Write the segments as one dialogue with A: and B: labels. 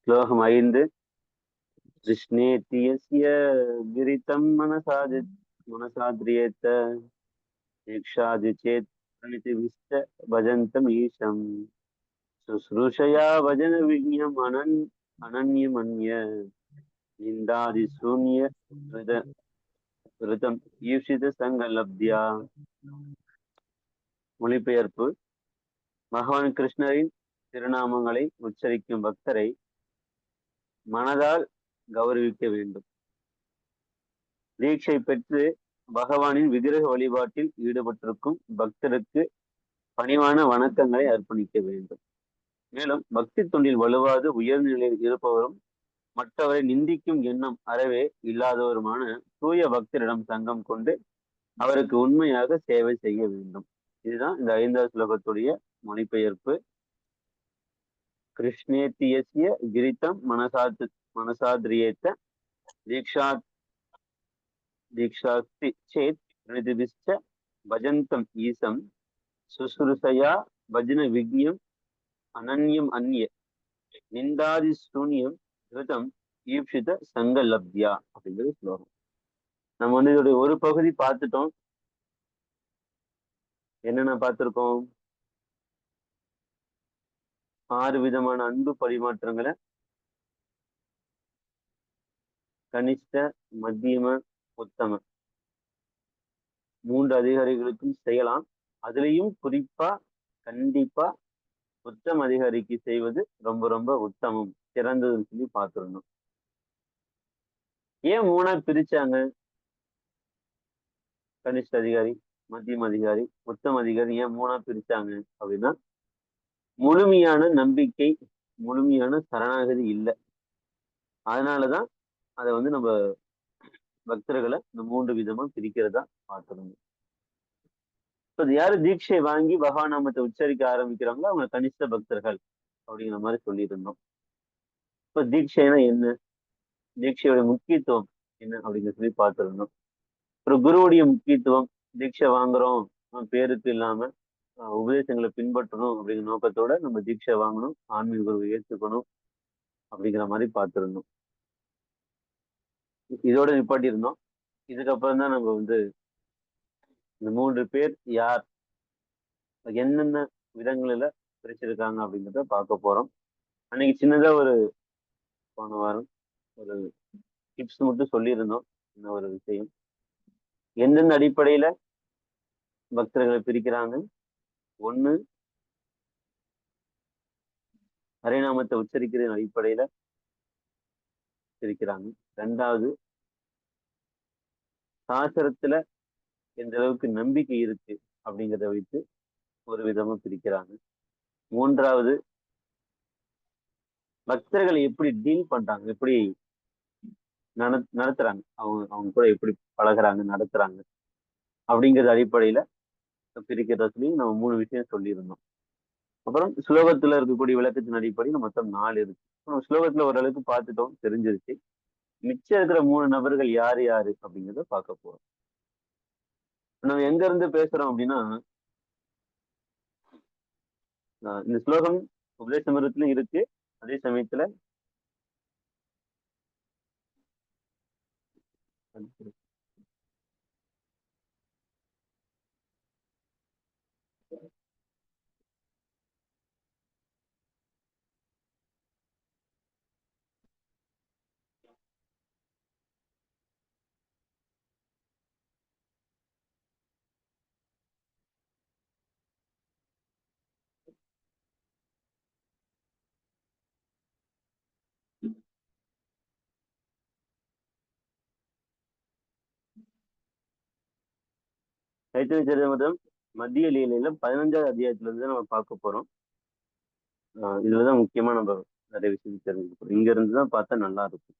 A: श्लोकम् 5 कृष्णेति यस्य गिरितं मनसाद्रियेत दीक्षादि चेत् प्रणितिभिश्च भजन्तम् ईशम् शुश्रूषया भजन विज्ञम् अनन्यमन्य निन्दादिशून्य ऋतम् ஈஷித சங்கலப்தியா. மொழிபெயர்ப்பு: பகவான் கிருஷ்ணரின் திருநாமங்களை உச்சரிக்கும் பக்தரை மனதால் கௌரவிக்க வேண்டும். தீட்சை பெற்று பகவானின் விக்கிரக வழிபாட்டில் ஈடுபட்டிருக்கும் பக்தருக்கு பணிவான வணக்கங்களை அர்ப்பணிக்க வேண்டும். மேலும் பக்தி தொண்டில் வலுவாது உயர்ந்த நிலையில் இருப்பவரும் மற்றவரை நிந்திக்கும் எண்ணம் அறவே இல்லாதவருமான தூய பக்தரிடம் சங்கம் கொண்டு அவருக்கு உண்மையாக சேவை செய்ய வேண்டும். இதுதான் இந்த 5வது ஸ்லோகத்துடைய மொழிபெயர்ப்பு. கிருஷ்ணேத்தியஸ்ய கிரிதம் மனசாத்ரியேத்த தீக்ஷாஸ்தி சேத் பிரணிதிபிஷ்ட பஜந்தம் ஈசம் சுசுருசயா பஜன விக்ஞம் அனன்யம் அந்நிய நிந்தாதி சூன்யம் கிருதம் ஈப்சித சங்கலப்தியா அப்படிங்கிறது ஸ்லோகம். நம்ம இதோடைய ஒரு பகுதி பார்த்துட்டோம். என்னென்ன பார்த்திருக்கோம்? 6 விதமான அன்பு பரிமாற்றங்களை கனிஷ்ட, மத்தியம, உத்தம 3 அதிகாரிகளுக்கும் செய்யலாம். அதுலயும் குறிப்பா கண்டிப்பா உத்தம அதிகாரிக்கு செய்வது ரொம்ப ரொம்ப உத்தமம், சிறந்ததுன்னு சொல்லி பார்த்துடணும். ஏன் 3ஆ பிரிச்சாங்க? கனிஷ்ட அதிகாரி, மத்தியம அதிகாரி, உத்தம அதிகாரி ஏன் 3ஆ பிரிச்சாங்க அப்படின்னா, முழுமையான நம்பிக்கை, முழுமையான சரணாகதி இல்லை. அதனாலதான் அதை நம்ம பக்தர்களை இந்த 3 விதமா பிரிக்கிறதா பார்க்கணும். இப்ப யாரு தீட்சை வாங்கி பகவான் நாமத்தை உச்சரிக்க ஆரம்பிக்கிறாங்களோ அவங்க கனிஷ்ட பக்தர்கள் அப்படிங்கிற மாதிரி சொல்லியிருந்தோம். இப்ப தீட்சைனா என்ன, தீட்சையோட முக்கியத்துவம் என்ன அப்படிங்கிற சொல்லி பார்த்திருந்தோம். ஒரு குருவுடைய முக்கியத்துவம், தீட்சை வாங்குறோம் பேருக்கு இல்லாம உபதேசங்களை பின்பற்றணும் அப்படிங்கிற நோக்கத்தோட நம்ம தீட்சை வாங்கணும், ஆன்மீக குருவை ஏற்றுக்கணும் அப்படிங்கிற மாதிரி பார்த்திருந்தோம். இதோட நிப்பாட்டி இருந்தோம். இதுக்கப்புறம் தான் நம்ம இந்த 3 பேர் யார், என்னென்ன விதங்களில பிரிச்சிருக்காங்க அப்படிங்கிறத பார்க்க போறோம். அன்னைக்கு சின்னதா போன வாரம் ஒரு டிப்ஸ் மட்டும் சொல்லியிருந்தோம். என்ன ஒரு விஷயம், எந்தெந்த அடிப்படையில பக்தர்களை பிரிக்கிறாங்க? 1, ஹரிநாமத்தை உச்சரிக்கிறதன் அடிப்படையில பிரிக்கிறாங்க. 2வது, சாஸ்திரத்துல எந்த அளவுக்கு நம்பிக்கை இருக்கு அப்படிங்கிறத வைத்து ஒரு விதமா பிரிக்கிறாங்க. 3வது, பக்தர்களை எப்படி டீல் பண்றாங்க, எப்படி நடத்துறாங்க, அவங்க கூட எப்படி பழகுறாங்க, நடத்துறாங்க அப்படிங்கிறது அடிப்படையில பிரிக்கிறத சொல்லி நம்ம 3 விஷயம் சொல்லியிருந்தோம். அப்புறம் ஸ்லோகத்துல இருக்கக்கூடிய விளக்கத்தின் அடிப்படையில் மொத்தம் 4 இருக்கு. நம்ம ஸ்லோகத்துல ஓரளவுக்கு பார்த்துட்டோம், தெரிஞ்சிருச்சு. மிச்சம் இருக்கிற 3 நபர்கள் யாரு யாரு அப்படிங்கிறத பார்க்க போறோம். நம்ம எங்க இருந்து பேசுறோம் அப்படின்னா, இந்த ஸ்லோகம் உபதேசமிரத்திலும் இருக்கு. அதே சமயத்துல சைத்தன்ய சரிதமதம் மத்திய லீலையில 15வது அத்தியாயத்துல இருந்து நம்ம பார்க்க போறோம். இதுலதான் முக்கியமா நம்ம நிறைய விஷயம் தெரிஞ்சுக்கிறோம். இங்க இருந்துதான் பார்த்தா நல்லா இருக்கும்.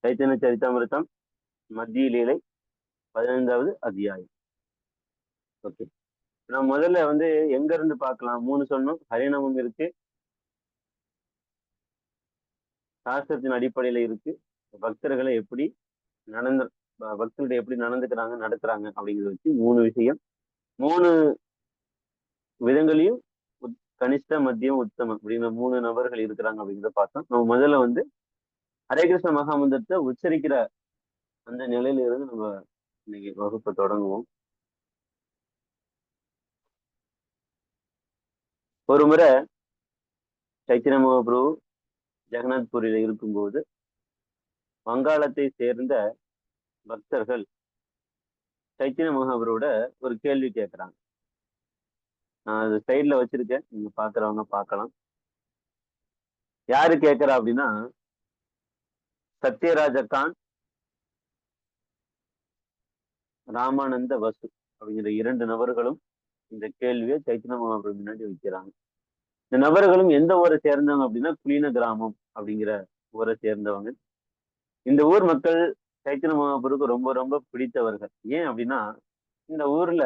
A: சைத்தன்ய சரிதாமிர்தம் மத்திய லீலை 15வது அத்தியாயம். ஓகே, நம்ம முதல்ல எங்க இருந்து பார்க்கலாம்? 3 சொன்னோம். ஹரிநாமம் இருக்கு, சாஸ்திரத்தின் அடிப்படையில இருக்கு, பக்தர்களை எப்படி பக்தர்கிட்ட எப்படி நடத்துறாங்க அப்படிங்கிறத வச்சு 3 விஷயம். 3 விதங்களையும் கனிஷ்ட, மத்தியம், உத்தமம் அப்படிங்கிற 3 நபர்கள் இருக்கிறாங்க அப்படிங்கிறத பார்த்தோம். நம்ம முதல்ல வந்து ஹரே கிருஷ்ண மகாமந்திரத்தை உச்சரிக்கிற அந்த நிலையில இருந்து நம்ம இன்னைக்கு வகுப்பை தொடங்குவோம். ஒரு முறை சைத்தன்ய மகாபிரபு ஜெகநாத் புரியில இருக்கும்போது வங்காளத்தை சேர்ந்த பக்தர்கள் சைத்தன்ய மகாபிரபுவோட ஒரு கேள்வி கேட்கிறாங்க. நான் அது சைட்ல வச்சிருக்கேன், நீங்க பாக்குறவங்க பார்க்கலாம். யாரு கேட்கிறா அப்படின்னா, சத்யராஜ கான், ராமானந்த வசு அப்படிங்கிற 2 நபர்களும் இந்த கேள்வியை சைத்தன்ய மகாபிரபு முன்னாடி வைக்கிறாங்க. இந்த நபர்களும் எந்த ஊரை சேர்ந்தவங்க அப்படின்னா, குலீன கிராமம் அப்படிங்கிற ஊரை சேர்ந்தவங்க. இந்த ஊர் மக்கள் சைத்தன்ய மகாபிரபுக்கு ரொம்ப ரொம்ப பிடித்தவர்கள். ஏன் அப்படின்னா, இந்த ஊர்ல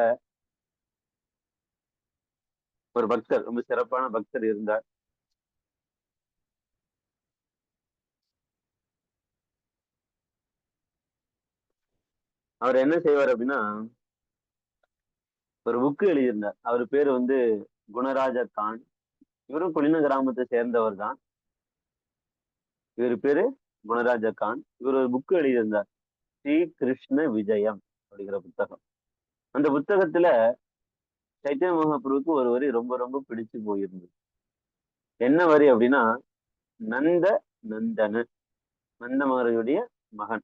A: ஒரு பக்தர், ரொம்ப சிறப்பான பக்தர் இருந்தார். அவர் என்ன செய்வார் அப்படின்னா, ஒரு புக்கு எழுதியிருந்தார். அவர் பேர் வந்து குணராஜ கான். இவரும் குலின கிராமத்தை சேர்ந்தவர் தான். இவர் பேரு குணராஜ கான். இவர் ஒரு புக்கு எழுதியிருந்தார், ஸ்ரீ கிருஷ்ண விஜயம் அப்படிங்கிற புத்தகம். அந்த புத்தகத்துல சைத்தன்ய மகாபிரபுக்கு ஒரு வரி ரொம்ப ரொம்ப பிடிச்சு போயிருந்தது. என்ன வரி அப்படின்னா, நந்த நந்தன, நந்த மகாராஜுடைய மகன்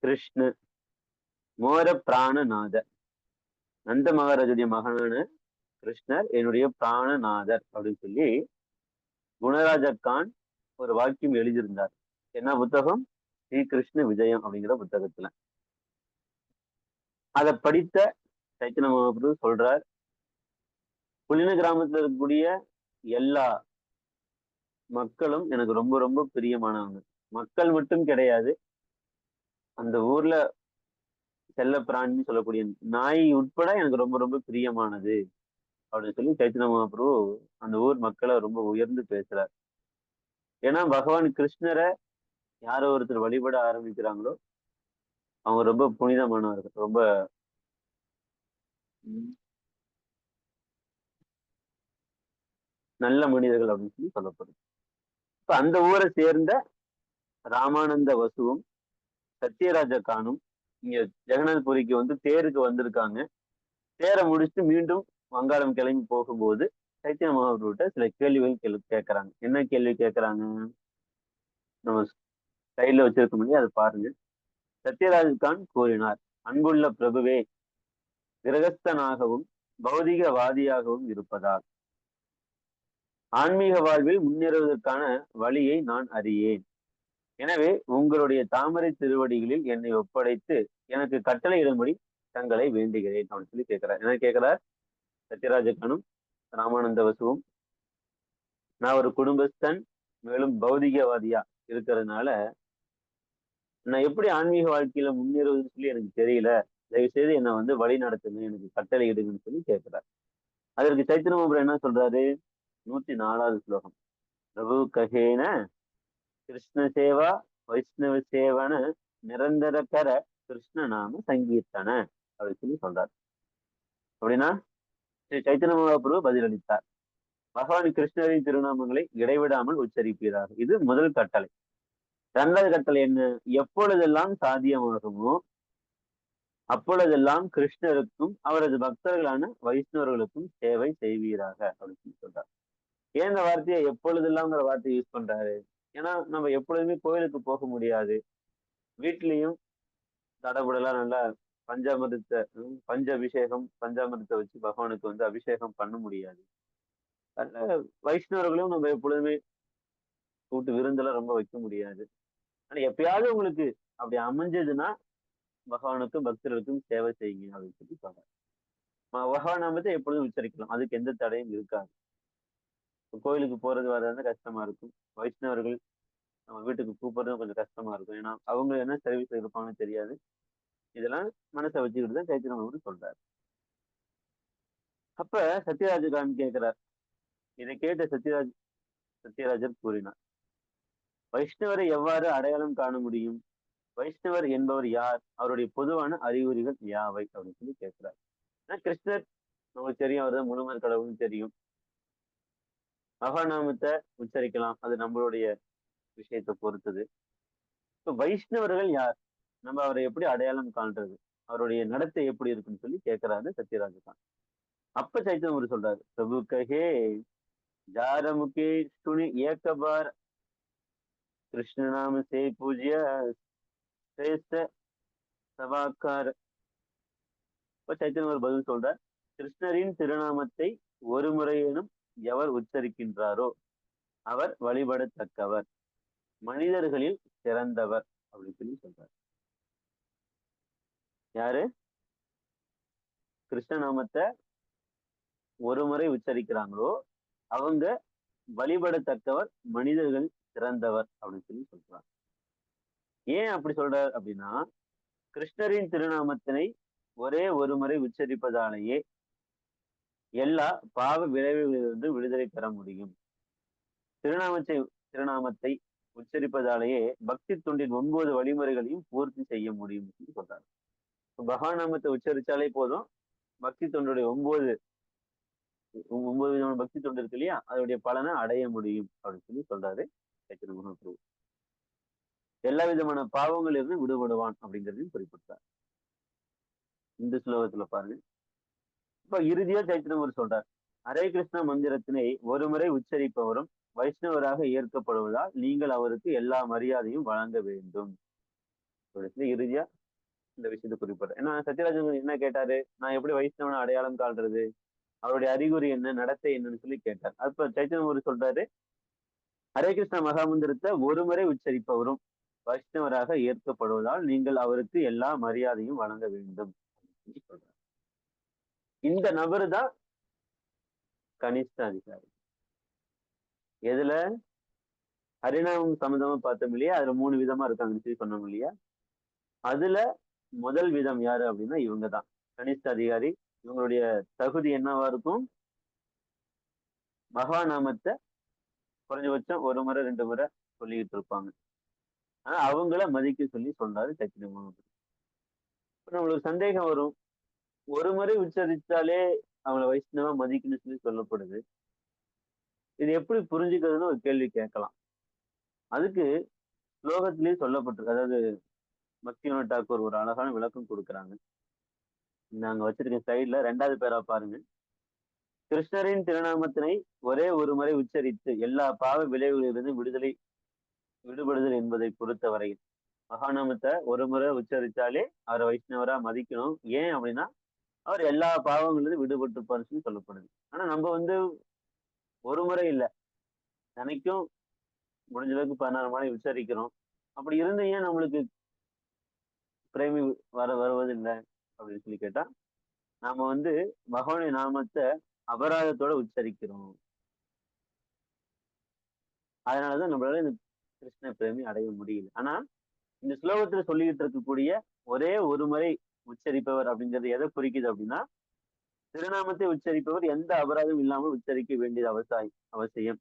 A: கிருஷ்ண, மோர பிராணநாத, நந்த மகாராஜுடைய மகனான கிருஷ்ணர் என்னுடைய பிராணநாதர் அப்படின்னு சொல்லி குணராஜ கான் ஒரு வாக்கியம் எழுதியிருந்தார். என்ன புத்தகம்? ஸ்ரீ கிருஷ்ண விஜயம் அப்படிங்கிற புத்தகத்துல. அதை படித்த சைத்தன்ய மகாபிரபு சொல்றார், புலின கிராமத்துல இருக்கக்கூடிய எல்லா மக்களும் எனக்கு ரொம்ப ரொம்ப பிரியமானவங்க. மக்கள் மட்டும் கிடையாது, அந்த ஊர்ல செல்ல பிராணின்னு சொல்லக்கூடிய நாய் உட்பட எனக்கு ரொம்ப ரொம்ப பிரியமானது அப்படின்னு சொல்லி சைத்தன்ய மகாபிரபு அந்த ஊர் மக்களை ரொம்ப உயர்ந்து பேசுறார். ஏன்னா பகவான் கிருஷ்ணரை யாரோ ஒருத்தர் வழிபட ஆரம்பிக்கிறாங்களோ அவங்க ரொம்ப புனிதமானவர்கள், ரொம்ப நல்ல மனிதர்கள் அப்படின்னு சொல்லி சொல்லப்படும். இப்ப அந்த ஊரை சேர்ந்த ராமானந்த வசுவும் சத்யராஜ கானும் இங்க ஜெகநாத்புரிக்கு வந்து தேருக்கு வந்திருக்காங்க. தேரை முடிச்சுட்டு மீண்டும் வங்காளம் கிளம்பி போகும்போது சைத்தன்ய மகாபிரபுட்ட சில கேள்விகள் கேட்கறாங்க. என்ன கேள்வி கேட்கறாங்க நம்ம சைட்ல வச்சிருக்க முடியும், அதை பாருங்க. சத்யராஜ் கான் கூறினார், அன்புள்ள பிரபுவே, கிரகஸ்தனாகவும் பௌதிகவாதியாகவும் இருப்பதால் ஆன்மீக வாழ்வில் முன்னேறுவதற்கான வழியை நான் அறியேன். எனவே உங்களுடைய தாமரை திருவடிகளில் என்னை ஒப்படைத்து எனக்கு கட்டளையிடும்படி தங்களை வேண்டுகிறேன் அப்படின்னு சொல்லி கேட்கிறார். என்ன கேட்கிறார் சத்யராஜகனும் ராமானந்த வசுவும்? நான் ஒரு குடும்பஸ்தன், மேலும் பௌதிகவாதியா இருக்கிறதுனால நான் எப்படி ஆன்மீக வாழ்க்கையில முன்னேறுவதுன்னு சொல்லி எனக்கு தெரியல. தயவு செய்து என்னை வந்து வழி நடத்துங்க, எனக்கு கட்டளை இடுங்கன்னு சொல்லி கேட்கிறார். அதற்கு சைத்தன்ய மகாபிரபு என்ன சொல்றாரு? 104வது ஸ்லோகம். பிரபு கஹேன கிருஷ்ண சேவா வைஷ்ணவ சேவன நிரந்தரக்கர கிருஷ்ண நாம சங்கீர்த்தன அப்படின்னு சொல்லி சொல்றார். அப்படின்னா ஸ்ரீ சைத்தன்ய மகாபிரபு பதிலளித்தார், பகவான் கிருஷ்ணரின் திருநாமங்களை இடைவிடாமல் உச்சரிப்பீரார். இது முதல் கட்டளை. 2வது கட்டளை என்ன? எப்பொழுதெல்லாம் சாத்தியமாகுமோ அப்பொழுதெல்லாம் கிருஷ்ணருக்கும் அவரது பக்தர்களான வைஷ்ணவர்களுக்கும் சேவை செய்வீராக அப்படின்னு சொல்லி சொல்றார். ஏன் இந்த வார்த்தையை எப்பொழுதெல்லாம்ங்கிற வார்த்தையை யூஸ் பண்றாரு? ஏன்னா நம்ம எப்பொழுதுமே கோயிலுக்கு போக முடியாது. வீட்லயும் தடபுடலாம் நல்லா பஞ்சாமிர்தத்தை பஞ்ச அபிஷேகம் பஞ்சாமிர்தத்தை வச்சு பகவானுக்கு வந்து அபிஷேகம் பண்ண முடியாது. அதனால வைஷ்ணவர்களும் நம்ம எப்பொழுதுமே கூட்டு விருந்தெல்லாம் ரொம்ப வைக்க முடியாது. ஆனா எப்பயாவது உங்களுக்கு அப்படி அமைஞ்சதுன்னா பகவானுக்கும் பக்தர்களுக்கும் சேவை செய்யுங்க அப்படின்னு சொல்லி சொல்றாங்க. பகவான் நாமத்தை எப்பொழுதும் உச்சரிக்கலாம், அதுக்கு எந்த தடையும் இருக்காது. கோயிலுக்கு போறது வர்றது கஷ்டமா இருக்கும், வைஷ்ணவர்கள் நம்ம வீட்டுக்கு கூப்பிடுறதும் கொஞ்சம் கஷ்டமா இருக்கும். ஏன்னா அவங்க என்ன சர்வீஸ் இருப்பாங்கன்னு தெரியாது. இதெல்லாம் மனசை வச்சுக்கிட்டு தான் சைத்தன்ய மகாபிரபு சொல்றாரு. அப்ப சத்யராஜகான் கேட்கிறார். இதை கேட்ட சத்யராஜர் கூறினார், வைஷ்ணவரை எவ்வாறு அடையாளம் காண முடியும்? வைஷ்ணவர் என்பவர் யார்? அவருடைய பொதுவான அறிகுறிகள் யாவை அப்படின்னு சொல்லி கேட்கிறார். கிருஷ்ணர் நமக்கு தெரியும், அவர் தான் முழுமர் கடவுள்னு தெரியும். மகாநாமத்தை உச்சரிக்கலாம், அது நம்மளுடைய விஷயத்தை பொறுத்தது. இப்ப வைஷ்ணவர்கள் யார், நம்ம அவரை எப்படி அடையாளம் காண்றது, அவருடைய நடத்தை எப்படி இருக்குன்னு சொல்லி கேட்கிறாரு சத்யராஜ கான். அப்ப சைத்தன்யர் சொல்றாரு, பிரபு கஹே ஜாரமுகே சுனி ஏகபார் கிருஷ்ண நாம சே பூஜ்ய சிரேஷ்ட சபாக்கார். இப்ப சைத்தன்யர் பதில் சொல்றார், கிருஷ்ணரின் திருநாமத்தை ஒரு முறையேனும் எவர் உச்சரிக்கின்றாரோ அவர் வழிபடத்தக்கவர், மனிதர்களில் சிறந்தவர் அப்படின்னு சொல்லி சொல்றார். யாரு கிருஷ்ண நாமத்தை ஒரு முறை உச்சரிக்கிறாங்களோ அவங்க வழிபடத்தக்கவர், மனிதர்கள் சிறந்தவர் அப்படின்னு சொல்லி சொல்றார். ஏன் அப்படி சொல்றார் அப்படின்னா, கிருஷ்ணரின் திருநாமத்தினை ஒரே ஒரு முறை உச்சரிப்பதாலேயே எல்லா பாவ விளைவுகளிலிருந்து விடுதலை பெற முடியும். திருநாமத்தை திருநாமத்தை உச்சரிப்பதாலேயே பக்தி தொண்டின் 9 வழிமுறைகளையும் பூர்த்தி செய்ய முடியும் சொல்றாரு. பகவான் நாமத்தை உச்சரிச்சாலே போதும், பக்தி தொண்டுடைய 9 விதமான பக்தி தொண்டு இருக்கு இல்லையா, அதோடைய பலனை அடைய முடியும் அப்படின்னு சொல்லி சொல்றாரு சைத்தன்ய மகாபிரபு. எல்லா விதமான பாவங்கள் இருந்து விடுபடுவான் அப்படிங்கிறதையும் குறிப்பிட்டார் இந்த ஸ்லோகத்துல பாருங்க. இப்ப இறுதியா சைத்தன்யர் சொல்றார், ஹரே கிருஷ்ண மந்திரத்தினை ஒரு முறை உச்சரிப்பவரும் வைஷ்ணவராக ஏற்கப்படுவதால் நீங்கள் அவருக்கு எல்லா மரியாதையும் வழங்க வேண்டும். இறுதியா இந்த விஷயத்தை குறிப்பிடுறேன். ஏன்னா சத்யராஜன் என்ன கேட்டாரு, நான் எப்படி வைஷ்ணவனை அடையாளம் காண்றது, அவருடைய அறிகுறி என்ன, நடத்தை என்னன்னு சொல்லி கேட்டார். அப்ப சைத்தன்யர் சொல்றாரு, ஹரே கிருஷ்ண மகாமந்திரத்தை ஒரு முறை உச்சரிப்பவரும் வைஷ்ணவராக ஏற்கப்படுவதால் நீங்கள் அவருக்கு எல்லா மரியாதையும் வழங்க வேண்டும் சொல்றாரு. இந்த நபர் தான் கனிஷ்ட அதிகாரி. எதுல ஹரிநாமம் சம்பந்தமா பார்த்தோம் இல்லையா, அதுல 3 விதமா இருக்காங்கன்னு சொல்லி சொன்னோம் இல்லையா, அதுல முதல் விதம் யாரு அப்படின்னா இவங்கதான் கனிஷ்ட அதிகாரி. இவங்களுடைய தகுதி என்னவா இருக்கும், மகாநாமத்தை குறைஞ்சபட்சம் ஒரு முறை 2 முறை சொல்லிக்கிட்டு இருப்பாங்க. ஆனா அவங்கள மதிக்க சொல்லி சொல்றாரு சைத்தன்ய மகாபிரபு. நம்மளுக்கு சந்தேகம் வரும், ஒரு முறை உச்சரித்தாலே அவங்கள வைஷ்ணவா மதிக்கணும்னு சொல்லி சொல்லப்படுது, இது எப்படி புரிஞ்சுக்கிறதுன்னு ஒரு கேள்வி கேட்கலாம். அதுக்கு ஸ்லோகத்திலேயே சொல்லப்பட்டிருக்கு, அதாவது பக்திவினோத் தாக்கூர் ஒரு அழகான விளக்கம் கொடுக்குறாங்க. நாங்க வச்சிருக்க சைட்ல 2வது பேரா பாருங்க. கிருஷ்ணரின் திருநாமத்தினை ஒரே ஒரு முறை உச்சரித்து எல்லா பாவ விளைவுகளிலிருந்து விடுபடுதல் என்பதை பொறுத்தவரையில் மகாநாமத்தை ஒரு முறை உச்சரித்தாலே அவரை வைஷ்ணவரா மதிக்கணும். ஏன் அப்படின்னா அவர் எல்லா பாவங்களிலிருந்து விடுபட்டுப்பாருன்னு சொல்லப்படுது. ஆனா நம்ம ஒரு முறை இல்லை, தினைக்கும் முடிஞ்ச அளவுக்கு 16 முறை உச்சரிக்கிறோம். அப்படி இருந்து ஏன் நம்மளுக்கு பிரேமி வருவதில்லை அப்படின்னு சொல்லி கேட்டா, நாம பகவானுடைய நாமத்தை அபராதத்தோட உச்சரிக்கிறோம். அதனாலதான் நம்மளால இந்த கிருஷ்ண பிரேமி அடைய முடியல. ஆனா இந்த ஸ்லோகத்துல சொல்லிக்கிட்டு இருக்கக்கூடிய ஒரே ஒரு முறை உச்சரிப்பவர் அப்படிங்கிறது எதை குறிக்குது அப்படின்னா, திருநாமத்தை உச்சரிப்பவர் எந்த அபராதம் இல்லாமல் உச்சரிக்க வேண்டியது அவசியம்.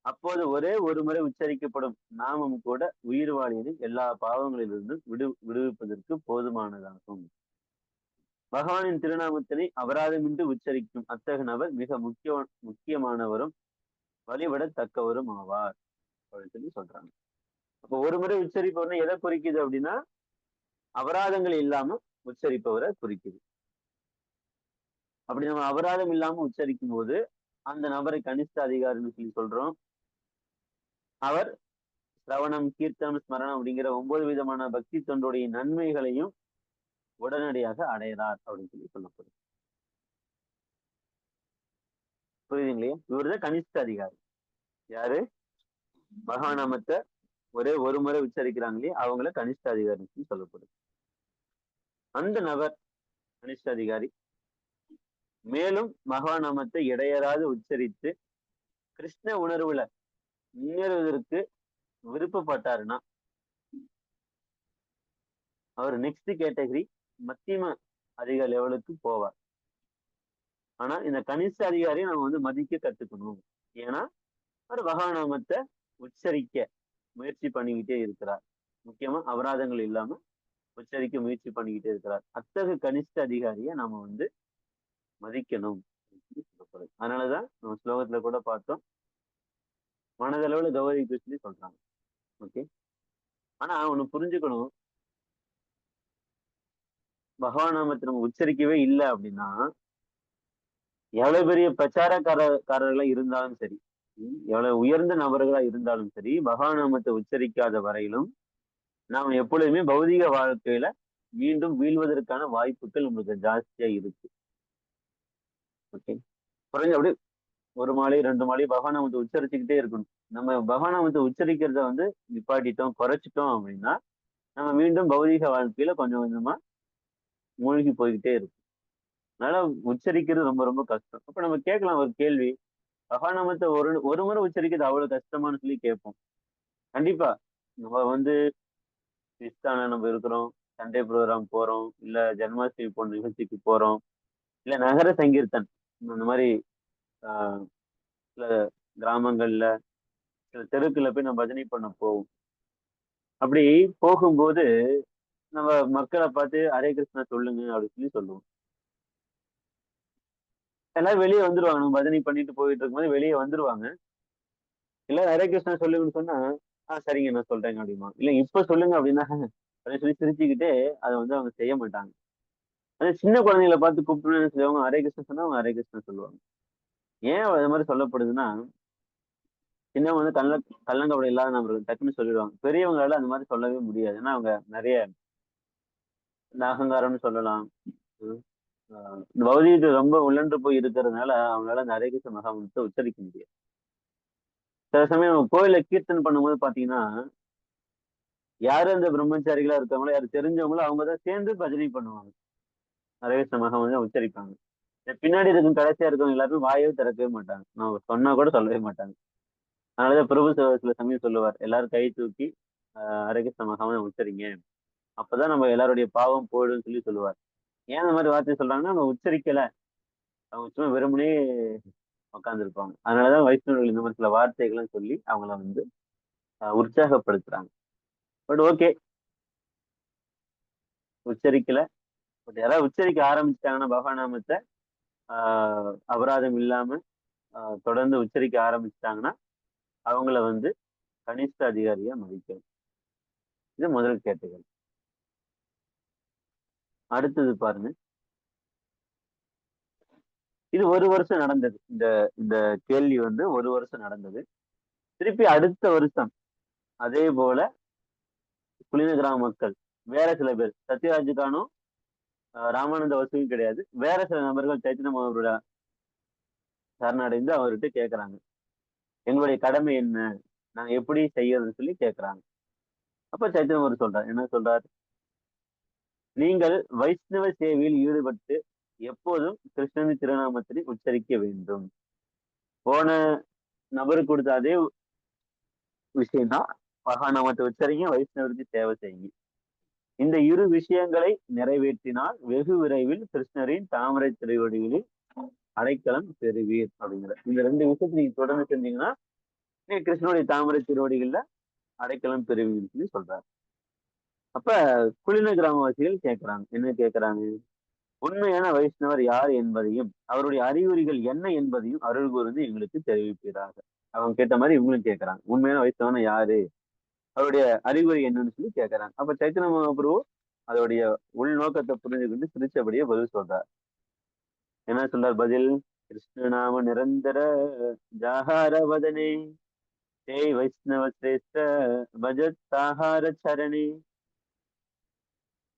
A: அப்போது ஒரே ஒரு முறை உச்சரிக்கப்படும் நாமம் கூட உயிர் வாழியின் எல்லா பாவங்களிலிருந்து விடுவிப்பதற்கு போதுமானதாகும். பகவானின் திருநாமத்தினை அபராதமின்றி உச்சரிக்கும் அத்தகைய நபர் மிக முக்கியமானவரும் வழிபடத்தக்கவரும் ஆவார் அப்படின்னு சொல்லி சொல்றாங்க. அப்ப ஒரு முறை உச்சரிப்பவர்னா எதை குறிக்குது அப்படின்னா, அபராதங்கள் இல்லாம உச்சரிப்பவரை குறிக்குது. அப்படி நம்ம அபராதம் இல்லாம உச்சரிக்கும் போது அந்த நபரை கனிஷ்ட அதிகாரின்னு சொல்லி சொல்றோம். அவர் சிரவணம், கீர்த்தனம், ஸ்மரணம் அப்படிங்கிற 9 விதமான பக்தி தொண்டுடைய நன்மைகளையும் உடனடியாக அடைகிறார் அப்படின்னு சொல்லி சொல்லப்படுது. புரியுதுங்களே, இவருதான் கனிஷ்ட அதிகாரி. யாரு மகாநாமத்தை ஒரே ஒரு முறை உச்சரிக்கிறாங்களே அவங்கள கனிஷ்ட அதிகாரின்னு சொல்லப்படுது. அந்த நபர் கனிஷ்ட அதிகாரி மேலும் மகாநாமத்தை இடையறாது உச்சரித்து கிருஷ்ண உணர்வுல முன்னேறுவதற்கு விருப்பப்பட்டாருன்னா அவர் நெக்ஸ்ட் கேட்டகரி மத்தியம அதிக லெவலுக்கு போவார். ஆனா இந்த கனிஷ்ட அதிகாரியை நம்ம மதிக்க கத்துக்கணும். ஏன்னா அவர் மகாநாமத்தை உச்சரிக்க முயற்சி பண்ணிக்கிட்டே இருக்கிறார். முக்கியமா அபராதங்கள் இல்லாம உச்சரிக்க முயற்சி பண்ணிக்கிட்டே இருக்கிறார். அத்தகைய கனிஷ்ட அதிகாரியை நாம மதிக்கணும். அதனாலதான் நம்ம ஸ்லோகத்துல கூட பார்த்தோம், மனதளவுல கௌரவிக்க சொல்லி சொல்றாங்க. ஓகே. ஆனா ஒண்ணு புரிஞ்சுக்கணும். பகவான் நாமத்தை நம்ம உச்சரிக்கவே இல்லை அப்படின்னா எவ்வளவு பெரிய பிரச்சாரக்காரர்களா இருந்தாலும் சரி, எவ்வளவு உயர்ந்த நபர்களா இருந்தாலும் சரி, பகவான் நாமத்தை உச்சரிக்காத வரையிலும் நாம் எப்பொழுதுமே பௌதிக வாழ்க்கையில மீண்டும் வீழ்வதற்கான வாய்ப்புகள் உங்களுக்கு ஜாஸ்தியா இருக்கு. ஓகே. குறைஞ்ச அப்படி ஒரு மாலை 2 மாலை பகவான் நாமத்தை உச்சரிச்சுக்கிட்டே இருக்கணும். நம்ம பகவான் நாமத்தை உச்சரிக்கிறத நிப்பாட்டிட்டோம், குறைச்சிட்டோம் அப்படின்னா நம்ம மீண்டும் பௌதீக வாழ்க்கையில கொஞ்சம் கொஞ்சமா மூழ்கி போய்கிட்டே இருக்கும். அதனால உச்சரிக்கிறது ரொம்ப ரொம்ப கஷ்டம். அப்ப நம்ம கேட்கலாம் ஒரு கேள்வி, மகாநாமத்தை ஒரு ஒரு முறை உச்சரிக்கிறது அவ்வளவு கஷ்டமான்னு சொல்லி கேட்போம். கண்டிப்பா. நம்ம இஸ்கான்ல நம்ம இருக்கிறோம், சண்டே ப்ரோக்ராம் போறோம், இல்ல ஜென்மாஷ்டமி போன்ற நிகழ்ச்சிக்கு போறோம், இல்ல நகர சங்கீர்த்தன் இந்த மாதிரி ஆஹ் சில கிராமங்கள்ல சில தெருக்குள்ள போய் நம்ம பஜனை பண்ண போவோம். அப்படி போகும்போது நம்ம மக்களை பார்த்து ஹரே கிருஷ்ணா சொல்லுங்க அப்படின்னு சொல்லி சொல்லுவோம். எல்லாரும் வெளியே வந்துருவாங்க. நம்ம பஜனை பண்ணிட்டு போயிட்டு இருக்கும்போது வெளியே வந்துருவாங்க. இல்ல ஹரே கிருஷ்ணா சொல்லுங்கன்னு சொன்னா, சரிங்க நான் சொல்றேங்க அப்படிமா. இல்ல இப்ப சொல்லுங்க அப்படின்னா அப்படின்னு சொல்லி சிரிச்சுக்கிட்டே அதை அவங்க செய்ய மாட்டாங்க. அதே சின்ன குழந்தைகளை பார்த்து கூப்பிட்டு என்ன செய்வாங்க, ஹரே கிருஷ்ணா சொன்னா அவங்க ஹரே கிருஷ்ணா சொல்லுவாங்க. ஏன் அது மாதிரி சொல்லப்படுதுன்னா, சின்னவங்க கள்ளங்கபடம் இல்லாத நபர்கள் டக்குன்னு சொல்லிடுவாங்க. பெரியவங்களால அந்த மாதிரி சொல்லவே முடியாது. ஏன்னா அவங்க நிறைய இந்த அகங்காரம்னு சொல்லலாம். உம் இந்த பௌதீகத்தை ரொம்ப உழன்று போய் இருக்கிறதுனால அவங்களால அந்த ஹரே கிருஷ்ண மகாமந்திரத்தை உச்சரிக்க முடியாது. சில சமயம் கோயில கீர்த்தன் பண்ணும்போது பாத்தீங்கன்னா, யாரு அந்த பிரம்மச்சாரிகளா இருக்காங்களோ யாரு தெரிஞ்சவங்களோ அவங்கதான் சேர்ந்து பஜனை பண்ணுவாங்க. ஹரே கிருஷ்ண மகாமந்திரம் உச்சரிப்பாங்க. பின்னாடி இருக்கும் கடைசியா இருக்கவங்க எல்லாருமே வாயவே திறக்கவே மாட்டாங்க. நான் சொன்னா கூட சொல்லவே மாட்டாங்க. அதனாலதான் பிரபு சில சமயம் சொல்லுவார், எல்லாரும் கை தூக்கி ஹரே கிருஷ்ண மகாமந்திரம் உச்சரிங்க, அப்பதான் நம்ம எல்லாருடைய பாவம் போயிடும்னு சொல்லி சொல்லுவார். ஏன் அந்த மாதிரி வார்த்தை சொல்றாங்கன்னா, நம்ம உச்சரிக்கல, அவங்க சும்மா வெறுமனே உட்கார்ந்துருப்பாங்க. அதனாலதான் வைஷ்ணவர்கள் இந்த மாதிரி சில வார்த்தைகள்லாம் சொல்லி அவங்கள உற்சாகப்படுத்துறாங்க. பட் ஓகே, உச்சரிக்கல. பட் யாராவது உச்சரிக்க ஆரம்பிச்சிட்டாங்கன்னா பகவானாமத்தை அபராதம் இல்லாம தொடர்ந்து உச்சரிக்க ஆரம்பிச்சிட்டாங்கன்னா அவங்கள கனிஷ்ட அதிகாரியா மதிக்கணும். இது முதல் கேட்டகரி. அடுத்தது பாருங்க, இது ஒரு வருஷம் நடந்தது. இந்த இந்த கேள்வி ஒரு வருஷம் நடந்தது. திருப்பி அடுத்த வருஷம் அதே போல குளின கிராம மக்கள் வேற சில பேர், சத்யராஜுக்கானும் ராமானந்த வசூலும் கிடையாது, வேற சில நபர்கள் சைத்தன்ய மகாபுரோட சரணடைந்து அவர்கிட்ட கேட்கறாங்க, எங்களுடைய கடமை என்ன, நாங்க எப்படி செய்யறதுன்னு சொல்லி கேட்கறாங்க. அப்ப சைத்தன்ய மகாபுரு சொல்றாரு, என்ன சொல்றாரு, நீங்கள் வைஷ்ணவ சேவையில் ஈடுபட்டு எப்போதும் கிருஷ்ணனின் திருநாமத்தை உச்சரிக்க வேண்டும். போன நபருக்கு கொடுத்த அதே விஷயம்தான், மகாநாமத்தை உச்சரிங்க, வைஷ்ணவருக்கு சேவை செய்யுங்க. இந்த இரு விஷயங்களை நிறைவேற்றினால் வெகு விரைவில் கிருஷ்ணரின் தாமரை திருவடிகளில் அடைக்கலம் பெறுவீர் அப்படிங்கிற இந்த 2 விஷயத்தை நீங்க தொடர்ந்து செஞ்சீங்கன்னா நீங்க கிருஷ்ணனுடைய தாமரை திருவடிகள்ல அடைக்கலம் பெறுவீர்னு சொல்லி சொல்றாரு. அப்ப குளின கிராமவாசிகள் கேட்கிறாங்க, என்ன கேட்கிறாங்க, உண்மையான வைஷ்ணவர் யார் என்பதையும் அவருடைய அறிகுறிகள் என்ன என்பதையும் அருள் கூர்ந்து எங்களுக்கு தெரிவிப்பீராக. அவங்க கேட்ட மாதிரி இவங்களும் கேட்கறாங்க, உண்மையான வைஷ்ணவன யாரு, அவருடைய அறிகுறி என்னன்னு சொல்லி கேட்கறாங்க. அப்ப சைத்தன்ய மகாபிரபு அதோடைய உள்நோக்கத்தை புரிஞ்சுக்கிட்டு சிரிச்சபடியே பதில் சொல்றார். என்ன சொல்றார் பதில், கிருஷ்ணநாம நிரந்தர ஜாகார வதனே ஜெய் வைஷ்ணவ சிரேஷ்ட பஜத் சாகார சரணே.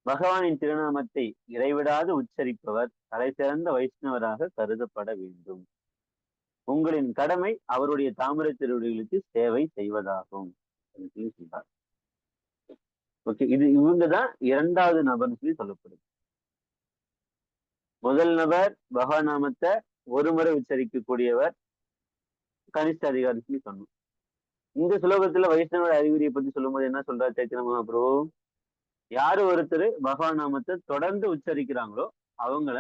A: பகவானின் திருநாமத்தை இடைவிடாது உச்சரிப்பவர் தலை சிறந்த வைஷ்ணவராக கருதப்பட வேண்டும். உங்களின் கடமை அவருடைய தாமரை திருவடிகளுக்கு சேவை செய்வதாகும். ஓகே, இது இவங்கதான் இரண்டாவது நபர்னு சொல்லி சொல்லப்படுது. முதல் நபர் பகவநாமத்தை ஒரு முறை உச்சரிக்கக்கூடியவர், கனிஷ்ட அதிகாரி சொல்லி சொன்னோம். இந்த சுலோகத்துல வைஷ்ணவ அறிகுறியை பத்தி சொல்லும் போது என்ன சொல்றாரு சைத்தன்ய மகாபிரபு, யாரு ஒருத்தர் பகவான் நாமத்தை தொடர்ந்து உச்சரிக்கிறாங்களோ அவங்கள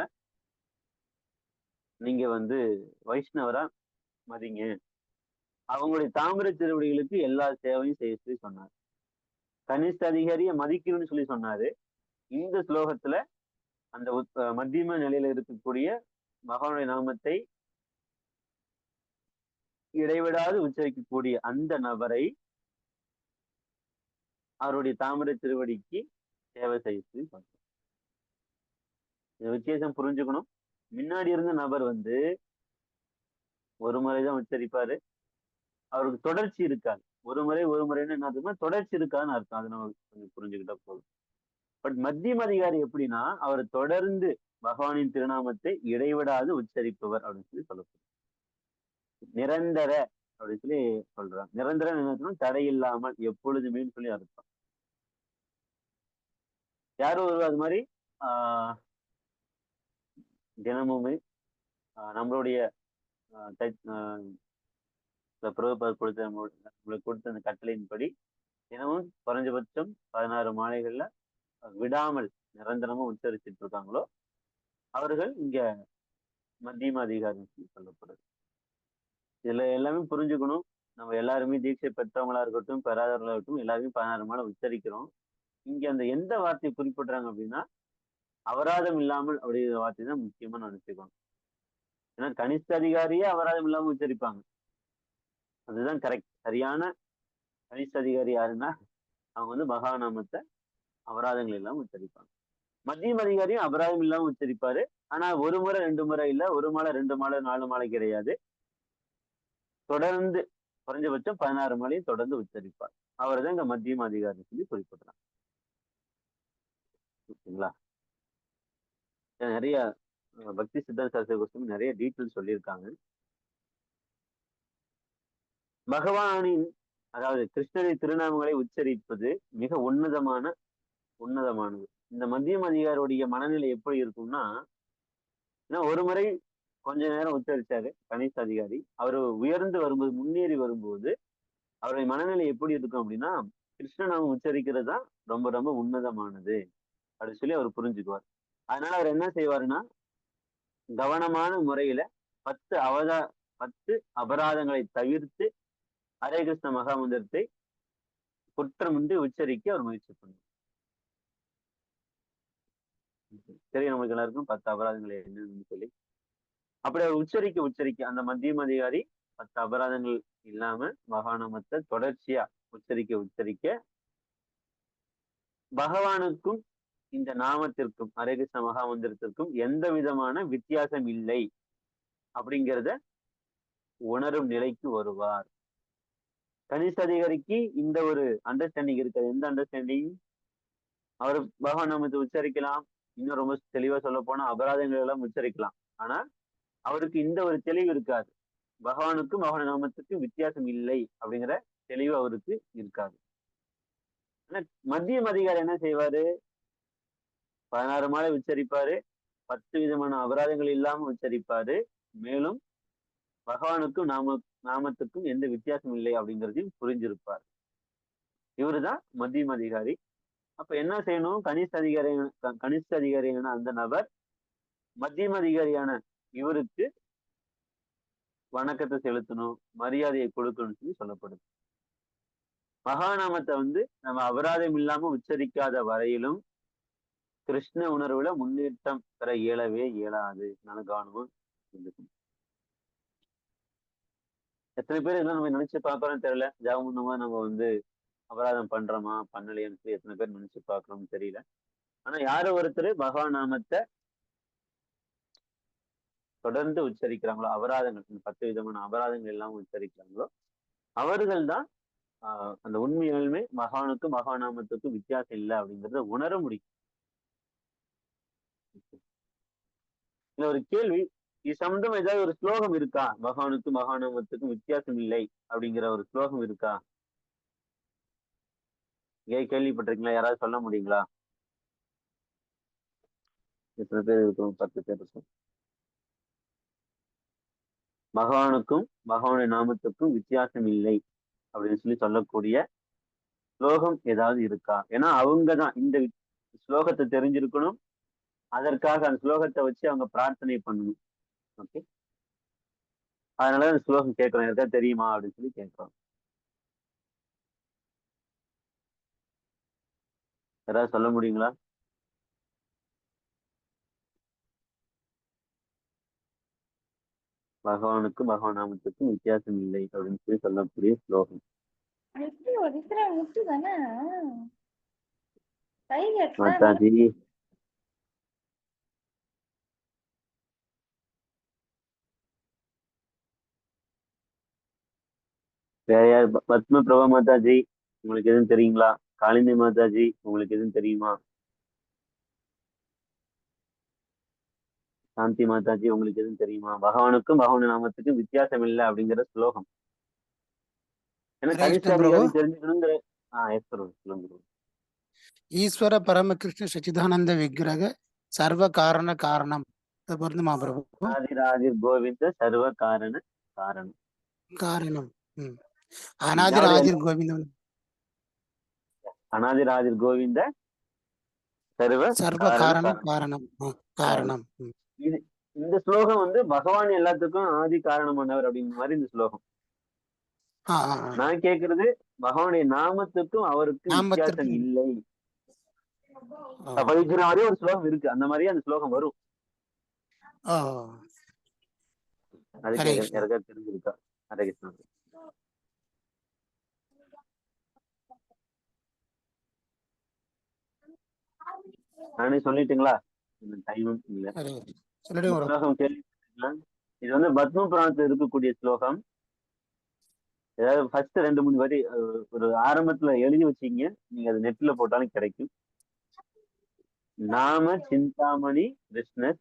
A: நீங்க வைஷ்ணவரா மதிங்க, அவங்களுடைய தாமிர திருவடிகளுக்கு எல்லா சேவையும் செய்ய சொல்லி சொன்னார். கனிஷ்ட அதிகாரிய மதிக்கணும்னு சொல்லி சொன்னாரு. இந்த ஸ்லோகத்துல அந்த மத்தியம நிலையில இருக்கக்கூடிய பகவானுடைய நாமத்தை இடைவிடாது உச்சரிக்கக்கூடிய அந்த நபரை அவருடைய தாமரை திருவடிக்கு சேவை செய்து பார்க்கணும். இந்த வித்தியாசம் புரிஞ்சுக்கணும். முன்னாடி இருந்த நபர் வந்து ஒரு முறைதான் உச்சரிப்பாரு, அவருக்கு தொடர்ச்சி இருக்காது. ஒரு முறைன்னு என்ன அர்த்தம்னா தொடர்ச்சி இருக்காதுன்னு அர்த்தம். அதை நம்ம கொஞ்சம் புரிஞ்சுக்கிட்டா போதும். பட் மத்தியம அதிகாரி எப்படின்னா அவர் தொடர்ந்து பகவானின் திருநாமத்தை இடைவிடாது உச்சரிப்பவர் அப்படின்னு சொல்லி சொல்லப்படுது. நிரந்தர அப்படின்னு சொல்லி சொல்றாங்க. நிரந்தரம் என்ன தடை இல்லாமல் எப்பொழுதுமே சொல்லி அர்த்தம். யாரும் ஒரு அது மாதிரி ஆஹ் தினமுமே நம்மளுடைய பிரபுபாத் கொடுத்த நம்மளுக்கு கொடுத்த அந்த கட்டளையின்படி தினமும் குறைஞ்சபட்சம் 16 மாலைகள்ல விடாமல் நிரந்தரமா உச்சரிச்சுட்டு இருக்காங்களோ அவர்கள் இங்க மத்தியம அதிகாரி சொல்லப்படுது. இதுல எல்லாமே புரிஞ்சுக்கணும். நம்ம எல்லாருமே தீட்சை பெற்றவங்களா இருக்கட்டும் பெறாதவர்களா இருக்கட்டும் எல்லாருமே 16 மாலை உச்சரிக்கிறோம். இங்க அந்த எந்த வார்த்தையை குறிப்பிடுறாங்க அப்படின்னா அபராதம் இல்லாமல் அப்படிங்கிற வார்த்தை தான் முக்கியமா நினைச்சுக்கணும். ஏன்னா கனிஷ்ட அதிகாரியே அபராதம் இல்லாம உச்சரிப்பாங்க. அதுதான் கரெக்ட். சரியான கனிஷ்ட அதிகாரி யாருன்னா அவங்க வந்து மகாநாமத்தை அபராதங்கள் இல்லாம உச்சரிப்பாங்க. மத்தியம அதிகாரியும் அபராதம் இல்லாம உச்சரிப்பாரு. ஆனா ஒரு முறை 2 முறை இல்ல, ஒரு மாலை 2 மாலை 4 மாலை கிடையாது. தொடர்ந்து குறைஞ்சபட்சம் 16 மாலையும் தொடர்ந்து உச்சரிப்பார். அவர் தான் இங்க மத்தியம அதிகாரி சொல்லி குறிப்பிடுறாங்க. ஓகேங்களா? நிறைய பக்தி சித்தாந்த சாஸ்திர கோஷ்டி நிறைய டீட்டெயில் சொல்லியிருக்காங்க. பகவானின் அதாவது கிருஷ்ணரின் திருநாமங்களை உச்சரிப்பது மிக உன்னதமானது. இந்த மத்தியம அதிகாரியுடைய மனநிலை எப்படி இருக்கும்னா, ஏன்னா ஒரு முறை கொஞ்ச நேரம் உச்சரிச்சாரு கணேஷ் அதிகாரி. அவரு உயர்ந்து வரும்போது முன்னேறி வரும்போது அவருடைய மனநிலை எப்படி இருக்கும் அப்படின்னா கிருஷ்ணநாமம் உச்சரிக்கிறது தான் ரொம்ப ரொம்ப உன்னதமானது அப்படின்னு சொல்லி அவர் புரிஞ்சுக்குவார். அதனால அவர் என்ன செய்வாருன்னா கவனமான முறையில 10 அபராதங்களை தவிர்த்து ஹரே கிருஷ்ண மகாமந்திரத்தை குற்றமின்றி உச்சரிக்க அவர் முயற்சி பண்ணுவார். தெரியும் நமக்கு எல்லாருக்கும் 10 அபராதங்கள் என்னன்னு சொல்லி. அப்படி அவர் உச்சரிக்க அந்த மத்தியம அதிகாரி 10 அபராதங்கள் இல்லாம மகாநாமத்தை தொடர்ச்சியா உச்சரிக்க பகவானுக்கும் இந்த நாமத்திற்கும் ஹரே கிருஷ்ண மகாமந்திரத்திற்கும் எந்த விதமான வித்தியாசம் இல்லை அப்படிங்கிறத உணரும் நிலைக்கு வருவார். கனிஷ்ட அதிகாரிக்கு இந்த ஒரு அண்டர்ஸ்டாண்டிங் இருக்காது. எந்த அண்டர்ஸ்டாண்டிங்? அவர் பகவான் நாமத்தை உச்சரிக்கலாம், இன்னும் ரொம்ப தெளிவா சொல்ல போனா அபராதங்கள் எல்லாம் உச்சரிக்கலாம். ஆனா அவருக்கு இந்த ஒரு தெளிவு இருக்காது. பகவானுக்கும் பகவான் நாமத்துக்கும் வித்தியாசம் இல்லை அப்படிங்கிற தெளிவு அவருக்கு இருக்காது. ஆனா மத்தியம அதிகாரி என்ன செய்வாரு? 16 மாலை உச்சரிப்பாரு, 10 விதமான அபராதங்கள் இல்லாம உச்சரிப்பாரு. மேலும் பகவானுக்கும் நாமத்துக்கும் எந்த வித்தியாசம் இல்லை அப்படிங்கிறதையும் புரிஞ்சிருப்பார். இவருதான் மத்தியம அதிகாரி. அப்ப என்ன செய்யணும்? கனிஷ்ட அதிகாரியான அந்த நபர் மத்தியம அதிகாரியான இவருக்கு வணக்கத்தை செலுத்தணும், மரியாதையை கொடுக்கணும்னு சொல்லி சொல்லப்படுது. மகாநாமத்தை வந்து நம்ம அபராதம் இல்லாம உச்சரிக்காத வரையிலும் கிருஷ்ண உணர்வுல முன்னேற்றம் பெற இயலவே இயலாது. நான் கவனமும் இருந்துக்கணும். எத்தனை பேர் இதெல்லாம் நம்ம நினைச்சு பார்க்கறோம்னு தெரியல. ஜாமுன்னமா நம்ம வந்து அபராதம் பண்றோமா பண்ணலையான்னு சொல்லி எத்தனை பேர் நினைச்சு பார்க்கறோம்னு தெரியல. ஆனா யாரு ஒருத்தர் பகவான் நாமத்தை தொடர்ந்து உச்சரிக்கிறாங்களோ அபராதங்கள் 10 விதமான அபராதங்கள் எல்லாம் உச்சரிக்கிறாங்களோ அவர்கள் தான் அந்த உண்மையாலுமே மகானுக்கும் மகாநாமத்துக்கும் வித்தியாசம் இல்லை அப்படிங்கிறத உணர முடியும். இதுல ஒரு கேள்வி, இது சம்பந்தம் ஏதாவது ஒரு ஸ்லோகம் இருக்கா? பகவானுக்கும் மகாநாமத்துக்கும் வித்தியாசம் இல்லை அப்படிங்கிற ஒரு ஸ்லோகம் இருக்கா? கேள்விப்பட்டிருக்கீங்களா? யாராவது சொல்ல முடியுங்களா? எத்தனை பேர் இருக்கும்? 10 பேர் இருக்கும். பகவானுக்கும் பகவானுடைய நாமத்துக்கும் வித்தியாசம் இல்லை அப்படின்னு சொல்லி சொல்லக்கூடிய ஸ்லோகம் ஏதாவது இருக்கா? ஏன்னா அவங்கதான் இந்த ஸ்லோகத்தை தெரிஞ்சிருக்கணும். அதற்காக அந்த ஸ்லோகத்தை வச்சு அவங்க பிரார்த்தனை பண்ணணும். ஓகே, அதனால அந்த ஸ்லோகம் கேட்கிறோம். யாருக்கா தெரியுமா அப்படின்னு சொல்லி கேட்கிறோம். யாராவது சொல்ல முடியுங்களா? பகவானுக்கும் பகவான் நாமத்துக்கும் வித்தியாசம் இல்லை அப்படின்னு சொல்லி சொல்லக்கூடிய ஸ்லோகம். மாதாஜி வேற யார்? பத்ம பிரபா மாதாஜி உங்களுக்கு எதுவும் தெரியுங்களா? காளிந்தி மாதாஜி உங்களுக்கு எதுவும் தெரியுமா? சாந்தி மாதாஜி உங்களுக்கு எதுவும் தெரியுமா? பகவானுக்கும் பகவான் நாமத்துக்கும் வித்தியாசம் இல்லை அப்படிங்கிற ஸ்லோகம். ஏன்னா கனிஷ்ட அதிகாரி தெரிஞ்சுக்கணுங்கிற. சொல்லுங்க.
B: ஈஸ்வர பரமகிருஷ்ண சச்சிதானந்த விக்கிரக சர்வ காரண காரணம் பொருந்துமா பிரபு?
A: ஆதிராதிர் கோவிந்த சர்வ காரண காரணம்.
B: காரணம் அனாதிராதிர் கோவிந்தம்.
A: அனாதிராதிர் கோவிந்த சர்வ
B: சர்வ காரணம் காரணம் காரணம்.
A: இது இந்த ஸ்லோகம் வந்து பகவான் எல்லாத்துக்கும் ஆதி காரணமானவர் அப்படிங்கிற மாதிரி இந்த ஸ்லோகம். நான் கேக்குறது பகவானுடைய நாமத்துக்கும் அவருக்கும் வித்தியாசம் இல்லை. படிக்கிற மாதிரி ஒரு ஸ்லோகம் இருக்கு, அந்த மாதிரியே அந்த ஸ்லோகம் வரும். அதுக்கு யாருக்கா தெரிஞ்சிருக்கா? ஹரே கிருஷ்ணா. நானே சொல்லிட்டுங்களா? டைமும் இல்ல. ஸ்லோகம் கேள்விப்பட்டிருக்கீங்களா? இது வந்து பத்ம புராணத்துல இருக்கக்கூடிய ஸ்லோகம். ஏதாவது ஃபர்ஸ்ட் 2-3 வரி ஒரு ஆரம்பத்துல எழுதி வச்சீங்க, நீங்க அது நெட்ல போட்டாலும் கிடைக்கும். நாம சிந்தாமணி கிருஷ்ண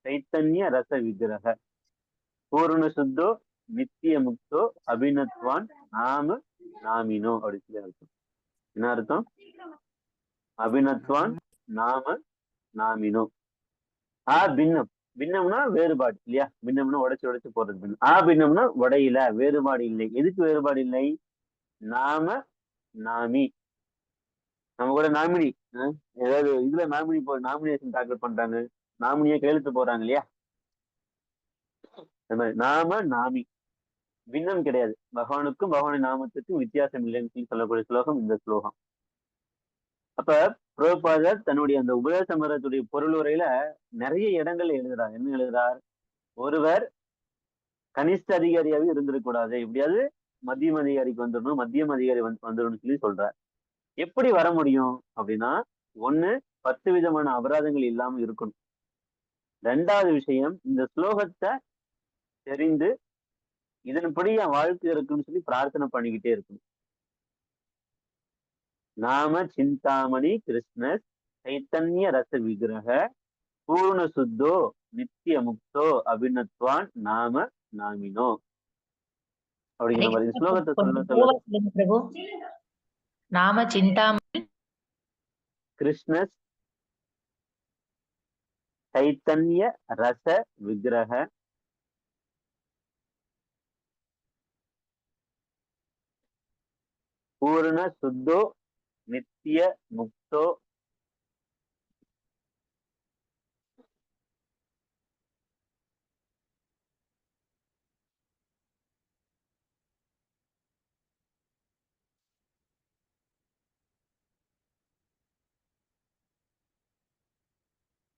A: சைத்தன்ய ரச விக்கிரக பூர்ண சுத்தோ நித்திய முக்தோ அபிநத்வான் நாம நாமினோ அப்படின்னு சொல்லி அர்த்தம். என்ன அர்த்தம்? அபிநத்வான் நாம நாமினோ. பின்னம். பின்னம்னா வேறுபாடு இல்லையா? பின்னம்னா உடைச்சு போறது பின்னம். பின்னம்னா உடையில, வேறுபாடு இல்லை. எதுக்கு வேறுபாடு இல்லை? நாம நாமி. நம்ம கூட நாமினி ஏதாவது இதுல நாமினேஷன் தாக்கல் பண்றாங்க, நாமினியா கையெழுத்து போறாங்க இல்லையா? அந்த மாதிரி நாம நாமி. பின்னம் கிடையாது. பகவானுக்கும் பகவானின் நாமத்துக்கும் வித்தியாசம் இல்லைன்னு சொல்லி சொல்லக்கூடிய ஸ்லோகம் இந்த ஸ்லோகம். அப்ப பிரபுபாதர் தன்னுடைய அந்த உபதேச மரத்துடைய பொருளுரையில நிறைய இடங்கள் எழுதுறார். என்ன எழுதுறார்? ஒருவர் கனிஷ்ட அதிகாரியாவே இருந்திருக்கூடாது, எப்படியாவது மத்தியம் அதிகாரிக்கு வந்துடணும், மத்தியம் அதிகாரி வந்துடணும்னு சொல்லி சொல்றார். எப்படி வர முடியும் அப்படின்னா, 1 10 விதமான அபராதங்கள் இல்லாம இருக்கணும். 2வது விஷயம், இந்த ஸ்லோகத்தை தெரிந்து இதன்படி என் வாழ்க்கை இருக்குன்னு சொல்லி பிரார்த்தனை பண்ணிக்கிட்டே இருக்கணும். நாம சிந்தாமணி கிருஷ்ண சைத்தன்ய ரச விக்கிரக பூர்ண சுத்தோ நித்திய முக்தோ அபிநத்வான் நாம நாமினோ அப்படிங்கிற மாதிரி ஸ்லோகத்தை சொல்ல.
C: நாம சிந்தாமணி
A: கிருஷ்ண சைத்தன்ய ரச விக்கிரக பூர்ண சுத்தோ நித்திய முக்தோ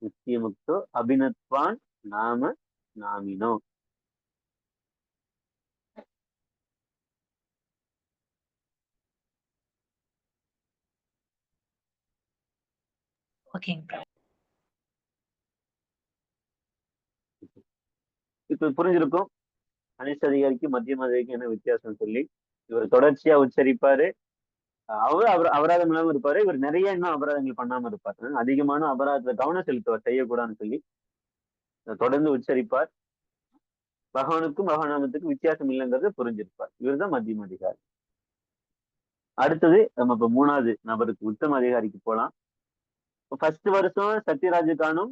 A: நித்திய முக்தோ அபிநத்வான் நாம நாமினோ. இப்ப புரிஞ்சிருக்கும் கனிஷ்ட அதிகாரிக்கு மத்தியம் அதிகாரிக்கு என்ன வித்தியாசம் சொல்லி. இவர் தொடர்ச்சியா உச்சரிப்பாரு, அவர் அபராதம் இல்லாம இருப்பாரு. இவர் நிறைய இன்னும் அபராதங்கள் பண்ணாம இருப்பாரு. அதிகமான அபராதத்தை கவனம் செலுத்துவார், செய்யக்கூடாதுன்னு சொல்லி தொடர்ந்து உச்சரிப்பார். பகவானுக்கும் பகவானாமத்துக்கும் வித்தியாசம் இல்லைங்கிறத புரிஞ்சிருப்பார். இவர் தான் மத்தியம் அதிகாரி. அடுத்தது நம்ம இப்ப 3வது நபருக்கு உத்தம அதிகாரிக்கு போலாம். ஃபர்ஸ்ட் வருஷம் சத்யராஜுக்கானும்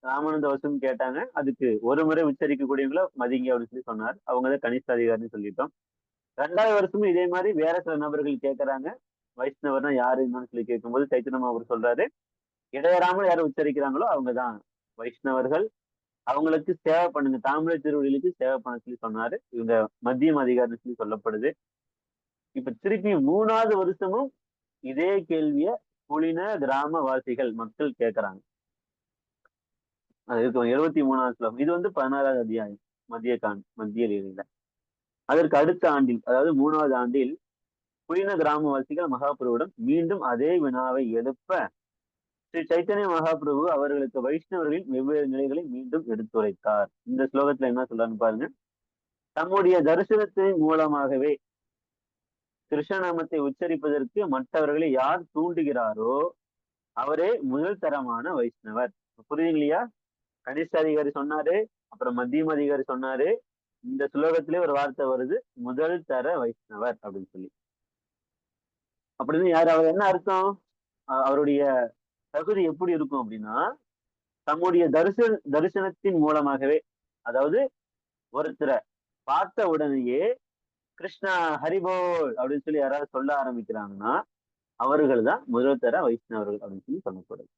A: ராமானந்த வசூம் கேட்டாங்க. அதுக்கு ஒரு முறை உச்சரிக்கக்கூடியவங்கள மதிங்க அப்படின்னு சொல்லி சொன்னார். அவங்கதான் கனிஷ்ட அதிகாரின்னு சொல்லிட்டோம். 2வது வருஷமும் இதே மாதிரி வேற சில நபர்கள் கேட்கறாங்க. வைஷ்ணவர்னா யாருன்னு சொல்லி கேட்கும்போது சைத்தன்யம் அவர் சொல்றாரு, இடையறாமல் யாரும் உச்சரிக்கிறாங்களோ அவங்கதான் வைஷ்ணவர்கள், அவங்களுக்கு சேவை பண்ணுங்க, தாமிர திருவடிகளுக்கு சேவை பண்ண சொல்லி சொன்னாரு. இவங்க மத்தியம் அதிகாரின்னு சொல்லி சொல்லப்படுது. இப்ப திருப்பி 3வது வருஷமும் இதே கேள்விய புலின கிராமவாசிகள் மக்கள் கேட்கறாங்க. அது இருக்கும் 73வது ஸ்லோகம். இது வந்து 16வது அத்தியாயம். மத்திய லீலையில. அதற்கு அடுத்த ஆண்டில், அதாவது 3வது ஆண்டில் குயின கிராமவாசிகள் மகாபிரபுவிடம் மீண்டும் அதே வினாவை எழுப்ப ஸ்ரீ சைத்தன்ய மகாபிரபு அவர்களுக்கு வைஷ்ணவர்களின் வெவ்வேறு நிலைகளை மீண்டும் எடுத்துரைத்தார். இந்த ஸ்லோகத்துல என்ன சொல்றான்னு பாருங்க. தம்முடைய தரிசனத்தின் மூலமாகவே கிருஷ்ணநாமத்தை உச்சரிப்பதற்கு மற்றவர்களை யார் தூண்டுகிறாரோ அவரே முதல் தரமான வைஷ்ணவர். புரியுது இல்லையா? கனிஷ்ட அதிகாரி சொன்னாரு, அப்புறம் மத்தியம அதிகாரி சொன்னாரு. இந்த ஸ்லோகத்திலே ஒரு வார்த்தை வருது, முதல் தர வைஷ்ணவர் அப்படின்னு சொல்லி. அப்படின்னு யார், அவர் என்ன அர்த்தம்? அவருடைய தகுதி எப்படி இருக்கும் அப்படின்னா, தம்முடைய தரிசனத்தின் மூலமாகவே, அதாவது ஒருத்தரை பார்த்த உடனேயே கிருஷ்ணா ஹரிபோல் அப்படின்னு சொல்லி யாராவது சொல்ல ஆரம்பிக்கிறாங்கன்னா அவர்கள் தான் முதல் தர வைஷ்ணவர்கள் அப்படின்னு சொல்லி சொல்லப்படுது.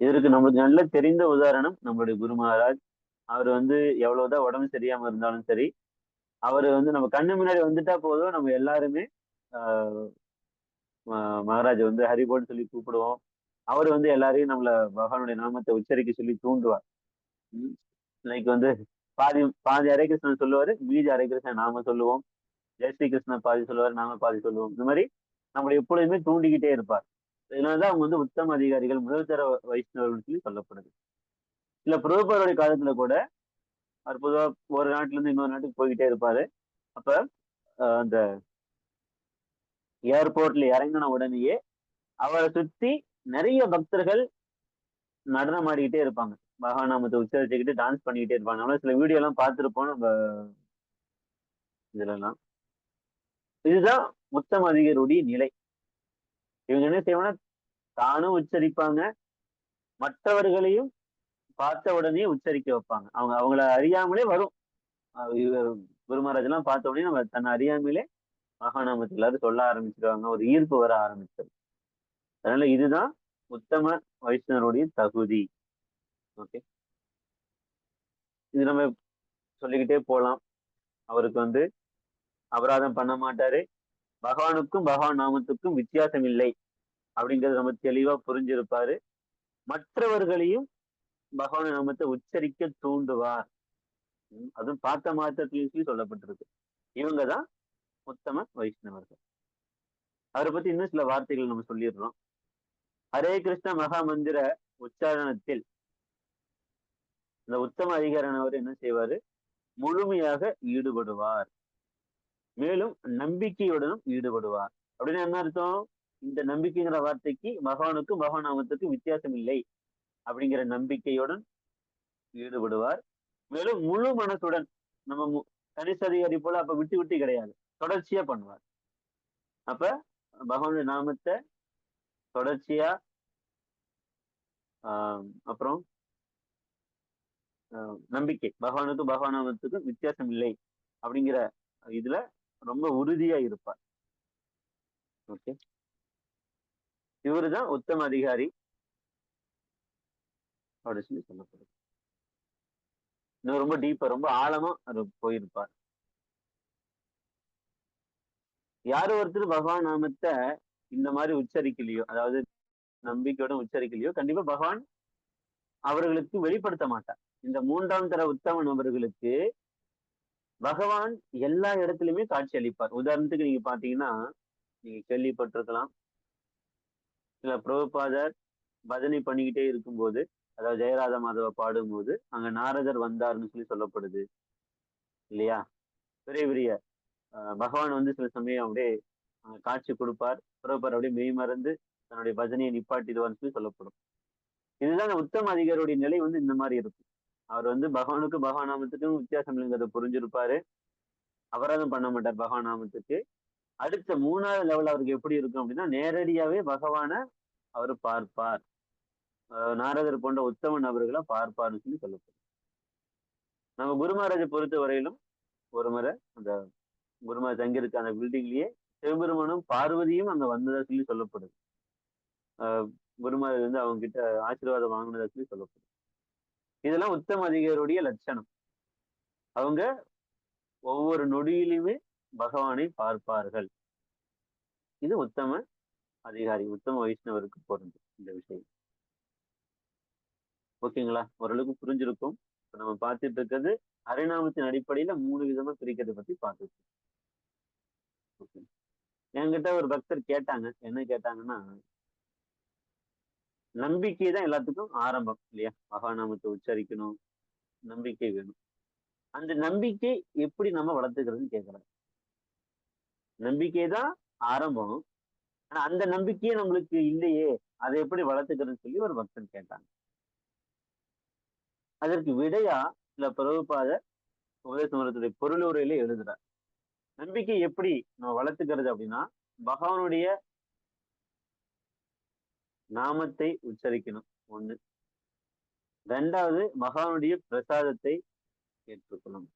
A: இதற்கு நம்மளுக்கு நல்ல தெரிந்த உதாரணம் நம்மளுடைய குரு மகாராஜ். அவர் எவ்வளவுதான் உடம்பு சரியாம இருந்தாலும் சரி, அவர் நம்ம கண்ணு முன்னாடி வந்துட்டா போதும், நம்ம எல்லாருமே ஆஹ் மகாராஜ் ஹரிபோல்னு சொல்லி கூப்பிடுவோம். அவர் எல்லாரையும் நம்மள பகவானுடைய நாமத்தை உச்சரிக்க சொல்லி தூண்டுவார். லைக் பாதி பாதி ஹரே கிருஷ்ணன் சொல்லுவாரு, மீதி ஹரே கிருஷ்ணன் நாம சொல்லுவோம். ஜெய் ஸ்ரீ கிருஷ்ணன் பாதி சொல்லுவாரு, நாம பாதி சொல்லுவோம். இந்த மாதிரி நம்மளை எப்பொழுதுமே தூண்டிக்கிட்டே இருப்பார். இதனாலதான் அவங்க உத்தம அதிகாரிகள், முதல் தர வைஷ்ணவர்கள் சொல்லி சொல்லப்படுது. இல்ல பிரபுபாதருடைய காலத்துல கூட அவர் பொதுவா ஒரு நாட்டுல இருந்து இன்னொரு நாட்டுக்கு போய்கிட்டே இருப்பாரு. அப்ப அந்த ஏர்போர்ட்ல இறங்கின உடனேயே அவரை சுத்தி நிறைய பக்தர்கள் நடனம் ஆடிக்கிட்டே இருப்பாங்க. பகவான் நாமத்தை உச்சரிச்சுக்கிட்டு டான்ஸ் பண்ணிக்கிட்டே இருப்பாங்க. நம்மள சில வீடியோ எல்லாம் பார்த்திருப்போம் நம்ம இதுல எல்லாம். இதுதான் உத்தம அதிகாரியுடைய நிலை. இவங்க என்ன செய்வாங்கன்னா தானும் உச்சரிப்பாங்க, மற்றவர்களையும் பார்த்த உடனே உச்சரிக்க வைப்பாங்க. அவங்கள அறியாமலே வரும். குரு மகாராஜ் எல்லாம் பார்த்த உடனே நம்ம தன்னை அறியாமலே மகாநாமத்தை எல்லாரும் சொல்ல ஆரம்பிச்சிருவாங்க. ஒரு ஈர்ப்பு வர ஆரம்பிச்சது. அதனால இதுதான் உத்தம வைஷ்ணவருடைய தகுதி. ஓகே, இது நம்ம சொல்லிக்கிட்டே போலாம். அவருக்கு அபராதம் பண்ண மாட்டாரு. பகவானுக்கும் பகவான் நாமத்துக்கும் வித்தியாசம் இல்லை அப்படிங்கறது நம்ம தெளிவா புரிஞ்சிருப்பாரு. மற்றவர்களையும் பகவான் நாமத்தை உச்சரிக்க தூண்டுவார். அதுவும் பார்த்த மாத்திரத்திலும் சொல்லப்பட்டிருக்கு. இவங்கதான் உத்தம வைஷ்ணவர்கள். அவரை பத்தி இன்னும் சில வார்த்தைகள் நம்ம சொல்லிடுறோம். ஹரே கிருஷ்ண மகா மந்திர உச்சாரணத்தில் இந்த உத்தம அதிகாரனவர் என்ன செய்வாரு? முழுமையாக ஈடுபடுவார். மேலும் நம்பிக்கையுடனும் ஈடுபடுவார். அப்படின்னு என்ன அர்த்தம்? இந்த நம்பிக்கைங்கிற வார்த்தைக்கு பகவானுக்கும் பகவான் நாமத்துக்கும் வித்தியாசம் இல்லை அப்படிங்கிற நம்பிக்கையுடன் ஈடுபடுவார். மேலும் முழு மனசுடன், நம்ம கனிஷ்ட அதிகாரி போல அப்ப விட்டு விட்டு கிடையாது, தொடர்ச்சியா பண்ணுவார். அப்ப பகவானுடைய நாமத்தை தொடர்ச்சியா அப்புறம் நம்பிக்கை, பகவானுக்கும் பகவான் நாமத்துக்கும் வித்தியாசம் இல்லை அப்படிங்கிற இதுல ரொம்ப உறுதியா இருப்பார். ஓகே, இவருதான் உத்தம அதிகாரி அப்படின்னு சொல்லி சொல்லப்படுது. இன்னும் ரொம்ப டீப்பா, ரொம்ப ஆழமா அது போயிருப்பார். யாரும் ஒருத்தர் பகவான் நாமத்தை இந்த மாதிரி உச்சரிக்கலையோ, அதாவது நம்பிக்கையோட உச்சரிக்கலையோ, கண்டிப்பா பகவான் அவர்களுக்கு வெளிப்படுத்த மாட்டார். இந்த 3ஆம் தர உத்தம நபர்களுக்கு பகவான் எல்லா இடத்துலயுமே காட்சி அளிப்பார். உதாரணத்துக்கு நீங்க பாத்தீங்கன்னா, நீங்க கேள்விப்பட்டிருக்கலாம், சில பிரபுபாதர் பஜனை பண்ணிக்கிட்டே இருக்கும்போது, அதாவது ஜெயராத மாதவ பாடும்போது அங்க நாரதர் வந்தார்னு சொல்லி சொல்லப்படுது இல்லையா? பெரிய பெரிய பகவான் சில சமயம் அப்படியே காட்சி கொடுப்பார். பிரபுபார் அப்படியே மெய் மறந்து தன்னுடைய பஜனையை நிப்பாட்டிடுவார்னு சொல்லி சொல்லப்படும். இதுதான் உத்தம அதிகாரியுடைய நிலை இந்த மாதிரி இருக்கும். அவர் பகவானுக்கும் பகவான் நாமத்துக்கும் வித்தியாசம் இல்லைங்கிறத புரிஞ்சிருப்பாரு. அபராதம் பண்ண மாட்டார் பகவான் நாமத்துக்கு. அடுத்த 3வது லெவல் அவருக்கு எப்படி இருக்கும் அப்படின்னா, நேரடியாவே பகவான அவர் பார்ப்பார். நாரதர் போன்ற உத்தம நபர்களை பார்ப்பார்னு சொல்லி சொல்லப்படும். நம்ம குரு மகாராஜை பொறுத்த வரையிலும் ஒரு முறை அந்த குரு மகாராஜ் தங்கியிருக்க அந்த பில்டிங்லயே சிவபெருமானும் பார்வதியும் அங்க வந்ததா சொல்லி சொல்லப்படுது. குரு மகாராஜ் அவங்க கிட்ட ஆசீர்வாதம் வாங்கினதா சொல்லி சொல்லப்படுது. இதெல்லாம் உத்தம அதிகாரியுடைய லட்சணம். அவங்க ஒவ்வொரு நொடியிலுமே பகவானை பார்ப்பார்கள். இது உத்தம அதிகாரி, உத்தம வைஷ்ணவருக்கு பொருந்தும் இந்த விஷயம். ஓகேங்களா? ஓரளவுக்கு புரிஞ்சிருக்கும். இப்ப நம்ம பார்த்துட்டு இருக்கிறது ஹரிநாமத்தின் அடிப்படையில 3 விதமா பிரிக்கிறத பத்தி பார்த்துட்டு இருக்கோம். என்கிட்ட ஒரு பக்தர் கேட்டாங்க, என்ன கேட்டாங்கன்னா, நம்பிக்கை தான் எல்லாத்துக்கும் ஆரம்பம் இல்லையா? மகாநாமத்தை உச்சரிக்கணும், நம்பிக்கை வேணும். அந்த நம்பிக்கை எப்படி நம்ம வளர்த்துக்கிறதுன்னு கேட்கறாங்க. நம்பிக்கை தான் ஆரம்பம். ஆனா அந்த நம்பிக்கையே நம்மளுக்கு இல்லையே, அதை எப்படி வளர்த்துக்கிறதுன்னு சொல்லி ஒரு பக்தன் கேட்டாங்க. அதற்கு விடையா சில பிரபுபாத உபதேசமரத்துடைய பொருளுரையில எழுதுறார். நம்பிக்கை எப்படி நம்ம வளர்த்துக்கிறது அப்படின்னா, பகவானுடைய நாமத்தை உச்சரிக்கணும் ஒண்ணு. 2வது பகவானுடைய பிரசாதத்தை ஏற்றுக்கணும்.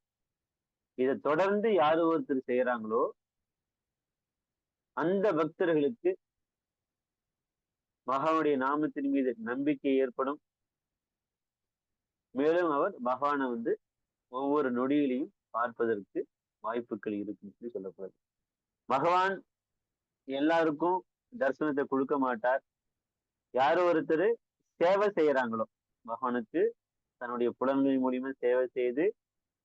A: இதை தொடர்ந்து யார் ஒருத்தர் செய்யறாங்களோ அந்த பக்தர்களுக்கு பகவானுடைய நாமத்தின் மீது நம்பிக்கை ஏற்படும். மேலும் அவர் பகவானை ஒவ்வொரு நொடியிலையும் பார்ப்பதற்கு வாய்ப்புகள் இருக்குன்னு சொல்லி சொல்லப்படுது. பகவான் எல்லாருக்கும் தரிசனத்தை கொடுக்க மாட்டார். யார் ஒருத்தர் சேவை செய்யறாங்களோ, பகவானுக்கு தன்னுடைய புலன்களின் மூலியமா சேவை செய்து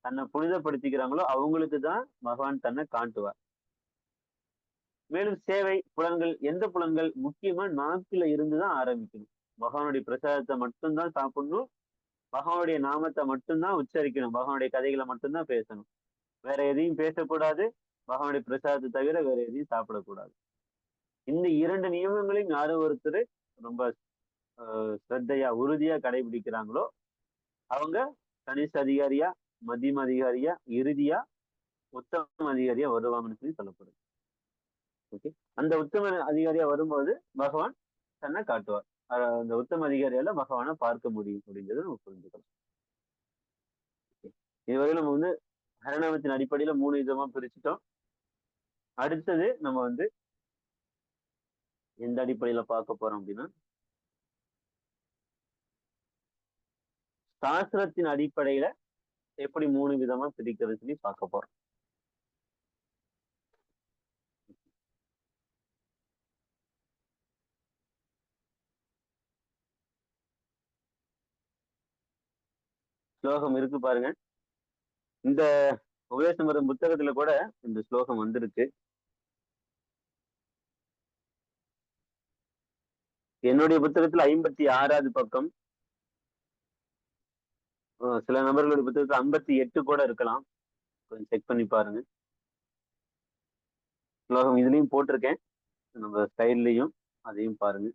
A: தன்னை புனிதப்படுத்திக்கிறாங்களோ அவங்களுக்கு தான் பகவான் தன்னை காட்டுவார். மேலும் சேவை புலன்கள், எந்த புலன்கள் முக்கியமா நாக்குல இருந்துதான் ஆரம்பிக்கணும். பகவானுடைய பிரசாதத்தை மட்டும்தான் சாப்பிடணும், பகவானுடைய நாமத்தை மட்டும்தான் உச்சரிக்கணும், பகவானுடைய கதைகளை மட்டும்தான் பேசணும், வேற எதையும் பேசக்கூடாது, பகவானுடைய பிரசாதத்தை தவிர வேற எதையும் சாப்பிடக்கூடாது. இந்த 2 நியமங்களையும் யாரும் ஒருத்தர் ரொம்ப ஸ்ரத்தையா உறுதியா கடைபிடிக்கிறாங்களோ அவங்க கனிஷ்ட அதிகாரியா, மத்தியம அதிகாரியா, இறுதியா உத்தம அதிகாரியா வருவாங்கன்னு சொல்லி சொல்லப்படுது. ஓகே, அந்த உத்தம அதிகாரியா வரும்போது பகவான் தன்னை காட்டுவார். அந்த உத்தம அதிகாரியால பகவானை பார்க்க முடியும் அப்படிங்கிறத நம்ம புரிஞ்சுக்கலாம். இதுவரை நம்ம ஹரிநாமத்தின் அடிப்படையில 3 விதமா பிரிச்சுட்டோம். அடுத்தது நம்ம எந்த அடிப்படையில பார்க்க போறோம் அப்படின்னா, சாஸ்திரத்தின் அடிப்படையில எப்படி 3 விதமா பிரிக்கிறது சொல்லி பார்க்க போறோம். ஸ்லோகம் இருக்கு பாருங்க. இந்த உபதேசமரம் புத்தகத்துல கூட இந்த ஸ்லோகம் வந்திருக்கு. என்னுடைய புத்தகத்துல 56வது பக்கம், சில நபர்களுடைய புத்தகத்துல 58 கூட இருக்கலாம். கொஞ்சம் செக் பண்ணி பாருங்க. ஸ்லோகம் இதுலயும் போட்டிருக்கேன், நம்ம ஸ்டைல்லையும் அதையும் பாருங்க.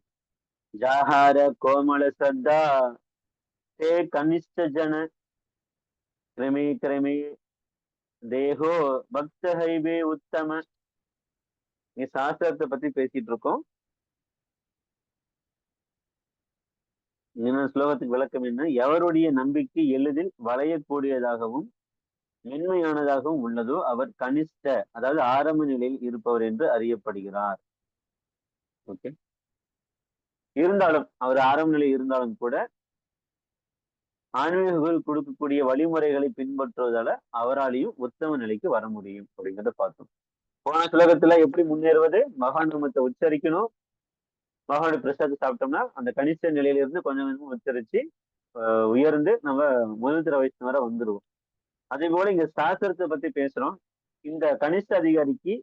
A: ஜாஹார கோமல சத்தா தே கனிஷ்ட ஜன கிரமே கிரமே தேகோ பக்த ஹைவே உத்தம. நீ சாஸ்திரத்தை பத்தி பேசிட்டு இருக்கோம். ஸ்லோகத்துக்கு விளக்கம் என்ன? எவருடைய நம்பிக்கை எளிதில் வளையக்கூடியதாகவும் மென்மையானதாகவும் உள்ளதோ அவர் கனிஷ்ட, அதாவது ஆரம்ப நிலையில் இருப்பவர் என்று அறியப்படுகிறார். ஓகே, இருந்தாலும் அவர் ஆரம்ப நிலை இருந்தாலும் கூட ஆன்மீகர்கள் கொடுக்கக்கூடிய வழிமுறைகளை பின்பற்றுவதால அவராலையும் உத்தம நிலைக்கு வர முடியும் அப்படிங்கிறத பார்த்தோம். போன ஸ்லோகத்துல எப்படி முன்னேறுவது? மகான் நாமத்தை உச்சரிக்கணும், மகானுடைய பிரசாதத்தை சாப்பிட்டோம்னா அந்த கனிஷ்ட நிலையில இருந்து கொஞ்சம் கொஞ்சமா உச்சரிச்சு உயர்ந்து நம்ம முதல்தர வயசு வரை வந்துடுவோம். அதே போல இங்க சாஸ்திரத்தை பத்தி பேசுறோம். இந்த கனிஷ்ட அதிகாரிக்கு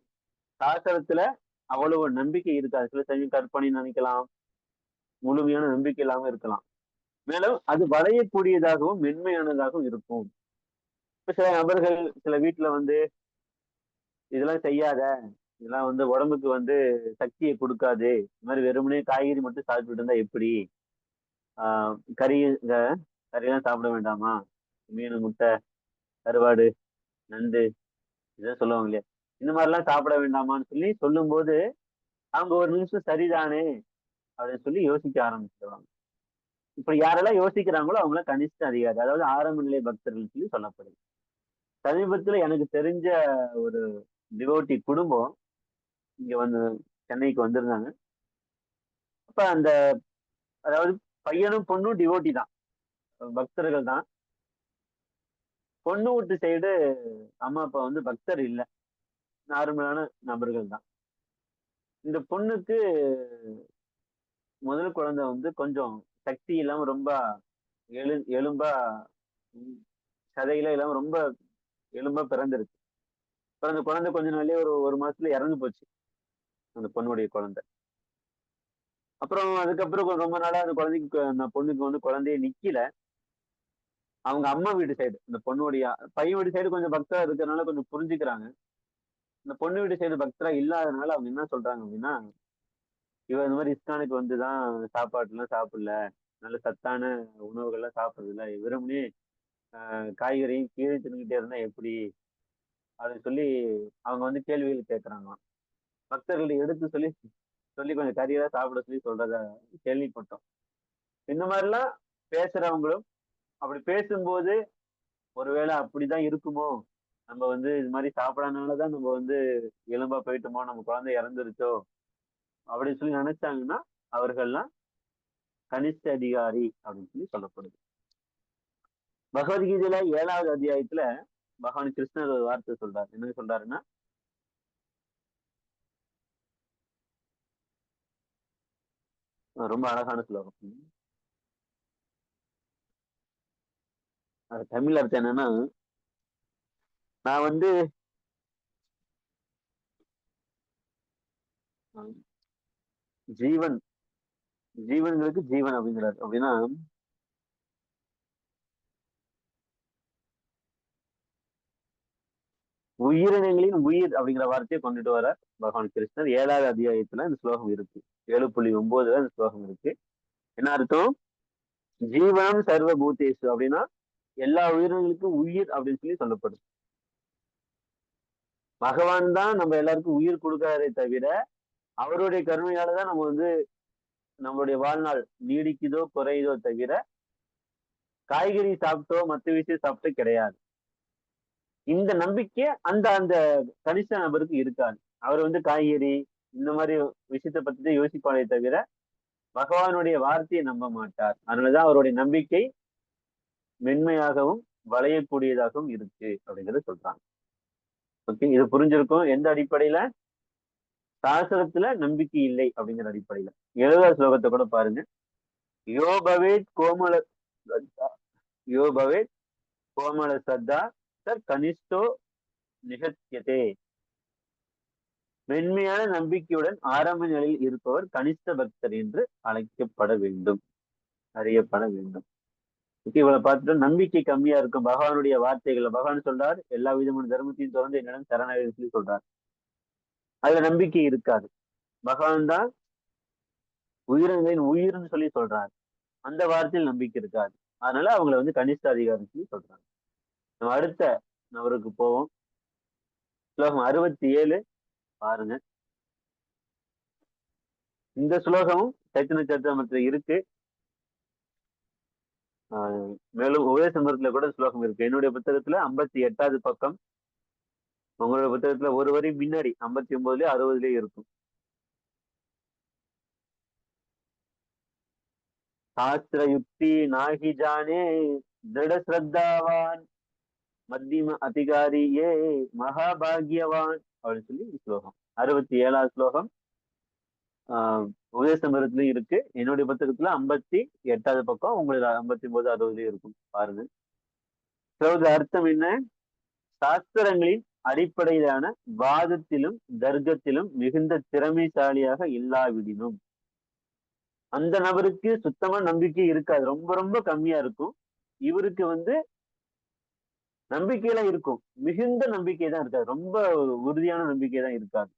A: சாஸ்திரத்துல அவ்வளவு நம்பிக்கை இருக்காது. சில சமயம் கற்பனை நினைக்கலாம், முழுமையான நம்பிக்கை இல்லாம இருக்கலாம். மேலும் அது வளையக்கூடியதாகவும் மென்மையானதாகவும் இருக்கும். இப்ப சில நபர்கள் சில வீட்டுல இதெல்லாம் செய்யாத, இதெல்லாம் உடம்புக்கு சக்தியை கொடுக்காது, இந்த மாதிரி வெறுமனே காய்கறி மட்டும் சாப்பிட்டுட்டு இருந்தா எப்படி, கறியெல்லாம் சாப்பிட வேண்டாமா, மீன், முட்டை, கருவாடு, நண்டு இதெல்லாம் சொல்லுவாங்க இல்லையா, இந்த மாதிரிலாம் சாப்பிட வேண்டாமான்னு சொல்லி சொல்லும் போது அவங்க ஒரு நிமிஷம் சரிதானே அப்படின்னு சொல்லி யோசிக்க ஆரம்பிச்சிருவாங்க. இப்ப யாரெல்லாம் யோசிக்கிறாங்களோ அவங்களாம் கனிஷ்ட அதிகாரி, அதாவது ஆரம்ப நிலை பக்தர்கள் சொல்லி சொல்லப்படுது. சமீபத்துல எனக்கு தெரிஞ்ச ஒரு டிவோட்டி குடும்பம் இங்க சென்னைக்கு வந்திருந்தாங்க. அப்ப அதாவது பையனும் பொண்ணும் டிவோட்டி தான், பக்தர்கள் தான். பொண்ணு வீட்டு சைடு அம்மா அப்பா பக்தர் இல்லை, நார்மலான நபர்கள் தான். இந்த பொண்ணுக்கு முதல் குழந்தை கொஞ்சம் சக்தி இல்லாம ரொம்ப எலும்பா சதையில எல்லாம் ரொம்ப எலும்பா பிறந்திருக்கு. அப்புறம் அந்த குழந்தை கொஞ்ச நாள்லயே ஒரு மாசத்துல இறந்து போச்சு, அந்த பொண்ணுடைய குழந்தை. அப்புறம் அதுக்கப்புறம் ரொம்ப நாளா அந்த குழந்தைக்கு அந்த பொண்ணுக்கு வந்து குழந்தையே நிக்கல. அவங்க அம்மா வீட்டு சைடு, இந்த பொண்ணுடைய பையன் வீட்டு சைடு கொஞ்சம் பக்தரா இருக்கிறதுனால கொஞ்சம் புரிஞ்சுக்கிறாங்க. இந்த பொண்ணு வீட்டு சைடு பக்தரா இல்லாதனால அவங்க என்ன சொல்றாங்க அப்படின்னா, இவ இந்த மாதிரி இஸ்கானுக்கு வந்துதான் சாப்பாடு எல்லாம் சாப்பிடல, நல்ல சத்தான உணவுகள்லாம் சாப்பிடுறது இல்ல, வெறுமனே காய்கறியும் கீரை தின்னுகிட்டே இருந்தா எப்படி அப்படின்னு சொல்லி அவங்க வந்து கேள்விகள் கேட்கறாங்களாம். பக்தர்களை எடுத்து சொல்லி சொல்லி கொஞ்சம் கறியெல்லாம் சாப்பிட சொல்லி சொல்றத கேள்விப்பட்டோம். இந்த மாதிரிலாம் பேசுறவங்களும், அப்படி பேசும்போது ஒருவேளை அப்படிதான் இருக்குமோ, நம்ம வந்து இது மாதிரி சாப்பிடறதுனாலதான் நம்ம வந்து எலும்பா போயிட்டோமோ, நம்ம குழந்தை இறந்துருச்சோ அப்படின்னு சொல்லி நினைச்சாங்கன்னா அவர்கள்லாம் கனிஷ்ட அதிகாரி அப்படின்னு சொல்லி சொல்லப்படுது. பகவத்கீதையில 7வது அத்தியாயத்துல பகவான் கிருஷ்ணர் ஒரு வார்த்தை சொல்றாரு. என்ன சொல்றாருன்னா, ரொம்ப அழகான ஸ்லோகம். அது தமிழ் அர்த்தம் என்னன்னா, நான் வந்து ஜீவன் ஜீவன்களுக்கு ஜீவன் அப்படிங்கிறாரு. அப்படின்னா உயிரினங்களின் உயிர் அப்படிங்கிற வார்த்தையை கொண்டுட்டு வர பகவான் கிருஷ்ணர் 7வது அத்தியாயத்துல இந்த ஸ்லோகம் இருக்கு. 7.9 இந்த ஸ்லோகம் இருக்கு. என்ன அர்த்தம்? ஜீவனம் சர்வ பூதேஷு அப்படின்னா எல்லா உயிரினங்களுக்கும் உயிர் அப்படின்னு சொல்லி சொல்லப்படுது. பகவான் தான் நம்ம எல்லாருக்கும் உயிர் கொடுக்காரே தவிர, அவருடைய கருணையாலதான் நம்ம வந்து நம்மளுடைய வாழ்நாள் நீடிக்குதோ குறையுதோ தவிர, காய்கறி சாப்பிட்டோ மற்ற விஷயம் சாப்பிட்டோ கிடையாது. இந்த நம்பிக்கை அந்த அந்த கனிஷ்ட நபருக்கு இருக்காது. அவர் வந்து காய்கறி இந்த மாதிரி விஷயத்த பத்தி தான் யோசிப்பாரே தவிர, பகவானுடைய வார்த்தையை நம்ப மாட்டார். அதனாலதான் அவருடைய நம்பிக்கை மென்மையாகவும் வளையக்கூடியதாகவும் இருக்கு அப்படிங்கறத சொல்றாங்க. ஓகே, இது புரிஞ்சிருக்கும். எந்த அடிப்படையில? சாஸ்திரத்துல நம்பிக்கை இல்லை அப்படிங்கிற அடிப்படையில. 7வது ஸ்லோகத்தை கூட பாருங்க. யோ பவேத் கோமல யோ பவேத் கோமல சத்தா சர் கனிஷ்டோ நிகத்தியதே. மென்மையான நம்பிக்கையுடன் ஆரம்ப நிலையில் இருப்பவர் கனிஷ்ட பக்தர் என்று அழைக்கப்பட வேண்டும், அறியப்பட வேண்டும். இவ்வளவு பார்த்துட்டு நம்பிக்கை கம்மியா இருக்கும் பகவானுடைய வார்த்தைகள். பகவான் சொல்றார், எல்லா விதமான தர்மத்தையும் தொடர்ந்து என்னிடம் சரணாகதி சொல்லி சொல்றார். அதுல நம்பிக்கை இருக்காது. பகவான் தான் உயிரினங்களின் உயிர்னு சொல்லி சொல்றாரு, அந்த வார்த்தையில் நம்பிக்கை இருக்காது. அதனால அவங்களை வந்து கனிஷ்ட அதிகாரம் சொல்லி சொல்றாங்க. நம்ம அடுத்த நபருக்கு போவோம். ஸ்லோகம் 67 பாருங்க. இந்த ஸ்லோகமும் சைத்தன்ய சரிதாமிரத்துல இருக்கு. மேலும் உபதேசமரத்துல கூட ஸ்லோகம் இருக்கு. என்னுடைய புத்தகத்துல 58வது பக்கம், உங்களுடைய புத்தகத்துல ஒரு வரி முன்னாடி 59லயே 60லயே இருக்கும். சாஸ்திர யுக்தி நாகி ஜானே திருட ஸ்ரத்தாவான் மத்தியம அதிகாரி ஏ மகாபாகியவான் அப்படின்னு சொல்லி ஸ்லோகம். 67வது ஸ்லோகம் உபதேசமரத்துலயும் இருக்கு. என்னுடைய புத்தகத்துல 58வது பக்கம், உங்களுக்கு 59 60லயும் இருக்கும். பாருங்க. அர்த்தம் என்ன? சாஸ்திரங்களின் அடிப்படையிலான வாதத்திலும் தர்க்கத்திலும் மிகுந்த திறமைசாலியாக இல்லாவிடினும் அந்த நபருக்கு சுத்தமா நம்பிக்கை இருக்காது, ரொம்ப ரொம்ப கம்மியா இருக்கும். இவருக்கு வந்து நம்பிக்கையில இருக்கும், மிகுந்த நம்பிக்கை தான் இருக்காது, ரொம்ப உறுதியான நம்பிக்கை தான் இருக்காது.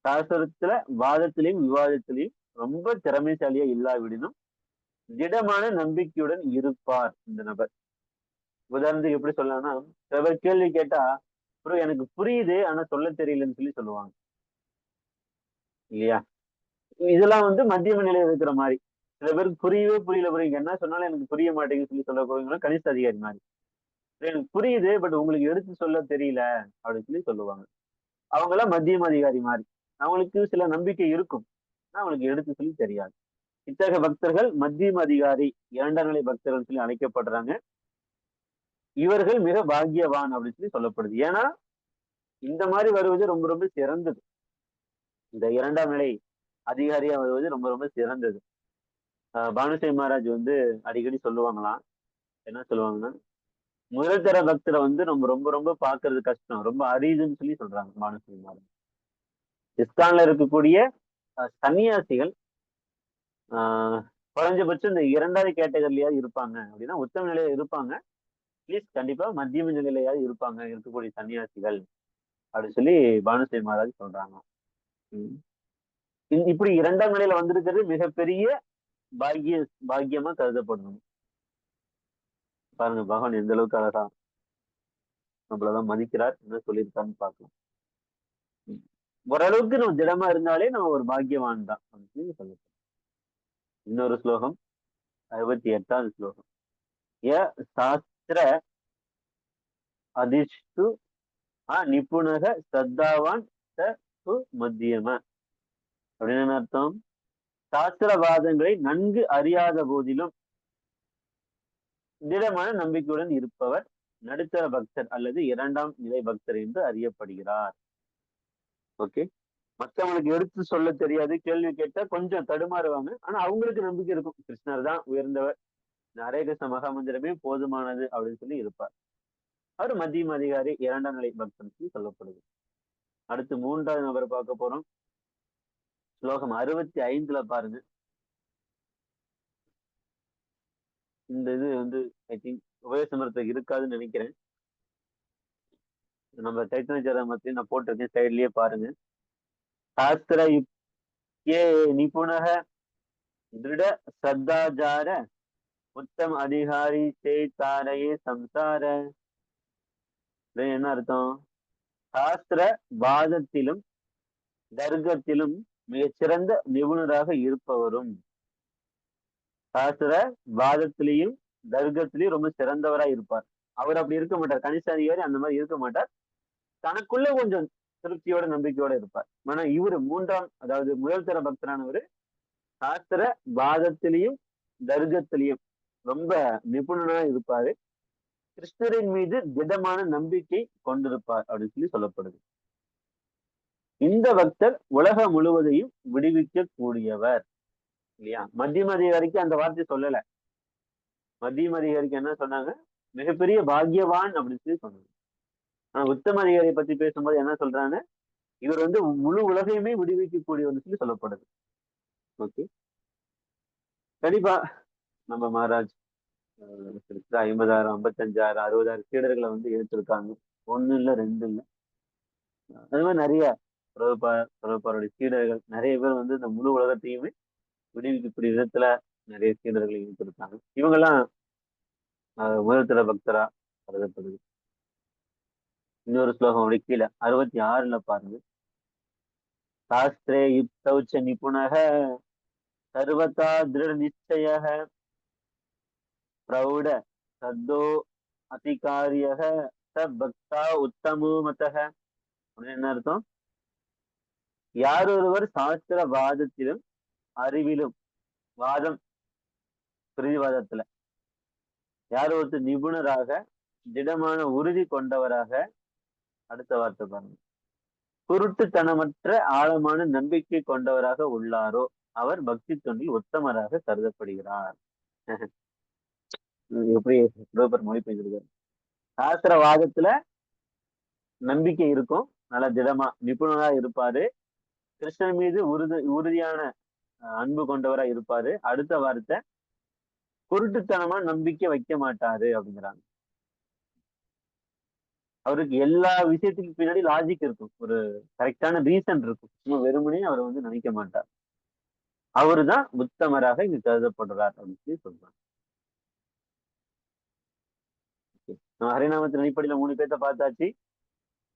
A: சாஸ்திரத்துல வாதத்திலையும் விவாதத்திலையும் ரொம்ப திறமைசாலியா இல்லாவிடனும் திடமான நம்பிக்கையுடன் இருப்பார் இந்த நபர். உதாரணத்துக்கு எப்படி சொல்லலாம்னா, சில பேர் கேள்வி கேட்டா, ப்ரோ எனக்கு புரியுது ஆனா சொல்ல தெரியலன்னு சொல்லி சொல்லுவாங்க இல்லையா? இதெல்லாம் வந்து மத்தியம நிலையில இருக்கிற மாதிரி. சில பேருக்கு புரியவே புரியல, புரியுங்க என்ன சொன்னாலும் எனக்கு புரிய மாட்டேங்குன்னு சொல்லி சொல்லக்கூடியவங்க கனிஷ்ட அதிகாரி மாதிரி. எனக்கு புரியுது பட் உங்களுக்கு எடுத்து சொல்ல தெரியல அப்படின்னு சொல்லி சொல்லுவாங்க. அவங்க எல்லாம் மத்தியம அதிகாரி மாதிரி. அவங்களுக்கு சில நம்பிக்கை இருக்கும், அவங்களுக்கு எடுத்து சொல்லி தெரியாது. இத்தகைய பக்தர்கள் மத்தியம அதிகாரி 2ஆம் நிலை பக்தர்கள் சொல்லி அழைக்கப்படுறாங்க. இவர்கள் மிக பாக்கியவான் அப்படின்னு சொல்லி சொல்லப்படுது. ஏன்னா இந்த மாதிரி வருவது ரொம்ப ரொம்ப சிறந்தது. இந்த 2ஆம் நிலை அதிகாரியா வருவது ரொம்ப ரொம்ப சிறந்தது. பானுசை மகாராஜ் வந்து அடிக்கடி சொல்லுவாங்களாம். என்ன சொல்லுவாங்கன்னா, முதல் தர பக்தரை வந்து நம்ம ரொம்ப ரொம்ப பாக்குறது கஷ்டம், ரொம்ப அரிதுன்னு சொல்லி சொல்றாங்க பானுசிமார். இஸ்கான்ல இருக்கக்கூடிய சன்னியாசிகள் குறைஞ்சபட்சம் இந்த இரண்டாவது கேட்டகரிலையாவது இருப்பாங்க அப்படின்னா, உத்தம நிலையில இருப்பாங்க, அட்லீஸ்ட் கண்டிப்பா மத்தியம நிலையிலையாவது இருப்பாங்க இருக்கக்கூடிய சன்னியாசிகள் அப்படின்னு சொல்லி பானுசை மகாராஜ் சொல்றாங்க. இப்படி இரண்டாம் நிலையில வந்திருக்கிறது மிகப்பெரிய பாக்கியமா கருதப்படணும். பாருங்க பகவான் எந்த அளவுக்கு அழகா நம்மளதான் மதிக்கிறார், என்ன சொல்லியிருக்காருன்னு பார்க்கலாம். ஓரளவுக்கு நம்ம திடமா இருந்தாலே நம்ம ஒரு பாக்கியவான் தான் அப்படின்னு சொல்லலாம். இன்னொரு ஸ்லோகம், 68வது ஸ்லோகம். சாஸ்திர அதிஷ்டு நிபுணக சத்தாவான் மத்தியம அப்படின்னு என்ன அர்த்தம்? சாஸ்திரவாதங்களை நன்கு அறியாத போதிலும் திடமான நம்பிக்கையுடன் இருப்பவர் நடுத்தர பக்தர் அல்லது இரண்டாம் நிலை பக்தர் என்று அறியப்படுகிறார். ஓகே, மற்றவங்களுக்கு எடுத்து சொல்ல தெரியாது, கேள்வி கேட்டா கொஞ்சம் தடுமாறுவாங்க, ஆனா அவங்களுக்கு நம்பிக்கை இருக்கும், கிருஷ்ணர் தான் உயர்ந்தவர், ஹரே கிருஷ்ண மகாமந்திரமே போதுமானது அப்படின்னு சொல்லி இருப்பார். அவர் மத்தியம அதிகாரி, இரண்டாம் நிலை பக்தன் சொல்லப்படுது. அடுத்து மூன்றாவது நபரை பார்க்க போறோம். ஸ்லோகம் 65ல பாருங்க. இந்த இது வந்து ஐ திங்க் உபயசமரத்துக்கு இருக்காதுன்னு நினைக்கிறேன். நம்ம சைத்தன்ய சரிதாமத்திலையும் நான் போட்டிருக்கேன், சைட்லயே பாருங்க. சாஸ்திர யுக்தே நிபுணக திருட சத்தாச்சார உத்தம் அதிகாரி தாரையே சம்சார. என்ன அர்த்தம்? சாஸ்திர வாதத்திலும் தர்க்கத்திலும் மிகச்சிறந்த நிபுணராக இருப்பவரும், சாஸ்திர வாதத்திலையும் தர்க்கத்திலையும் ரொம்ப சிறந்தவரா இருப்பார். அவர் அப்படி இருக்க மாட்டார், கனிஷ்ட அதிகாரி அந்த மாதிரி இருக்க மாட்டார், தனக்குள்ள கொஞ்சம் திருப்தியோட நம்பிக்கையோட இருப்பார். ஆனா இவரு மூன்றாம், அதாவது முதல் தர பக்தரானவர் சாஸ்திர வாதத்திலையும் தர்க்கத்திலையும் ரொம்ப நிபுணனா இருப்பாரு, கிருஷ்ணரின் மீது திடமான நம்பிக்கை கொண்டிருப்பார் அப்படின்னு சொல்லி சொல்லப்படுது. இந்த பக்தர் உலகம் முழுவதையும் விடுவிக்க கூடியவர் இல்லையா? மத்தியம அதிகாரிக்கு அந்த வார்த்தை சொல்லல. மத்தியம அதிகாரிக்கு என்ன சொன்னாங்க? மிகப்பெரிய பாக்கியவான் அப்படின்னு சொல்லி சொன்னாங்க. ஆனா உத்தம அதிகாரியை பத்தி பேசும்போது என்ன சொல்றாங்க? இவர் வந்து முழு உலகையுமே விடுவிக்கக்கூடியவர்னு சொல்லி சொல்லப்படுது. ஓகே, கண்டிப்பா நம்ம மகாராஜ் 50,000 55,000 60,000 சீடர்களை வந்து எடுத்திருக்காங்க. ஒண்ணு இல்ல, ரெண்டு இல்ல, அது மாதிரி நிறைய பிரபுபாருடைய சீடர்கள் நிறைய பேர் வந்து இந்த முழு உலகத்தையுமே விடுவிக்கக்கூடிய விதத்துல நிறைய சீடர்களை எடுத்திருக்காங்க. இவங்கெல்லாம் முதல்தர பக்தரா கருதப்படுது. இன்னொரு ஸ்லோகம் அப்படி கீழே 66ல பாருங்க. சாஸ்திரே யுக்தௌச்ச நிபுணக சர்வதா திருட நிச்சய பிரௌட சத்தோ அதிகாரியக ச பக்தா உத்தமோ மதக அப்படின்னு என்ன அர்த்தம்? யார் ஒருவர் சாஸ்திர வாதத்திலும் அறிவிலும், வாதம் பிரதிவாதத்துல யார் ஒருத்தர் நிபுணராக திடமான உறுதி கொண்டவராக, அடுத்த வார்த்தை பாருங்க, குருட்டுத்தனமற்ற ஆழமான நம்பிக்கை கொண்டவராக உள்ளாரோ அவர் பக்தி தொண்டில் உத்தமராக கருதப்படுகிறார். எப்படி மொழி பெய்திருக்காரு? சாஸ்திரவாதத்துல நம்பிக்கை இருக்கும், நல்ல திடமா நிபுணரா இருப்பாரு, கிருஷ்ணன் மீது உறுதியான அன்பு கொண்டவரா இருப்பாரு. அடுத்த வார்த்தை, குருட்டுத்தனமா நம்பிக்கை வைக்க மாட்டாரு அப்படிங்கிறாங்க. அவருக்கு எல்லா விஷயத்துக்கு பின்னாடி லாஜிக் இருக்கும், ஒரு கரெக்டான ரீசன் இருக்கும், சும்மா வெறுமனே அவர் வந்து நினைக்க மாட்டார். அவருதான் உத்தமராக இங்கு கருதப்படுறார் அப்படின்னு சொல்லி சொல்றாங்க. ஹரிநாமத்தின் அடிப்படையில 3 பேர்த்த பார்த்தாச்சு,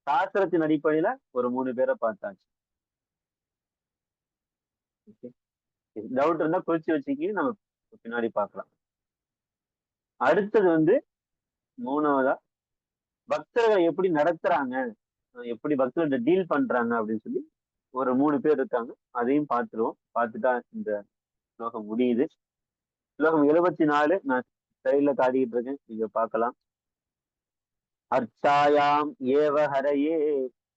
A: சாஸ்திரத்தின் அடிப்படையில ஒரு 3 பேரை பார்த்தாச்சு. டவுட் இருந்தா குறிச்சு வச்சுக்கி நம்ம பின்னாடி பார்க்கலாம். அடுத்தது வந்து மூணாவதா பக்தர்களை எப்படி நடத்துறாங்க, எப்படி பக்தர்கிட்ட டீல் பண்றாங்க அப்படின்னு சொல்லி ஒரு 3 பேர் இருக்காங்க, அதையும் பார்த்துருவோம். பார்த்துட்டா இந்த ஸ்லோகம் முடியுது. ஸ்லோகம் 74 நான் சைட்ல காட்டிக்கிட்டு இருக்கேன், நீங்க பார்க்கலாம். அர்ச்சாயாம் ஏவ ஹரையே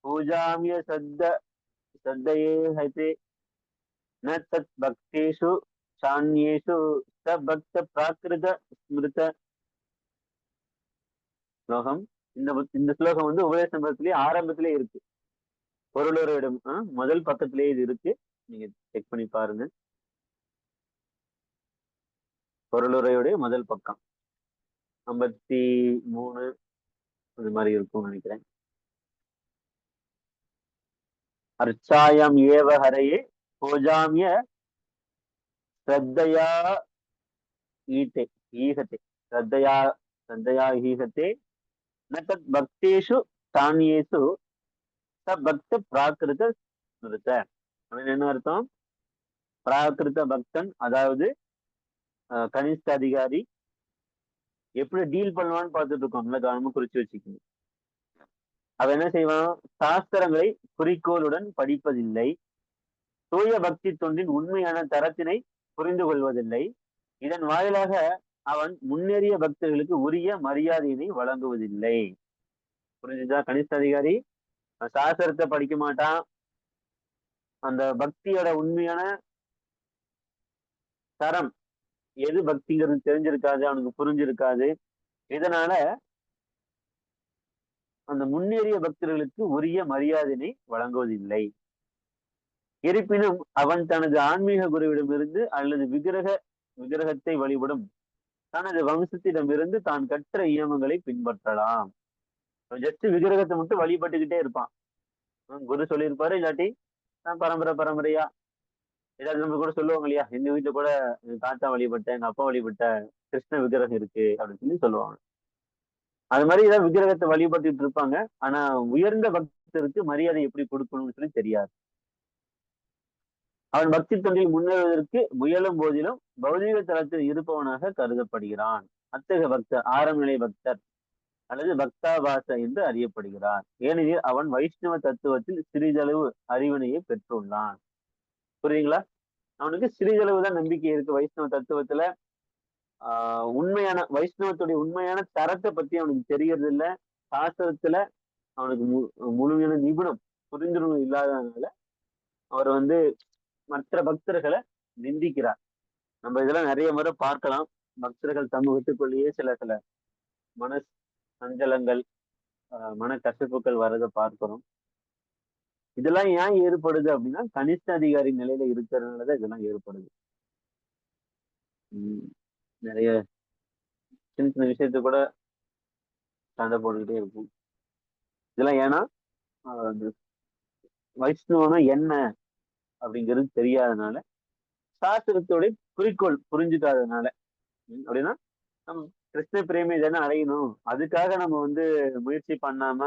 A: பூஜாமிய சத்தையே ஹைதே ந தத் பக்தேஷு சான்யேஷு ச பக்த பிராகிருத ஸ்மிருத. ஸ்லோகம். இந்த ஸ்லோகம் வந்து உபதேசத்திலேயே ஆரம்பத்திலே இருக்கு. பொருளுரையிடம் முதல் பக்கத்திலேயே இது இருக்கு. நீங்க செக் பண்ணி பாருங்க. பொருளுரையுடைய முதல் பக்கம் 53 அது மாதிரி இருக்கும்னு நினைக்கிறேன். அர்ச்சாயம் ஏவ ஹரையே பூஜாமிய ஸ்ரத்தையா ஈட்டே ஈகத்தே ஸ்ரத்தையா ஈகத்தே நத் பக்தேஷு தானியேஷு பக்த பிராகிருத ஸ்மிருத. அப்படின்னு என்ன அர்த்தம்? பிராகிருத பக்தன், அதாவது கனிஷ்ட அதிகாரி எப்படி டீல் பண்ணுவான்னு பார்த்துட்டு இருக்கோம். நல்லா கவனமா குறிச்சு வச்சுக்கணும். அவன் என்ன செய்வான்? சாஸ்திரங்களை குறிக்கோளுடன் படிப்பதில்லை, தூய பக்தி தொண்டின் உண்மையான தரத்தினை புரிந்து கொள்வதில்லை. இதன் வாயிலாக அவன் முன்னேறிய பக்தர்களுக்கு உரிய மரியாதையினை வழங்குவதில்லை. புரிஞ்சுதா? கனிஷ்ட அதிகாரி சாஸ்திரத்தை படிக்க மாட்டான், அந்த பக்தியோட உண்மையான தரம் எது பக்திங்கிறது தெரிஞ்சிருக்காது, அவனுக்கு புரிஞ்சிருக்காது. இதனால அந்த முன்னேறிய பக்தர்களுக்கு உரிய மரியாதையை வழங்குவதில்லை. இருப்பினும் அவன் தனது ஆன்மீக குருவிடமிருந்து அல்லது விக்கிரகத்தை வழிபடும் தனது வம்சத்திடமிருந்து தான் கற்ற இயமங்களை பின்பற்றலாம். ஜஸ்ட் விக்கிரகத்தை மட்டும் வழிபட்டுக்கிட்டே இருப்பான். குரு சொல்லியிருப்பாரு, இல்லாட்டி நான் பரம்பரையா ஏதாவது நம்ம கூட சொல்லுவாங்க இல்லையா, எங்க வீட்டுல கூட எங்க தாத்தா வழிபட்ட, எங்க அப்பா வழிபட்ட கிருஷ்ண விக்கிரகம் இருக்கு அப்படின்னு சொல்லி சொல்லுவாங்க. அது மாதிரி ஏதாவது விக்கிரகத்தை வழிபட்டுட்டு இருப்பாங்க. ஆனா உயர்ந்த பக்தருக்கு மரியாதை எப்படி கொடுக்கணும்னு சொல்லி தெரியாது. அவன் பக்தி தொண்டில் முன்னேறுவதற்கு முயலும் போதிலும் பௌதிக தளத்தில் இருப்பவனாக கருதப்படுகிறான். அத்தகைய பக்தர் ஆரம்பநிலை பக்தர் அல்லது பக்தாபாச என்று அறியப்படுகிறார். ஏனெனில் அவன் வைஷ்ணவ தத்துவத்தில் சிறிதளவு அறிவினையை பெற்றுள்ளான். புரியுதுங்களா? அவனுக்கு சிறிதளவு தான் நம்பிக்கை இருக்கு வைஷ்ணவ தத்துவத்துல. உண்மையான வைஷ்ணவத்துடைய உண்மையான தரத்தை பத்தி அவனுக்கு தெரியறது இல்லை. சாஸ்திரத்துல அவனுக்கு முழுமையான நிபுணம் புரிந்துணர்வு இல்லாததுனால அவர் வந்து மற்ற பக்தர்களை நிந்திக்கிறார். நம்ம இதெல்லாம் நிறைய முறை பார்க்கலாம். பக்தர்கள் சமூகத்துக்குள்ளேயே சில மன சஞ்சலங்கள், மன கசப்புகள் வர்றதை பார்க்கிறோம். இதெல்லாம் ஏன் ஏற்படுது அப்படின்னா கனிஷ்ட அதிகாரி நிலையில இருக்கிறதுனாலதான் இதெல்லாம் ஏற்படுது. நிறைய சின்ன சின்ன விஷயத்த கூட சண்டை போட்டுக்கிட்டே இருக்கும். இதெல்லாம் ஏன்னா வைஷ்ணவனா என்ன அப்படிங்கிறது தெரியாதனால, சாஸ்திரத்தோட குறிக்கோள் புரிஞ்சுக்காதனால. அப்படின்னா நம்ம கிருஷ்ண பிரேமி தானே அடையணும், அதுக்காக நம்ம வந்து முயற்சி பண்ணாம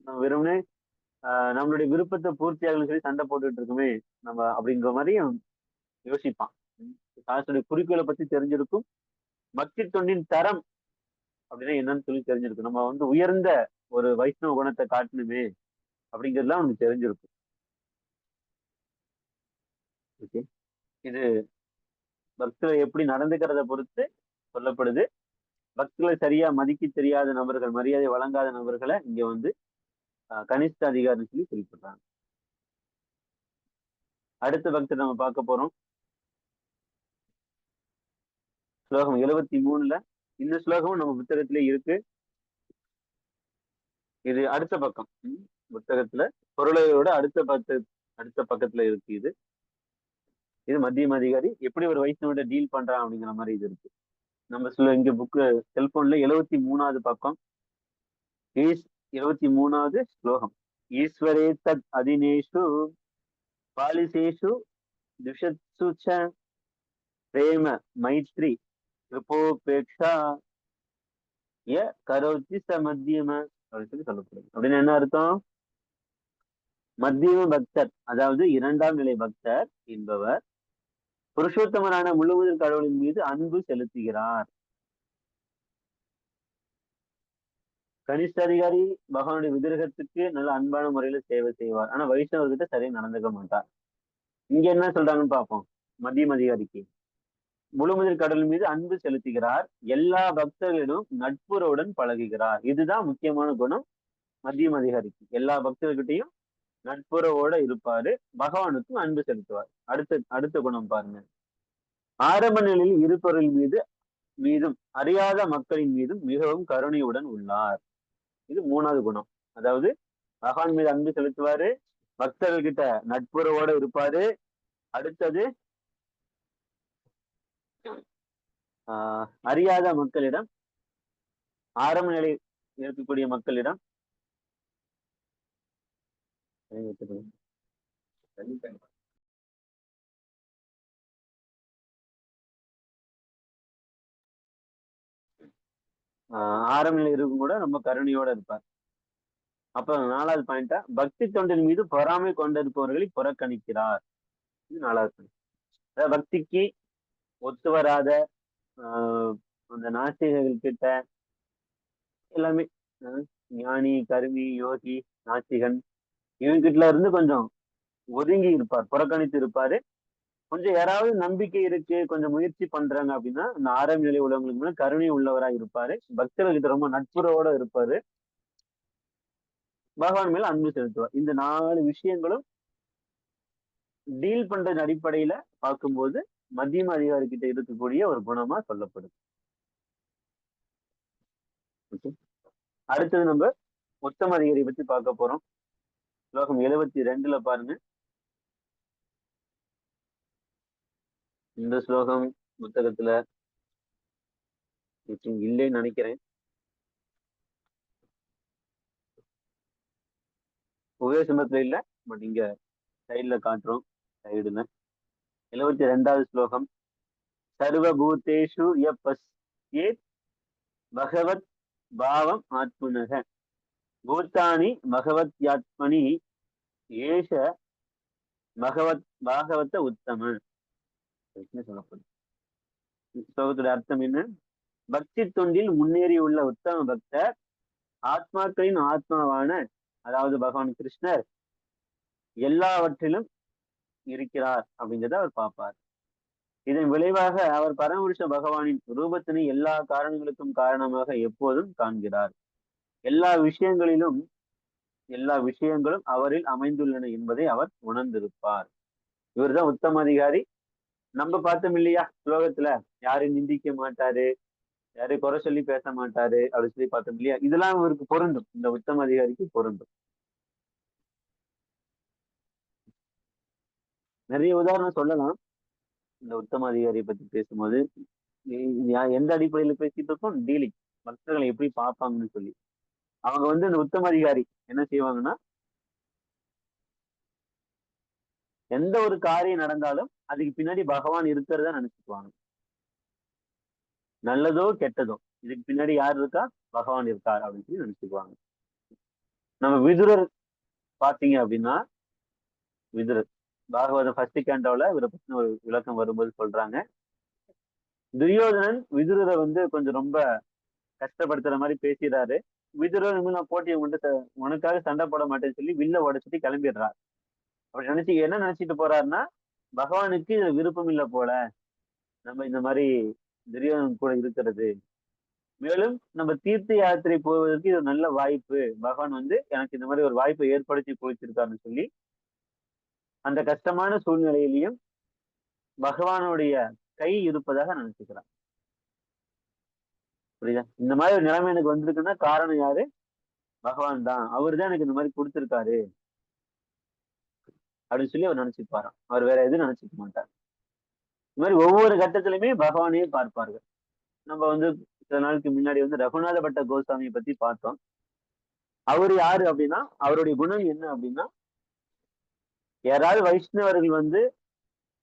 A: நம்ம வெறும்னே நம்மளுடைய விருப்பத்தை பூர்த்தியாகணும்னு சொல்லி சண்டை போட்டுட்டு இருக்குமே நம்ம அப்படிங்கிற மாதிரியும் யோசிப்பான். சாஸ்திரோட குறிக்கோளை பத்தி தெரிஞ்சிருக்கும். பக்தி தொண்டின் தரம் அப்படின்னா என்னன்னு சொல்லி தெரிஞ்சிருக்கும். நம்ம வந்து உயர்ந்த ஒரு வைஷ்ணவ குணத்தை காட்டணுமே அப்படிங்கிறதுலாம் அவனுக்கு தெரிஞ்சிருக்கும். ஓகே, இது பக்தர்கள் எப்படி நடந்துக்கிறத பொறுத்து சொல்லப்படுது. பக்தர்களை சரியா மதிக்க தெரியாத நபர்கள், மரியாதை வழங்காத நபர்களை இங்க வந்து கனிஷ்ட அதிகாரின்னு சொல்லி குறிப்பிடுறாங்க. அடுத்த பக்தர் நம்ம பார்க்க போறோம். ஸ்லோகம் 73. இந்த ஸ்லோகமும் நம்ம புத்தகத்திலே இருக்கு. இது அடுத்த பக்கம், புத்தகத்துல பொருளையோட அடுத்த பக்கத்துல இருக்கு. இது மத்தியம அதிகாரி எப்படி ஒரு வைஷ்ணவோட டீல் பண்றான் அப்படிங்கிற மாதிரி இது இருக்கு. நம்ம இங்க புக்கு செல்போன்ல 73வது பக்கம் 23வது ஸ்லோகம். ஈஸ்வரே தத் அதினேஷு பாலிசேஷு துஷத்சு ச பிரேம மைத்ரி கிருபோபேக்ஷா ய கரோதி ச மத்தியம அப்படின்னு சொல்லி சொல்லப்படுது. அப்படின்னு என்ன அர்த்தம்? மத்தியம பக்தர், அதாவது 2ஆம் நிலை பக்தர் என்பவர் புருஷோத்தமரான முழுவதும் கடவுளின் மீது அன்பு செலுத்துகிறார். கனிஷ்ட அதிகாரி பகவானுடைய விக்கிரகத்துக்கு நல்ல அன்பான முறையில சேவை செய்வார். ஆனா வைஷ்ணவர்கிட்ட சரியா நடந்துக்க மாட்டார். இங்க என்ன சொல்றாங்கன்னு பார்ப்போம். மத்தியம அதிகாரிக்கு முழுமுதல் கடவுள் மீது அன்பு செலுத்துகிறார், எல்லா பக்தர்களிடம் நட்புறவுடன் பழகுகிறார். இதுதான் முக்கியமான குணம் மத்தியம அதிகாரிக்கு. எல்லா பக்தர்கிட்டையும் நட்புறவோட இருப்பாரு, பகவானுக்கும் அன்பு செலுத்துவார். அடுத்த குணம் பாருங்க. ஆரம்ப நிலையில் இருப்பவர்கள் மீது மீதும் அறியாத மக்களின் மீதும் மிகவும் கருணையுடன் உள்ளார். இது மூணாவது குணம். அதாவது பகவான் மீது அன்பு செலுத்துவாரு, பக்தர்கள் கிட்ட நட்புறவோட இருப்பாரு. அடுத்தது அறியாத மக்களிடம், ஆரம்ப நிலை இருக்கக்கூடிய மக்களிடம் ஆரம்ப நிலை இருக்கும் கூட ரொம்ப கருணையோட இருப்பார். அப்புறம் 4வது பாயிண்டா, பக்தி தொண்டின் மீது பொறாமை கொண்டிருப்பவர்களை புறக்கணிக்கிறார். இது 4வது பாயிண்ட். அதாவது பக்திக்கு ஒத்து வராத அந்த நாஸ்திகர்கள் கிட்ட எல்லாமே, ஞானி, கருமி, யோகி, நாஸ்திகன் இவங்கிட்ட இருந்து கொஞ்சம் ஒதுங்கி இருப்பார், புறக்கணித்து இருப்பாரு. கொஞ்சம் யாராவது நம்பிக்கை இருக்கு, கொஞ்சம் முயற்சி பண்றாங்க அப்படின்னா அந்த ஆரம்ப நிலை உள்ளவங்களுக்கு மேல கருணை உள்ளவரா இருப்பாரு. பக்தர்கிட்ட ரொம்ப நட்புறவோட இருப்பாரு. பகவான் மேல அன்பு செலுத்துவார். இந்த 4 விஷயங்களும் டீல் பண்றது அடிப்படையில பார்க்கும்போது மத்தியம அதிகாரி கிட்ட இருக்கக்கூடிய ஒரு குணமா சொல்லப்படுது. அடுத்தது நம்ம உத்தம அதிகாரி பத்தி பார்க்க போறோம். ஸ்லோகம் 72ல பாருங்க. இந்த ஸ்லோகம் புத்தகத்துல இல்லைன்னு நினைக்கிறேன். உபயோசமத்துல இல்ல, பட் இங்க சைட்ல காட்டுறோம். சைடுல 72வது ஸ்லோகம். சர்வபூதேஷு யப்பஸ்யேத் பகவத் பாவம் ஆத்மனக பூத்தானி பகவத்யாத்மனி ஏஷ பாகவத உத்தம. சொல்லப்படும். ஸ்லோகத்துடைய அர்த்தம் என்ன? பக்தி தொண்டில் முன்னேறியுள்ள உத்தம பக்தர் ஆத்மாக்களின் ஆத்மாவான, அதாவது பகவான் கிருஷ்ணர் எல்லாவற்றிலும் இருக்கிறார் அப்படிங்கிறத அவர் பார்ப்பார். இதன் விளைவாக அவர் பரமபுருஷ பகவானின் ரூபத்தினை எல்லா காரணங்களுக்கும் காரணமாக எப்போதும் காண்கிறார். எல்லா விஷயங்களும் அவரில் அமைந்துள்ளன என்பதை அவர் உணர்ந்திருப்பார். இவர்தான் உத்தம அதிகாரி. நம்ம பார்த்தோம் இல்லையா ஸ்லோகத்துல, யாரையும் நிந்திக்க மாட்டாரு, யாரையும் குறை சொல்லி பேச மாட்டாரு அப்படின்னு சொல்லி பார்த்தோம் இல்லையா. இதெல்லாம் இவருக்கு பொருந்தும், இந்த உத்தம அதிகாரிக்கு பொருந்தும். நிறைய உதாரணம் சொல்லலாம் இந்த உத்தம அதிகாரியை பத்தி பேசும்போது. எந்த அடிப்படையில பேசிட்டு இருக்கோம்? டீலிங், பக்தர்களை எப்படி பார்ப்பாங்கன்னு சொல்லி. அவங்க இந்த உத்தம அதிகாரி என்ன செய்வாங்கன்னா, எந்த ஒரு காரியம் நடந்தாலும் அதுக்கு பின்னாடி பகவான் இருக்கிறதா நினைச்சுக்குவாங்க. நல்லதோ கெட்டதோ இதுக்கு பின்னாடி யார் இருக்கா? பகவான் இருக்கார் அப்படின்னு சொல்லி நினைச்சுக்குவாங்க. நம்ம விதுரர் பாத்தீங்க அப்படின்னா, விதுரர் பாகவதம் ஃபர்ஸ்ட் கேண்டோல இவரை பத்தின ஒரு விளக்கம் வரும்போது சொல்றாங்க, துரியோதனன் விதுரரை கொஞ்சம் ரொம்ப கஷ்டப்படுத்துற மாதிரி பேசிடுறாரு. விதுரர் நான் போட்டி உனக்காக சண்டை போட மாட்டேன்னு சொல்லி வில்ல உடைச்சிட்டு கிளம்பிடுறாரு. அப்படி என்ன நினைச்சிட்டு போறாருன்னா, பகவானுக்கு இதுல விருப்பம் இல்லை போல நம்ம இந்த மாதிரி துரியோதனன் கூட இருக்கிறது. மேலும் நம்ம தீர்த்த யாத்திரை போவதற்கு இது ஒரு நல்ல வாய்ப்பு, பகவான் எனக்கு இந்த மாதிரி ஒரு வாய்ப்பை ஏற்படுத்தி கொடுத்திருக்காருன்னு சொல்லி அந்த கஷ்டமான சூழ்நிலையிலையும் பகவானுடைய கை இருப்பதாக நினைச்சுக்கிறான். புரியுதா? இந்த மாதிரி ஒரு நிலைமை எனக்கு வந்திருக்குன்னா காரணம் யாரு? பகவான் தான். அவரு தான் எனக்கு இந்த மாதிரி கொடுத்திருக்காரு அப்படின்னு சொல்லி அவர் நினைச்சுப்பாராம். அவர் வேற எதுவும் நினைச்சுக்க மாட்டார். இந்த மாதிரி ஒவ்வொரு கட்டத்திலுமே பகவானையே பார்ப்பார்கள். நம்ம சில நாளுக்கு முன்னாடி ரகுநாத பட்ட கோஸ்வாமியை பத்தி பார்த்தோம். அவர் யாரு அப்படின்னா, அவருடைய குணம் என்ன அப்படின்னா, யாராவது வைஷ்ணவர்கள்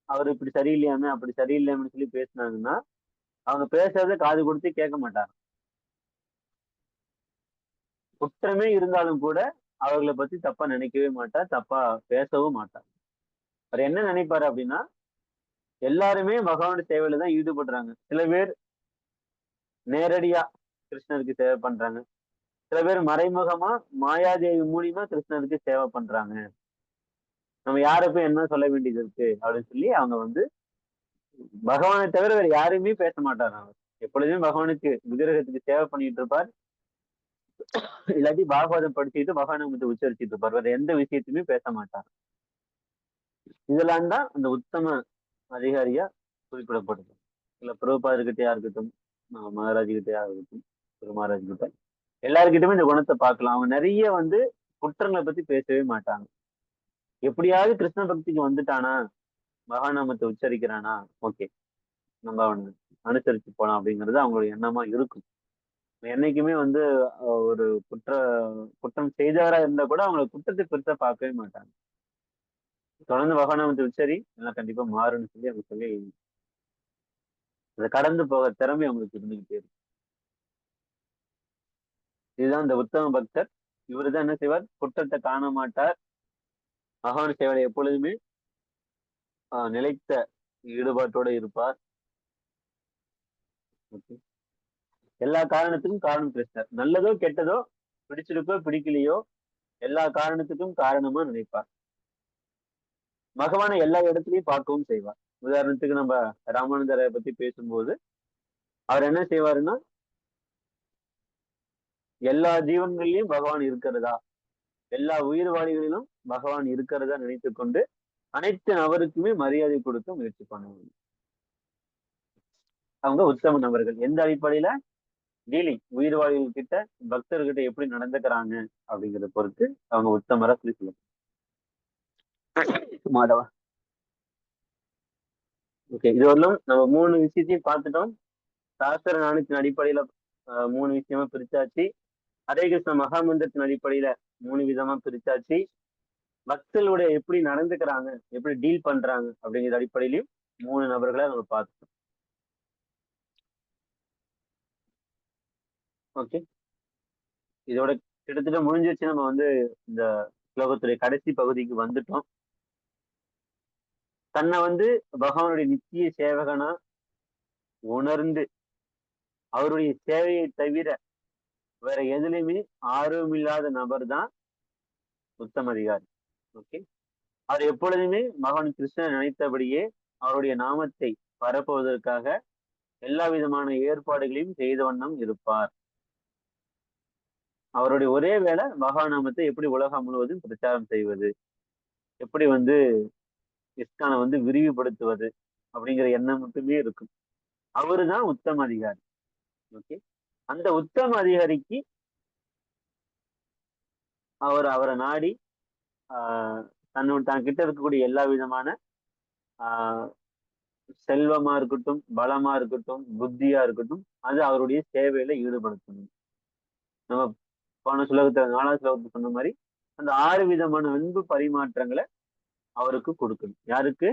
A: அவர் இப்படி சரியில்லையாமே அப்படி சரியில்லையாமன்னு சொல்லி பேசினாங்கன்னா அவங்க பேசுறத காது கொடுத்து கேட்க மாட்டாங்க. குற்றமே இருந்தாலும் கூட அவர்களை பத்தி தப்பா நினைக்கவே மாட்டார், தப்பா பேசவும் மாட்டார். அவர் என்ன நினைப்பாரு அப்படின்னா, எல்லாருமே பகவானுடைய சேவையில தான் ஈடுபடுறாங்க. சில பேர் நேரடியா கிருஷ்ணருக்கு சேவை பண்றாங்க, சில பேர் மறைமுகமா மாயாதேவி மூலியமா கிருஷ்ணருக்கு சேவை பண்றாங்க. நம்ம யாரை போய் என்ன சொல்ல வேண்டியது இருக்கு அப்படின்னு சொல்லி அவங்க பகவானை தவிர வேற யாருமே பேச மாட்டார். அவர் எப்பொழுதுமே பகவானுக்கு விக்கிரகத்துக்கு சேவை பண்ணிட்டு இருப்பார், இல்லாட்டி பாகவதம் படிச்சுட்டு பகவானை உச்சரிச்சுட்டு இருப்பார். வேற எந்த விஷயத்தையுமே பேச மாட்டார். இதெல்லாம் தான் அந்த உத்தம அதிகாரியா குறிப்பிடப்படுது. இல்ல பிரபுபாதர்கிட்டயா இருக்கட்டும், மகாராஜ் கிட்டே ஆகட்டும், குரு மகாராஜ் கிட்ட, எல்லாருக்கிட்டுமே இந்த குணத்தை பார்க்கலாம். அவங்க நிறைய வந்து குற்றங்களை பத்தி பேசவே மாட்டாங்க. எப்படியாவது கிருஷ்ண பக்திக்கு வந்துட்டானா, மகாநாமத்தை உச்சரிக்கிறானா, ஓகே, நம்ம அவனை அனுசரிச்சு போலாம் அப்படிங்கிறது அவங்களுடைய எண்ணமா இருக்கும். என்னைக்குமே வந்து ஒரு குற்றம் செய்தவரா இருந்தா கூட அவங்களை குற்றத்தை பெருசா பார்க்கவே மாட்டாங்க. தொடர்ந்து மகாநாமத்தை உச்சரி எல்லாம் கண்டிப்பா மாறும்னு சொல்லி அவங்க சொல்லி அதை கடந்து போக திறமை அவங்களுக்கு இருந்துகிட்டே இருக்கு. இதுதான் இந்த உத்தம பக்தர். இவருதான் என்ன செய்வார், குற்றத்தை காண மாட்டார். பகவான் சேவையில எப்பொழுதுமே நிலைத்த ஈடுபாட்டோட இருப்பார். எல்லா காரணத்துக்கும் காரணம் கிருஷ்ணர். நல்லதோ கெட்டதோ, பிடிச்சிருக்கோ பிடிக்கலையோ, எல்லா காரணத்துக்கும் காரணமா நினைப்பார். பகவானை எல்லா இடத்துலயும் பார்க்கவும் செய்வார். உதாரணத்துக்கு நம்ம ராமானந்தரை பத்தி பேசும்போது அவர் என்ன செய்வாருன்னா, எல்லா ஜீவன்களிலும் பகவான் இருக்கிறதா, எல்லா உயிர்வாளிகளிலும் பகவான் இருக்கிறதா நினைத்து கொண்டு அனைத்து நபருக்குமே மரியாதை கொடுக்க முயற்சி பண்ணுவாங்க. அவங்க உத்தம நபர்கள். எந்த அடிப்படையில? டீலிங், உயிர்வாளிகள் கிட்ட, பக்தர்கிட்ட எப்படி நடந்துக்கிறாங்க அப்படிங்கிறத பொறுத்து அவங்க உத்தமரா சொல்லி சொல்லுவாங்க. மாதவா, ஓகே, இதுவரையிலும் நம்ம 3 விஷயத்தையும் பார்த்துட்டோம். சாஸ்திர ஞானத்தின் அடிப்படையில 3 விஷயமா பிரிச்சாச்சு. ஹரே கிருஷ்ண மகாமந்திரத்தின் அடிப்படையில 3 விதமா பிரிச்சாச்சு. பக்தர்களுடைய எப்படி நடந்துக்கிறாங்க, எப்படி டீல் பண்றாங்க அப்படிங்கிற அடிப்படையிலையும் 3 நபர்களை நம்ம பார்த்துட்டோம். ஓகே, இதோட கிட்டத்தட்ட முடிஞ்சிருச்சு. நம்ம வந்து இந்த ஸ்லோகத்துடைய கடைசி பகுதிக்கு வந்துட்டோம். தன்னை வந்து பகவானுடைய நித்திய சேவகனா உணர்ந்து அவருடைய சேவையை தவிர வேற எதுலையுமே ஆர்வம் இல்லாத நபர் தான் உத்தம அதிகாரி. ஓகே, அவர் எப்பொழுதுமே மகன் கிருஷ்ணன் நினைத்தபடியே அவருடைய நாமத்தை பரப்புவதற்காக எல்லா விதமான ஏற்பாடுகளையும் செய்த வண்ணம் இருப்பார். அவருடைய ஒரே வேலை மகாநாமத்தை எப்படி உலகம் முழுவதும் பிரச்சாரம் செய்வது, எப்படி வந்து இஸ்கானை வந்து விரிவுபடுத்துவது அப்படிங்கிற எண்ணம் மட்டுமே இருக்கும். அவருதான் உத்தம அதிகாரி. ஓகே, அந்த உத்தம அதிகாரிக்கு அவரை நாடி தான் கிட்ட இருக்கக்கூடிய எல்லா விதமான ஆஹ் செல்வமா இருக்கட்டும், பலமா இருக்கட்டும், புத்தியா இருக்கட்டும், அது அவருடைய சேவையில ஈடுபடுத்தணும். நம்ம போன ஸ்லோகத்துல 4வது ஸ்லோகத்துக்கு சொன்ன மாதிரி அந்த 6 விதமான அன்பு பரிமாற்றங்களை அவருக்கு கொடுக்கணும். யாருக்கு?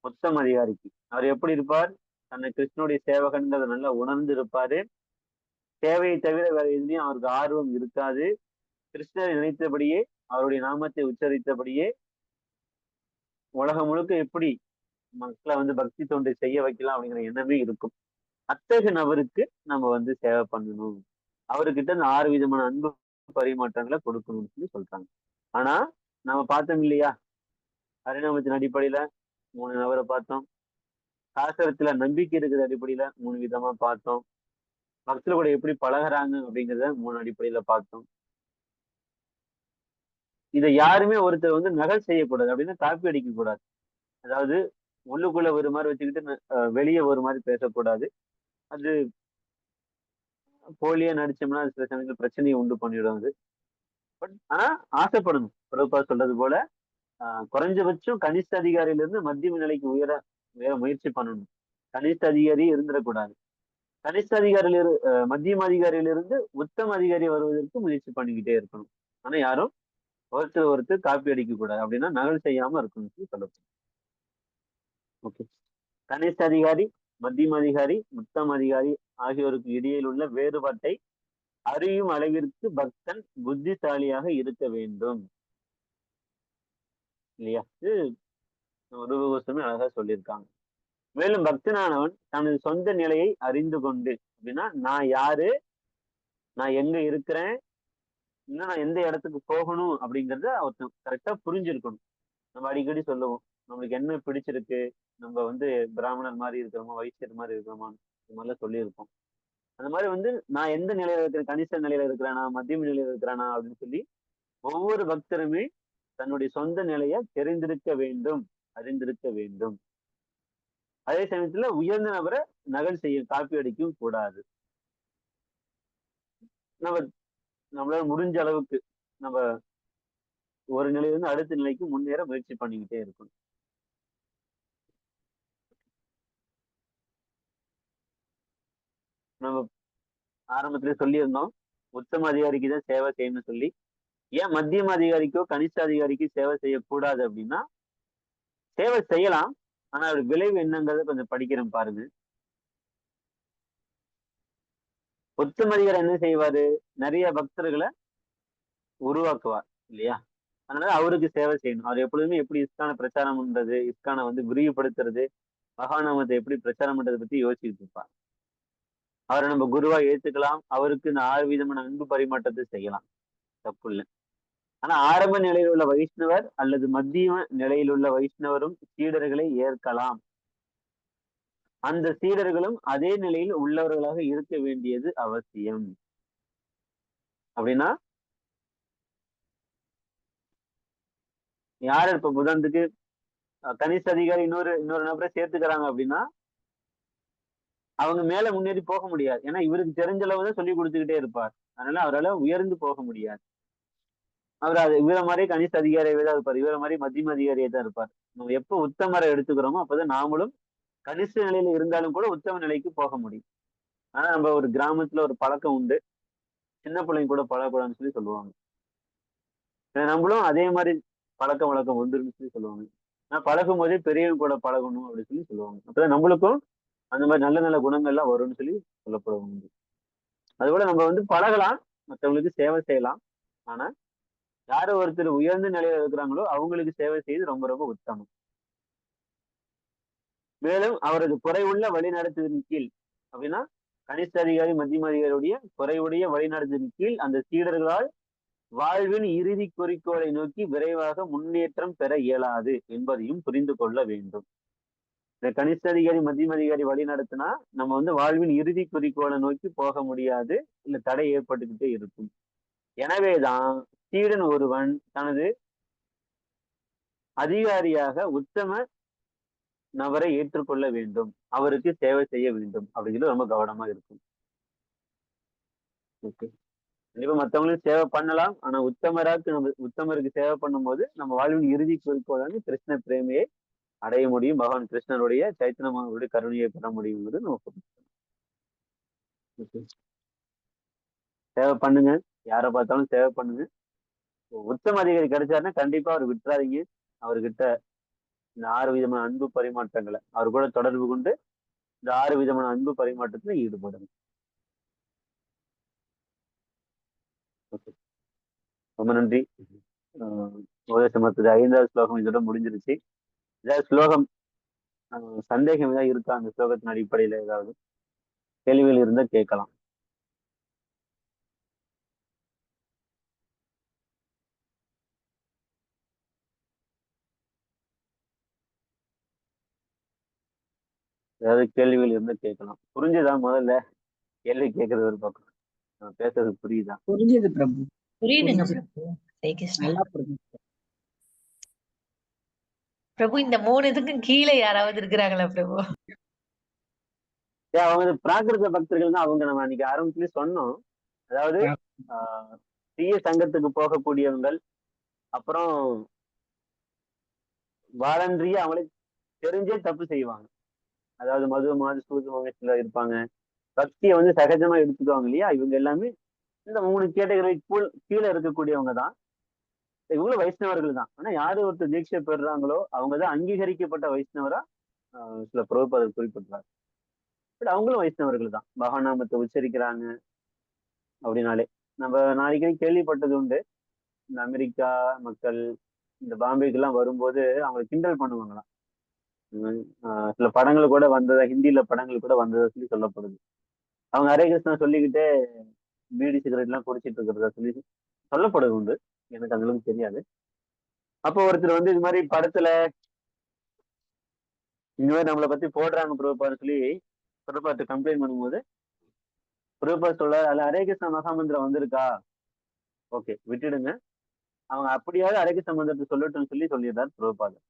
A: உத்தம அதிகாரிக்கு. அவர் எப்படி இருப்பார்? தன்னை கிருஷ்ணனுடைய சேவகன்கிறத நல்லா உணர்ந்து இருப்பாரு. சேவையை தவிர வேற எதுலையும் அவருக்கு ஆர்வம் இருக்காது. கிருஷ்ணரை நினைத்தபடியே அவருடைய நாமத்தை உச்சரித்தபடியே உலகம் முழுக்க எப்படி மக்களை வந்து பக்தி தொண்டை செய்ய வைக்கலாம் அப்படிங்கிற எண்ணமே இருக்கும். அத்தகைய நபருக்கு நம்ம வந்து சேவை பண்ணணும். அவர்கிட்ட இந்த 6 விதமான அன்பு பரிமாற்றங்களை கொடுக்கணும்னு சொல்லி சொல்றாங்க. ஆனா நம்ம பார்த்தோம் இல்லையா, ஹரிநாமத்தின் அடிப்படையில 3 நபரை பார்த்தோம். சாஸ்திரத்துல நம்பிக்கை இருக்கிற அடிப்படையில 3 விதமா பார்த்தோம். பக்தர்கள் கூட எப்படி பழகுறாங்க அப்படிங்கிறத 3 அடிப்படையில பார்த்தோம். இதை யாருமே ஒருத்தர் வந்து நகல் செய்யக்கூடாது, அப்படின்னு காப்பி அடிக்க கூடாது. அதாவது உள்ளுக்குள்ள ஒரு மாதிரி வச்சுக்கிட்டு வெளியே ஒரு மாதிரி பேசக்கூடாது. அது போலியா நடிச்சோம்னா அது சில சமயத்துல பிரச்சனையை உண்டு பண்ணிடும் அது. பட் ஆனா ஆசைப்படணும். பிரபுபா சொல்றது போல குறைஞ்சபட்சம் கனிஷ்ட அதிகாரியிலிருந்து மத்தியம நிலைக்கு உயர முயற்சி பண்ணணும். கனிஷ்ட அதிகாரி இருந்துடக்கூடாது. கனிஷ்ட அதிகாரியில மத்தியம அதிகாரியிலிருந்து உத்தம அதிகாரி வருவதற்கு முயற்சி பண்ணிக்கிட்டே இருக்கணும். ஆனா யாரும் ஒருத்தர் காப்பி அடிக்க கூடாது, அப்படின்னா நகல் செய்யாம இருக்கணும்னு சொல்லப்படும். ஓகே, கனிஷ்ட அதிகாரி, மத்தியம அதிகாரி, உத்தம அதிகாரி ஆகியோருக்கு இடையில் உள்ள வேறுபாட்டை அறியும் அளவிற்கு பக்தன் புத்திசாலியாக இருக்க வேண்டும். இல்லையா? இது ரூபகோஸ்வாமி அழகா சொல்லியிருக்காங்க. மேலும் பக்தனானவன் தனது சொந்த நிலையை அறிந்து கொண்டு, அப்படின்னா நான் யாரு, நான் எங்க இருக்கிறேன், இன்னும் நான் எந்த இடத்துக்கு போகணும் அப்படிங்கறத அவர் கரெக்டா புரிஞ்சிருக்கணும். நம்ம அடிக்கடி சொல்லுவோம், நம்மளுக்கு என்ன பிடிச்சிருக்கு, நம்ம வந்து பிராமணர் மாதிரி இருக்கிறோமா, வைசியர் மாதிரி இருக்கிறோமா, இது மாதிரிலாம் சொல்லியிருப்போம். அந்த மாதிரி வந்து நான் எந்த நிலையில இருக்கிறேன், கனிஷ்ட நிலையில இருக்கிறேனா, மத்தியம நிலையில இருக்கிறானா அப்படின்னு சொல்லி ஒவ்வொரு பக்தருமே தன்னுடைய சொந்த நிலையை தெரிந்திருக்க வேண்டும், அறிந்திருக்க வேண்டும். அதே சமயத்துல உயர்ந்த நபரை நகல் செய்ய காப்பி அடிக்கவும் கூடாது. நம்ம நம்மளால முடிஞ்ச அளவுக்கு நம்ம ஒரு நிலையிலிருந்து அடுத்த நிலைக்கு முன்னேற முயற்சி பண்ணிக்கிட்டே இருக்கணும். நம்ம ஆரம்பத்திலே சொல்லியிருந்தோம், உத்தம அதிகாரிக்கு தான் சேவை செய்யணும்னு சொல்லி. ஏன் மத்தியம அதிகாரிக்கோ கனிஷ்ட அதிகாரிக்கு சேவை செய்யக்கூடாது அப்படின்னா, சேவை செய்யலாம், ஆனா அதோட விளைவு என்னங்கிறத கொஞ்சம் படிக்கிறேன் பாருங்க. உத்தம அதிகாரி என்ன செய்வாரு? நிறைய பக்தர்களை உருவாக்குவார் இல்லையா? அதனால அவருக்கு சேவை செய்யணும். அவர் எப்பொழுதுமே எப்படி இஸ்கான பிரச்சாரம் பண்றது, இஸ்கானை வந்து விரிவுபடுத்துறது, மகாநாமத்தை எப்படி பிரச்சாரம் பண்றதை பத்தி யோசிச்சுட்டு இருப்பார். அவரை நம்ம குருவா ஏத்துக்கலாம், அவருக்கு இந்த 6 விதமான அன்பு பரிமாற்றத்தை செய்யலாம், தப்பு இல்லை. ஆனா ஆரம்ப நிலையில் உள்ள வைஷ்ணவர் அல்லது மத்திய நிலையில் உள்ள வைஷ்ணவரும் சீடர்களை ஏற்கலாம். அந்த சீடர்களும் அதே நிலையில் உள்ளவர்களாக இருக்க வேண்டியது அவசியம். அப்படின்னா யாரு இப்ப உதாரணத்துக்கு கனிஷ்ட அதிகாரி இன்னொரு நபரை சேர்த்துக்கிறாங்க அப்படின்னா, அவங்க மேல முன்னேறி போக முடியாது. ஏன்னா இவருக்கு தெரிஞ்ச அளவு தான் சொல்லி கொடுத்துக்கிட்டே இருப்பார். அதனால அவரால் உயர்ந்து போக முடியாது. அவர் அது இவர மாதிரி கனிஷ்ட அதிகாரியாவே தான் இருப்பார். இவர மாதிரி மத்தியம அதிகாரியா தான் இருப்பார். நம்ம எப்போ உத்தமரை எடுத்துக்கிறோமோ அப்பதான் நாமளும் கனிஷ்ட நிலையில இருந்தாலும் கூட உத்தம நிலைக்கு போக முடியும். ஆனா நம்ம ஒரு கிராமத்துல ஒரு பழக்கம் உண்டு, சின்ன பிள்ளைங்க கூட பழகக்கூடாதுன்னு சொல்லி சொல்லுவாங்க. நம்மளும் அதே மாதிரி பழக்க வழக்கம் வந்துருன்னு சொல்லி சொல்லுவாங்க. ஆனா பழகும் போதே பெரியவங்க கூட பழகணும் அப்படின்னு சொல்லி சொல்லுவாங்க. அப்பதான் நம்மளுக்கும் அந்த மாதிரி நல்ல நல்ல குணங்கள்லாம் வரும்னு சொல்லி சொல்லப்படுவாங்க. அதுபோல நம்ம வந்து பழகலாம், மற்றவங்களுக்கு சேவை செய்யலாம். ஆனா யாரு ஒருத்தர் உயர்ந்த நிலையில இருக்கிறாங்களோ அவங்களுக்கு சேவை செய்து ரொம்ப ரொம்ப உத்தமம். மேலும் அவரது குறைவுள்ள வழிநடத்துவதன் கீழ் அப்படின்னா கனிஷ்ட அதிகாரி மத்தியம அதிகாரியுடைய குறைவுடைய வழிநடத்துவதன் கீழ் அந்த சீடர்களால் வாழ்வின் இறுதி குறிக்கோளை நோக்கி விரைவாக முன்னேற்றம் பெற இயலாது என்பதையும் புரிந்து கொள்ள வேண்டும். இந்த கனிஷ்ட அதிகாரி மத்தியம அதிகாரி வழி நடத்தினா நம்ம வந்து வாழ்வின் இறுதி குறிக்கோளை நோக்கி போக முடியாது, இல்ல தடை ஏற்பட்டுக்கிட்டே இருக்கும். எனவேதான் சீடன் ஒருவன் தனது அதிகாரியாக உத்தம நபரை ஏற்றுக்கொள்ள வேண்டும், அவருக்கு சேவை செய்ய வேண்டும் அப்படிங்கிறது ரொம்ப கவனமா இருக்கும். ஓகே, கண்டிப்பா மற்றவங்களுக்கு சேவை பண்ணலாம். ஆனா உத்தமருக்கு சேவை பண்ணும்போது நம்ம வாழ்வின் இறுதி குறிக்கோளான கிருஷ்ண பிரேமையை அடைய முடியும், பகவான் கிருஷ்ணனுடைய சைத்தன்யமாவுடைய கருணையை பெற முடியுங்கிறது நம்ம சேவை பண்ணுங்க. யாரை பார்த்தாலும் சேவை பண்ணுங்க. உத்தம அதிகாரி கிடைச்சாருன்னா கண்டிப்பா அவர் விட்டுறாதீங்க. அவர்கிட்ட இந்த 6 விதமான அன்பு பரிமாற்றங்களை அவர் கூட தொடர்பு கொண்டு இந்த 6 விதமான அன்பு பரிமாற்றத்துல ஈடுபடுங்க. ரொம்ப நன்றி. உபதேசமத்தது 5வது ஸ்லோகம் இதோட முடிஞ்சிருச்சு. ஏதாவது ஸ்லோகம் சந்தேகம் ஏதாவது இருக்கா? அந்த ஸ்லோகத்தின் அடிப்படையில ஏதாவது கேள்விகள் இருந்தா கேட்கலாம். ஏதாவது கேள்விகள் இருந்தா கேட்கலாம். புரிஞ்சுதா? முதல்ல கேள்வி கேட்கறது ஒரு பக்கம், பேசுறது புரியுதா?
D: புரிஞ்சுது பிரபு.
C: புரியுதுங்க பிரபு. ஜெய் கிருஷ்ணா.
D: நல்லா புரியுது.
C: பிரபு இந்த 3 இதுக்கும் கீழே யாராவது இருக்கிறாங்களா பிரபு?
A: அவங்க பிராகிருத பக்தர்கள் தான். அவங்க நம்ம அன்னைக்கு ஆரம்பத்திலேயே சொன்னோம். அதாவது தீய சங்கத்துக்கு போகக்கூடியவங்கள், அப்புறம் வாலண்டரியா அவங்களே தெரிஞ்சே தப்பு செய்வாங்க. அதாவது மது மாது சூது இருப்பாங்க. பக்தியை வந்து சகஜமா எடுத்துக்குவாங்க இல்லையா? இவங்க எல்லாமே இந்த 3 கேட்டகரி கீழே இருக்கக்கூடியவங்க தான். இவங்களும் வைஷ்ணவர்கள் தான். ஆனா யாரு ஒருத்தர் தீட்சை பெறுறாங்களோ அவங்கதான் அங்கீகரிக்கப்பட்ட வைஷ்ணவரா சில பிரபுபாதர் குறிப்பிடுறாரு. பட் அவங்களும் வைஷ்ணவர்கள் தான். பகவநாமத்தை உச்சரிக்கிறாங்க அப்படின்னாலே. நம்ம நாளைக்கு கேள்விப்பட்டது உண்டு, இந்த அமெரிக்கா மக்கள் இந்த பாம்பேக்கு எல்லாம் வரும்போது அவங்க கிண்டல் பண்ணுவாங்களாம். சில படங்கள் கூட வந்ததா, ஹிந்தியில படங்கள் கூட வந்ததா சொல்லி சொல்லப்படுது. அவங்க ஹரே கிருஷ்ணா சொல்லிக்கிட்டே பீடி சிகரெட் எல்லாம் குடிச்சிட்டு இருக்கிறதா சொல்லி சொல்லப்படுது உண்டு. எனக்கு அந்த அளவுக்கு தெரியாது. அப்போ ஒருத்தர் வந்து இது மாதிரி படத்துல இந்த மாதிரி நம்மளை பத்தி போடுறாங்க பிரபுபான்னு சொல்லி பிரபுபாத்து கம்ப்ளைண்ட் பண்ணும்போது பிரபுபாத் சொல்றாரு, அதுல ஹரே கிருஷ்ணா மகாமந்திரம் வந்திருக்கா, ஓகே விட்டுடுங்க, அவங்க அப்படியாவது ஹரே கிருஷ்ண மந்திரத்தை சொல்லட்டும்னு சொல்லி சொல்லிடுறாரு பிரபுபாதர்.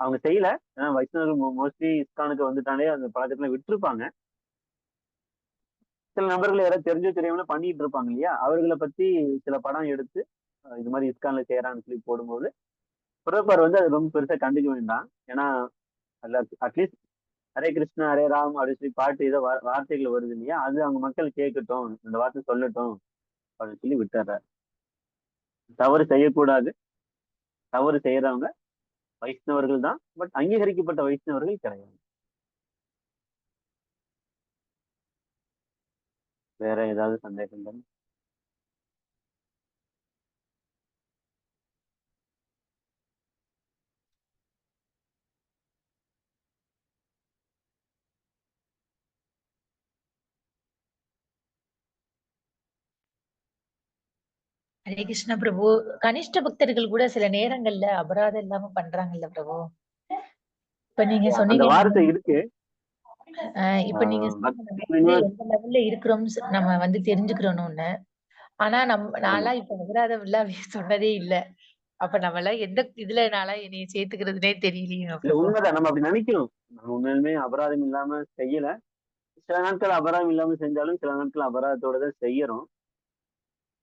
A: அவங்க செய்யல. ஏன்னா வைஷ்ணவர்கள் மோஸ்ட்லி இஸ்கானுக்கு வந்துட்டாலே அந்த பழக்கத்துல விட்டுருப்பாங்க. சில நபர்கள் யாராவது தெரிஞ்சோ தெரியாமல பண்ணிட்டு இருப்பாங்க இல்லையா? அவர்கள பத்தி சில படம் எடுத்து இது மாதிரி இஸ்கான்ல செய்றான்னு சொல்லி போடும்போது, பிரபுபார் வந்து அது ரொம்ப பெருசா கண்டுக்க வேண்டாம். ஏன்னா அதுல அட்லீஸ்ட் ஹரே கிருஷ்ணா, ஹரே ராம் அப்படின்னு சொல்லி பாட்டு ஏதோ வார்த்தைகள் வருது இல்லையா? அது அவங்க மக்கள் கேட்கட்டும், இந்த வார்த்தை சொல்லட்டும் அப்படின்னு சொல்லி விட்டுறாரு. தவறு செய்யக்கூடாது. தவறு செய்யறவங்க வைஷ்ணவர்கள் தான். பட் அங்கீகரிக்கப்பட்ட வைஷ்ணவர்கள் கிடையாது. வேற ஏதாவது சந்தேகங்கள்?
C: ஹரே கிருஷ்ண பிரபு. கனிஷ்ட பக்தர்கள் கூட சில நேரங்கள்ல அபராதம் இல்லாம பண்றாங்கல்ல பிரபு. இப்ப நீங்க
A: அந்த
C: சொன்னீங்க
A: வார்த்தை இருக்கு.
C: இப்ப நீங்க
A: பக்தி
C: நம்ம வந்து
A: யூனிவர்ஸ்
C: எந்த லெவல்ல இருக்கிறோம் நம்ம வந்து தெரிஞ்சுக்கிறோம்னு. ஆனா
A: ஆமா.
C: நான்லாம் இப்ப அபராதம் எல்லாம் சொன்னதே இல்ல. அப்ப நம்ம எல்லாம் எந்த இதுல நாளா என்னைய சேர்த்துக்கிறதுனே தெரியலையே
A: இல்ல
C: பிரபு.
A: உண்மைதான். நம்ம அப்படி நினைக்கிறோம். நம்ம உண்மையிலுமே அபராதம் இல்லாம செய்யல. சில நாட்கள் அபராதம் இல்லாம செஞ்சாலும் சில நாட்கள் அபராதத்தோட தான் செய்யறோம்.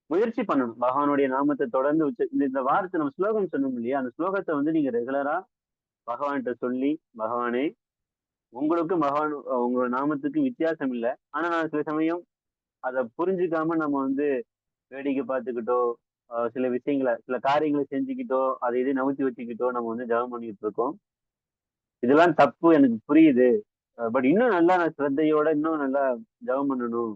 A: முயற்சி பண்ணணும். பகவானுடைய நாமத்தை தொடர்ந்து இந்த வார்த்தை நம்ம ஸ்லோகம் சொன்னோம் இல்லையா? அந்த ஸ்லோகத்தை வந்து நீங்க ரெகுலரா பகவான்கிட்ட சொல்லி, பகவானே உங்களுக்கும் பகவான் உங்க நாமத்துக்கு வித்தியாசம் இல்ல. ஆனா நான் சில சமயம் அத புரிஞ்சுக்காம நம்ம வந்து வேடிக்கை பார்த்துக்கிட்டோ, சில விஷயங்கள சில காரியங்கள செஞ்சுக்கிட்டோ, அதை இதை நவுத்தி வச்சுக்கிட்டோ நம்ம வந்து ஜெபம் பண்ணிட்டு இருக்கோம். இதெல்லாம் தப்பு எனக்கு புரியுது. பட் இன்னும் நல்லா நான் சிரத்தையோட இன்னும் நல்லா ஜெபம் பண்ணணும்.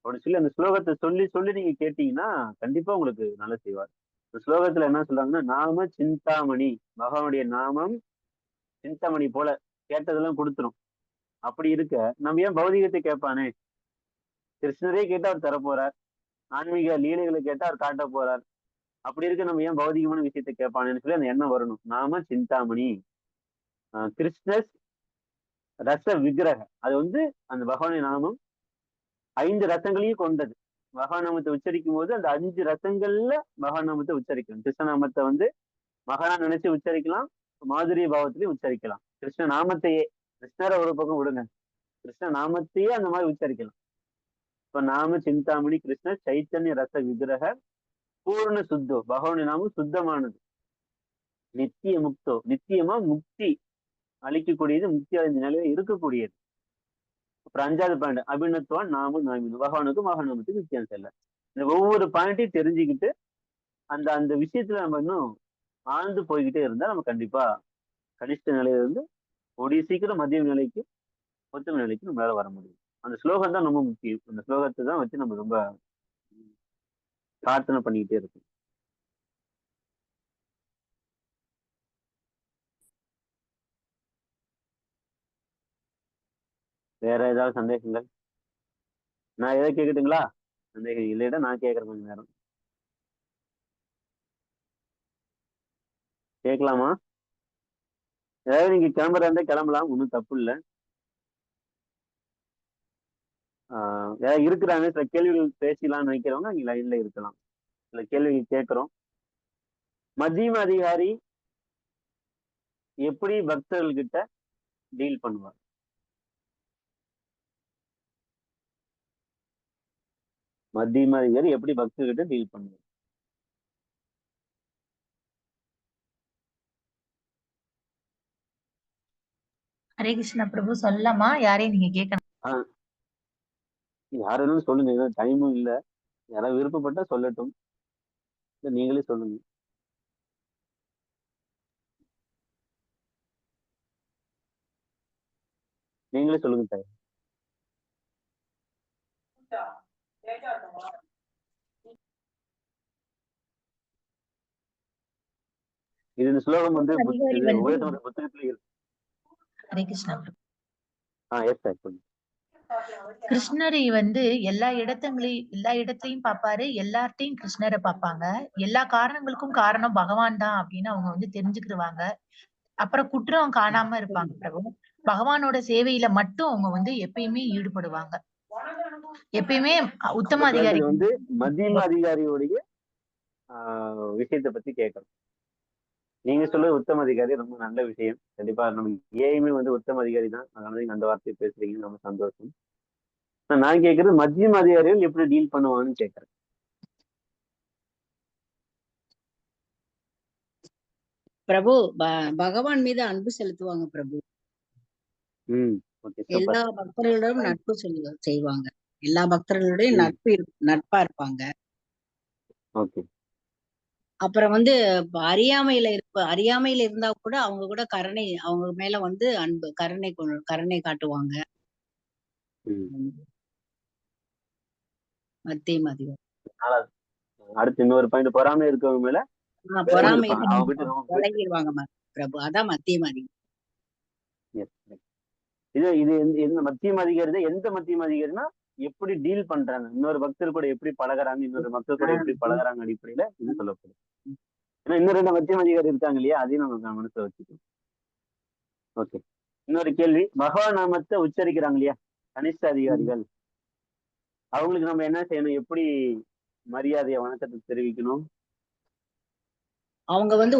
A: அப்படின்னு சொல்லி அந்த ஸ்லோகத்தை சொல்லி சொல்லி நீங்க கேட்டீங்கன்னா, கண்டிப்பா உங்களுக்கு நல்லா செய்வார். இந்த ஸ்லோகத்துல என்ன சொல்றாங்கன்னா, நாம சிந்தாமணி. பகவானுடைய நாமம் சிந்தாமணி போல கேட்டதெல்லாம் கொடுத்துரும். அப்படி இருக்க நம்ம ஏன் பௌதிகத்தை கேட்பானே? கிருஷ்ணரே கேட்டா அவர் தரப்போறார். ஆன்மீக லீலைகளை கேட்டா அவர் காட்ட போறார். அப்படி இருக்க நம்ம ஏன் பௌதிகமான விஷயத்தை கேட்பானேன்னு சொல்லி அந்த எண்ணம் வரணும். நாம சிந்தாமணி. கிருஷ்ணஸ் ரச விக்கிரக. அது வந்து அந்த பகவானுடைய நாமம் 5 ரசங்களையும் கொண்டது. பகவான் நாமத்தை உச்சரிக்கும் போது அந்த 5 ரசங்கள்ல பகவான் நாமத்தை உச்சரிக்கணும். கிருஷ்ண நாமத்தை வந்து மகானா நினைச்சு உச்சரிக்கலாம். மாதுரிய பாவத்திலையும் உச்சரிக்கலாம். கிருஷ்ண நாமத்தையே கிருஷ்ணரை ஒரு பக்கம் விடுங்க. கிருஷ்ண நாமத்தையே அந்த மாதிரி உச்சரிக்கலாம். இப்ப நாம சிந்தாமணி கிருஷ்ண சைத்தன்ய ரச விக்கிரக பூர்ண சுத்தோ. பகவானுடைய நாமம் சுத்தமானது. நித்திய முக்தோ. நித்தியமா முக்தி அளிக்கக்கூடியது, முக்தி அடைந்த நிலையில இருக்கக்கூடியது. அப்புறம் 5வது பாயிண்ட் அபிநத்துவம் நாமும் நாமினும். பகவானுக்கும் மகாநாமத்துக்கும் வித்தியாசம் இல்லை. இந்த ஒவ்வொரு பாயிண்ட்டையும் தெரிஞ்சுக்கிட்டு அந்த அந்த விஷயத்துல நம்ம இன்னும் ஆழ்ந்து போய்கிட்டே இருந்தா நம்ம கண்டிப்பா கனிஷ்ட நிலையில இருந்து கூடிய சீக்கிரம் மத்திய நிலைக்கு உத்தம நிலைக்கு நம்மளால வர முடியும். அந்த ஸ்லோகம் தான் ரொம்ப முக்கியம். அந்த ஸ்லோகத்தை தான் வச்சு நம்ம ரொம்ப பிரார்த்தனை பண்ணிக்கிட்டே இருக்கோம். வேற ஏதாவது சந்தேகங்கள்? நான் எதை கேட்கட்டுங்களா? சந்தேகம் இல்லைடா, நான் கேட்கறேன் கொஞ்ச நேரம். கேட்கலாமா? ஏதாவது நீங்க கிளம்புறா இருந்தா கிளம்பலாம், ஒன்றும் தப்பு இல்லை. ஏதாவது இருக்கிறாங்க சில கேள்விகள் பேசலாம்னு நினைக்கிறவங்க நீங்க லைன்ல இருக்கலாம். சில கேள்விகள் கேட்கிறோம். மத்தியம அதிகாரி எப்படி பக்தர்கள் கிட்ட டீல் பண்ணுவார்? மத்தியம அதிகாரி எப்படி பக்தர்கள் கிட்ட டீல் பண்ணுவார்?
C: ஹரே கிருஷ்ணா பிரபு சொல்லலாமா? யாரையும் நீங்க கேட்கணும்.
A: ஆஹ் யாருன்னு சொல்லுங்க, ஏன்னா டைமும் இல்லை. யாராவது விருப்பப்பட்டா சொல்லட்டும், இல்ல நீங்களே சொல்லுங்க. நீங்களே சொல்லுங்க சார். இது இந்த ஸ்லோகம் வந்து
C: அதிகாரி
A: இது
C: வந்து
A: உபதேச புத்தகத்துல இருக்கு.
C: ஹரே கிருஷ்ணா பிரபு.
A: எஸ் சார் சொல்லுங்க.
C: கிருஷ்ணரை வந்து எல்லா இடத்தையும் பார்ப்பாரு. எல்லார்ட்டையும் கிருஷ்ணரை பார்ப்பாங்க. எல்லா காரணங்களுக்கும் காரணம் பகவான் தான் அப்படின்னு அவங்க வந்து தெரிஞ்சுக்கிடுவாங்க. அப்புறம் குற்றம் காணாம இருப்பாங்க பிரபு. பகவானோட சேவையில மட்டும் அவங்க வந்து எப்பயுமே ஈடுபடுவாங்க. எப்பயுமே உத்தம
A: நம்ம
C: அதிகாரி.
A: கேட்டது வந்து மத்தியம அதிகாரியுடைய விஷயத்தை பத்தி கேட்கறோம். நீங்க சொல்றது உத்தம அதிகாரி ரொம்ப நல்ல விஷயம். கண்டிப்பா நம்ம ஏயுமே வந்து உத்தம அதிகாரி தான். அதனால நீங்க அந்த வார்த்தையை பேசுறீங்க, ரொம்ப சந்தோஷம். நான் கேட்கறது மத்தியம அதிகாரிகள் எப்படி டீல் பண்ணுவாங்கன்னு கேட்கறேன்.
D: பிரபு பகவான் மீது அன்பு செலுத்துவாங்க பிரபு.
A: ஓகே,
D: எல்லா
A: சூப்பர்.
D: பக்தர்களிடம் நட்பு செய்வாங்க. எல்லா பக்தர்களுடையும் நட்பா இருப்பாங்க.
A: ஓகே.
D: அப்புறம் வந்து அறியாமையில இருந்தா கூட அவங்க கூட அவங்க மேல வந்து அன்பு கருணை காட்டுவாங்க. மத்திய அதிகாரி.
A: அடுத்து இன்னொரு பாயிண்ட், பொறாமை இருக்கவங்க மேல
D: பொறாமை
A: அவங்க கிட்ட ரொம்ப
D: விலகிடுவாங்க பிரபு. அதான் மத்திய அதிகாரி.
A: இது இது எந்த மத்தியம அதிகாரி? எந்த மத்தியம அதிகாரினா எப்படி டீல் பண்றாங்க, இன்னொரு பக்தர் கூட எப்படி பழகுறாங்க, இன்னொரு மக்கள் கூட எப்படி பழகுறாங்க அடிப்படையில இது சொல்லப்படும். ஏன்னா இன்னும் 2 மத்தியம அதிகாரி இருக்காங்க இல்லையா, அதையும் நம்ம மனசுல வச்சுக்கணும். ஓகே. இன்னொரு கேள்வி, பகவான் நாமத்தை உச்சரிக்கிறாங்க இல்லையா கனிஷ்ட அதிகாரிகள், அவங்களுக்கு நம்ம என்ன செய்யணும், எப்படி மரியாதையை வணக்கத்தை தெரிவிக்கணும்?
D: அவங்க வந்து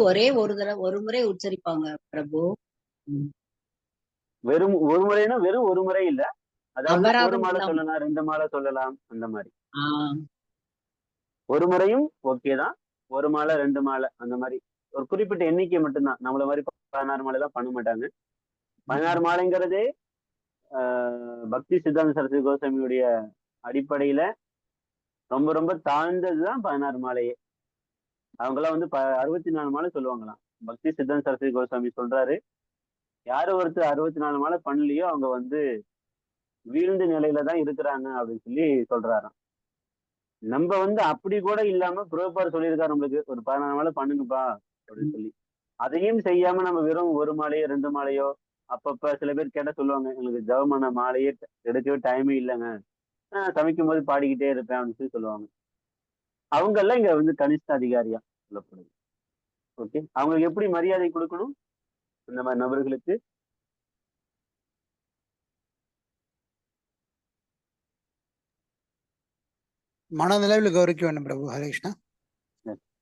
D: ஒரு முறை உச்சரிப்பாங்க பிரபு.
A: வெறும் ஒரு முறைனா வெறும் ஒரு முறை இல்ல, அதாவது ஒரு மாலை
D: அபராதம்
A: சொல்லலாம், 2 மாலை சொல்லலாம், அந்த மாதிரி.
D: ஆஹ்
A: ஒரு முறையும் ஓகே தான், ஒரு மாலை 2 மாலை அந்த மாதிரி ஒரு குறிப்பிட்ட எண்ணிக்கை மட்டும்தான். நம்மள மாதிரி 16 மாலை எல்லாம் பண்ண மாட்டாங்க. 16 மாலைங்கிறதே பக்தி சித்தாந்த சரஸ்வதி கோஸ்வாமியுடைய அடிப்படையில ரொம்ப ரொம்ப தாழ்ந்ததுதான் 16 மாலையே. அவங்க எல்லாம் வந்து 64 மாலை சொல்லுவாங்களாம். பக்தி சித்தாந்த சரஸ்வதி கோஸ்வாமி சொல்றாரு, யாரு ஒருத்தர் 64 மாலை பண்ணலையோ அவங்க வந்து வீழ்ந்த நிலையில தான் இருக்கிறாங்க அப்படின்னு சொல்லி சொல்றாராம். நம்ம வந்து அப்படி கூட இல்லாம புரோபார் சொல்லியிருக்காரு நம்மளுக்கு, ஒரு 16 மாலை பண்ணுங்கப்பா அப்படின்னு சொல்லி. அதையும் செய்யாம நம்ம வெறும் ஒரு மாலையோ 2 மாலையோ, அப்பப்ப சில பேர் கேட்ட சொல்லுவாங்க, எங்களுக்கு ஜெபமான மாலையே எடுக்கவே டைமே இல்லைங்க, சமைக்கும் போது பாடிக்கிட்டே இருப்பேன் அப்படின்னு சொல்லி சொல்லுவாங்க. அவங்க எல்லாம் இங்க வந்து கனிஷ்ட அதிகாரியா சொல்லப்படுது. ஓகே, அவங்களுக்கு எப்படி மரியாதை கொடுக்கணும் இந்த மாதிரி நபர்களுக்கு?
B: மனநிலையில் கௌரவிக்க வேண்டும் பிரபு. ஹரே கிருஷ்ணா.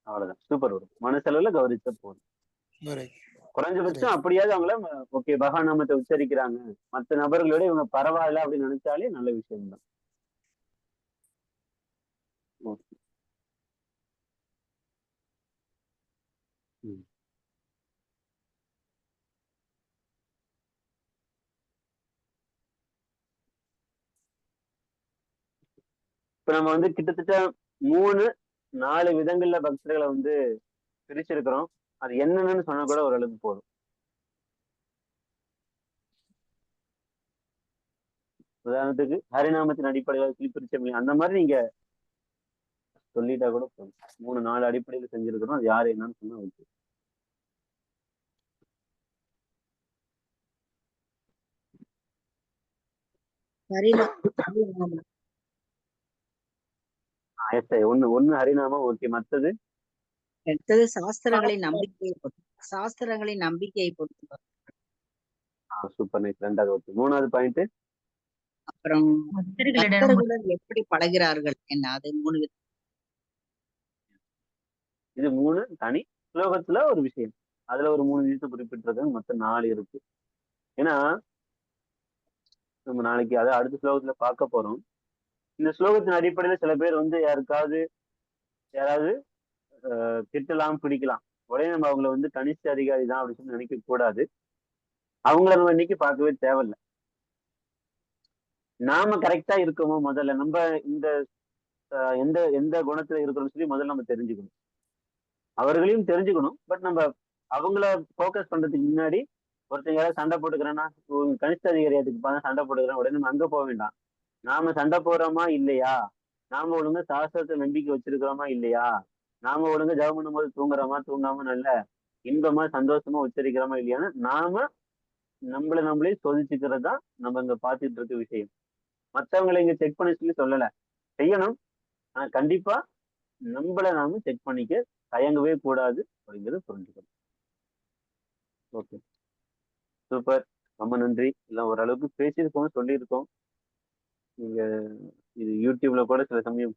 A: அவ்வளவுதான், சூப்பர். வரும் மனசெலவுல கௌரிச்ச போதும். குறைஞ்சபட்சம் அப்படியாவது அவங்கள ஓகே பகவான் நாமத்தை உச்சரிக்கிறாங்க, மற்ற நபர்களோட இவங்க பரவாயில்ல அப்படின்னு நினைச்சாலே நல்ல விஷயம் தான். இப்ப நம்ம வந்து கிட்டத்தட்ட 3-4 விதங்கள்ல பக்தர்களை வந்து பிரிச்சிருக்கிறோம். அது என்னன்னு சொன்னா கூட ஓரளவுக்கு போதும். உதாரணத்துக்கு ஹரிநாமத்தின் அடிப்படையில் பிரிச்ச அந்த மாதிரி நீங்க சொல்லிட்டா கூட போதும். 3-4 அடிப்படையில செஞ்சிருக்கிறோம். அது யாரு என்னன்னு சொன்னா ஓகே. ஒண்ணு ஹரிநாமம் ஓகே. மத்தது
D: சாஸ்திரங்களின் நம்பிக்கையை பொறுத்து.
A: Super nice. 2வது ஓகே. 3வது பாயிண்ட்,
D: அப்புறம் பக்தர்களுடன் எப்படி பழகிறார்கள் என்ன, அது 3.
A: இது 3 தனி ஸ்லோகத்துல ஒரு விஷயம், அதுல ஒரு 3 விஷயத்தை குறிப்பிட்டிருக்காங்க, மொத்தம் 4 இருக்கு. ஏன்னா நம்ம நாளைக்கு அதை அடுத்த ஸ்லோகத்துல பார்க்க போறோம். இந்த ஸ்லோகத்தின் அடிப்படையில சில பேர் வந்து யாராவது திட்டலாம், பிடிக்கலாம். உடனே நம்ம அவங்கள வந்து கனிஷ்ட அதிகாரி தான் அப்படின்னு சொல்லி நினைக்க கூடாது. அவங்கள நம்ம இன்னைக்கு பார்க்கவே தேவையில்லை. நாம கரெக்டா இருக்கோமோ முதல்ல, நம்ம இந்த எந்த எந்த குணத்துல இருக்கிறோம்னு சொல்லி முதல்ல நம்ம தெரிஞ்சுக்கணும். அவர்களையும் தெரிஞ்சுக்கணும். பட் நம்ம அவங்கள போக்கஸ் பண்றதுக்கு முன்னாடி, ஒருத்தங்க யாராவது சண்டை போட்டுக்கிறேன்னா, கனிஷ்ட அதிகாரி அதுக்கு சண்டை போட்டுக்கிறேன், உடனே நம்ம அங்க போக வேண்டாம். நாம சண்டை போடுறோமா இல்லையா, நாம ஒழுங்கா சாஸ்திரத்தை நம்பிக்கை வச்சிருக்கிறோமா இல்லையா, நாம ஒழுங்கா ஜெபம் பண்ணும் போது தூங்குறோமா தூங்காம நல்ல இன்பமா சந்தோஷமா உச்சரிக்கிறோமா இல்லையான்னு நாம நம்மளே சோதிச்சுக்கிறது தான் நம்ம இங்க பார்த்துட்டு இருக்க விஷயம். மற்றவங்களை இங்க செக் பண்ணி சொல்லல, செய்யணும். ஆனா கண்டிப்பா நம்மள நாம செக் பண்ணிக்க தயங்கவே கூடாது அப்படிங்கிறத புரிஞ்சுக்கணும். Okay, super. ரொம்ப நன்றி. எல்லாம் ஓரளவுக்கு பேசியிருக்கோம், சொல்லியிருக்கோம். நீங்க இது யூடியூப்ல கூட சில சமயம்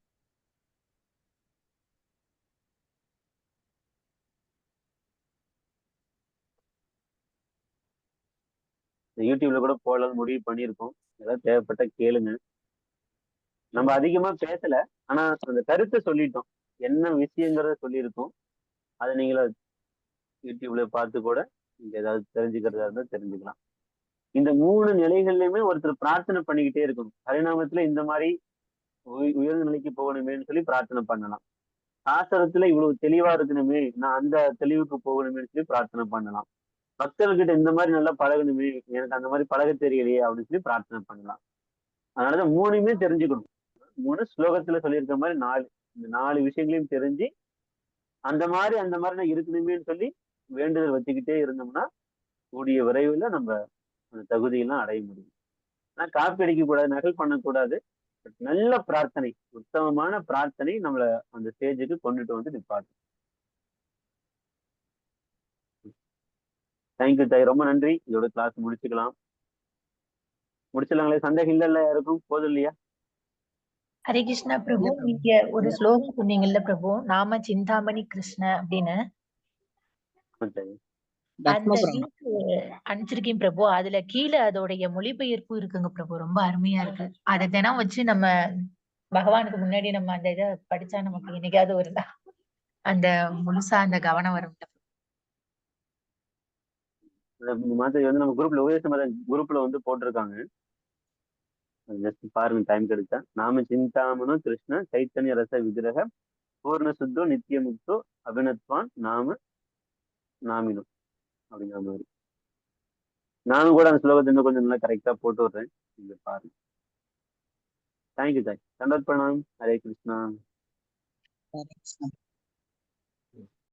A: யூடியூப்ல கூட போடலாம்னு முடிவு பண்ணியிருக்கோம். ஏதாவது தேவைப்பட்ட கேளுங்க. நம்ம அதிகமா பேசல, ஆனா அந்த கருத்தை சொல்லிட்டோம். என்ன விஷயங்கிறத சொல்லியிருக்கோம். அதை நீங்கள யூடியூப்ல பார்த்து கூட நீங்க ஏதாவது தெரிஞ்சுக்கிறதா இருந்தா தெரிஞ்சுக்கலாம். இந்த 3 நிலைகள்லயுமே ஒருத்தர் பிரார்த்தனை பண்ணிக்கிட்டே இருக்கணும். பரிணாமத்துல இந்த மாதிரி உயர்ந்த நிலைக்கு போகணுமேன்னு சொல்லி பிரார்த்தனை பண்ணலாம். சாஸ்திரத்துல இவ்வளவு தெளிவா இருக்கணுமே, நான் அந்த தெளிவுக்கு போகணுமேன்னு சொல்லி பிரார்த்தனை பண்ணலாம். பக்தர்கிட்ட இந்த மாதிரி நல்லா பழகணுமே, எனக்கு அந்த மாதிரி பழக தெரியலையே அப்படின்னு சொல்லி பிரார்த்தனை பண்ணலாம். அதனாலதான் 3மே தெரிஞ்சுக்கணும். 3 ஸ்லோகத்துல சொல்லியிருக்க மாதிரி 4 இந்த 4 விஷயங்களையும் தெரிஞ்சு அந்த மாதிரி நான் இருக்கணுமேன்னு சொல்லி வேண்டுதல் வச்சுக்கிட்டே இருந்தோம்னா கூடிய விரைவில் நம்ம அந்த தகுதியெல்லாம் அடைய முடியும். ஆனா காப்பி அடிக்க கூடாது, நகல் பண்ணக்கூடாது. நல்ல பிரார்த்தனை, உத்தமமான பிரார்த்தனை நம்மளை அந்த ஸ்டேஜுக்கு கொண்டுட்டு வந்து நிப்பாட்டும். தேங்க்யூ தாய், ரொம்ப நன்றி. இதோட கிளாஸ் முடிச்சுக்கலாம். முடிச்சிடலாங்களே? சந்தேகம் இல்லைல்ல யாருக்கும்? போதும் இல்லையா?
C: ஹரே கிருஷ்ணா பிரபு, நீங்க ஒரு ஸ்லோகம் சொன்னீங்கல்ல பிரபு, நாம சிந்தாமணி கிருஷ்ண அப்படின்னு, அந்த லிங்க் அனுப்பிச்சிருக்கேன் பிரபு. அதுல கீழே அதோடைய மொழிபெயர்ப்பு இருக்குங்க பிரபு, ரொம்ப அருமையா இருக்கு. அதை தினம் வச்சு நம்ம பகவானுக்கு முன்னாடி நம்ம அந்த இதை படிச்சா நமக்கு என்னைக்காவது ஒரு அந்த முழுசா அந்த கவனம் வரும்.
A: மாதிரி வந்து நம்ம குரூப்ல குரூப்ல வந்து போட்டிருக்காங்க. ஜஸ்ட் பாருங்க டைம் கிடைச்சா. நாம சிந்தாமனோ கிருஷ்ண சைத்தன்ய ரச விக்கிரக பூர்ண சுத்தோ நித்திய முக்தோ அபிநத்வான் நாம நாமினோ அப்படிங்கிற மாதிரி. நானும் கூட அந்த ஸ்லோகத்தை இன்னும் கொஞ்சம் நல்லா கரெக்டா போட்டு விடுறேன், நீங்க பாருங்க. தேங்க்யூ தாய். தண்டோத் பிரணாம். ஹரே கிருஷ்ணா.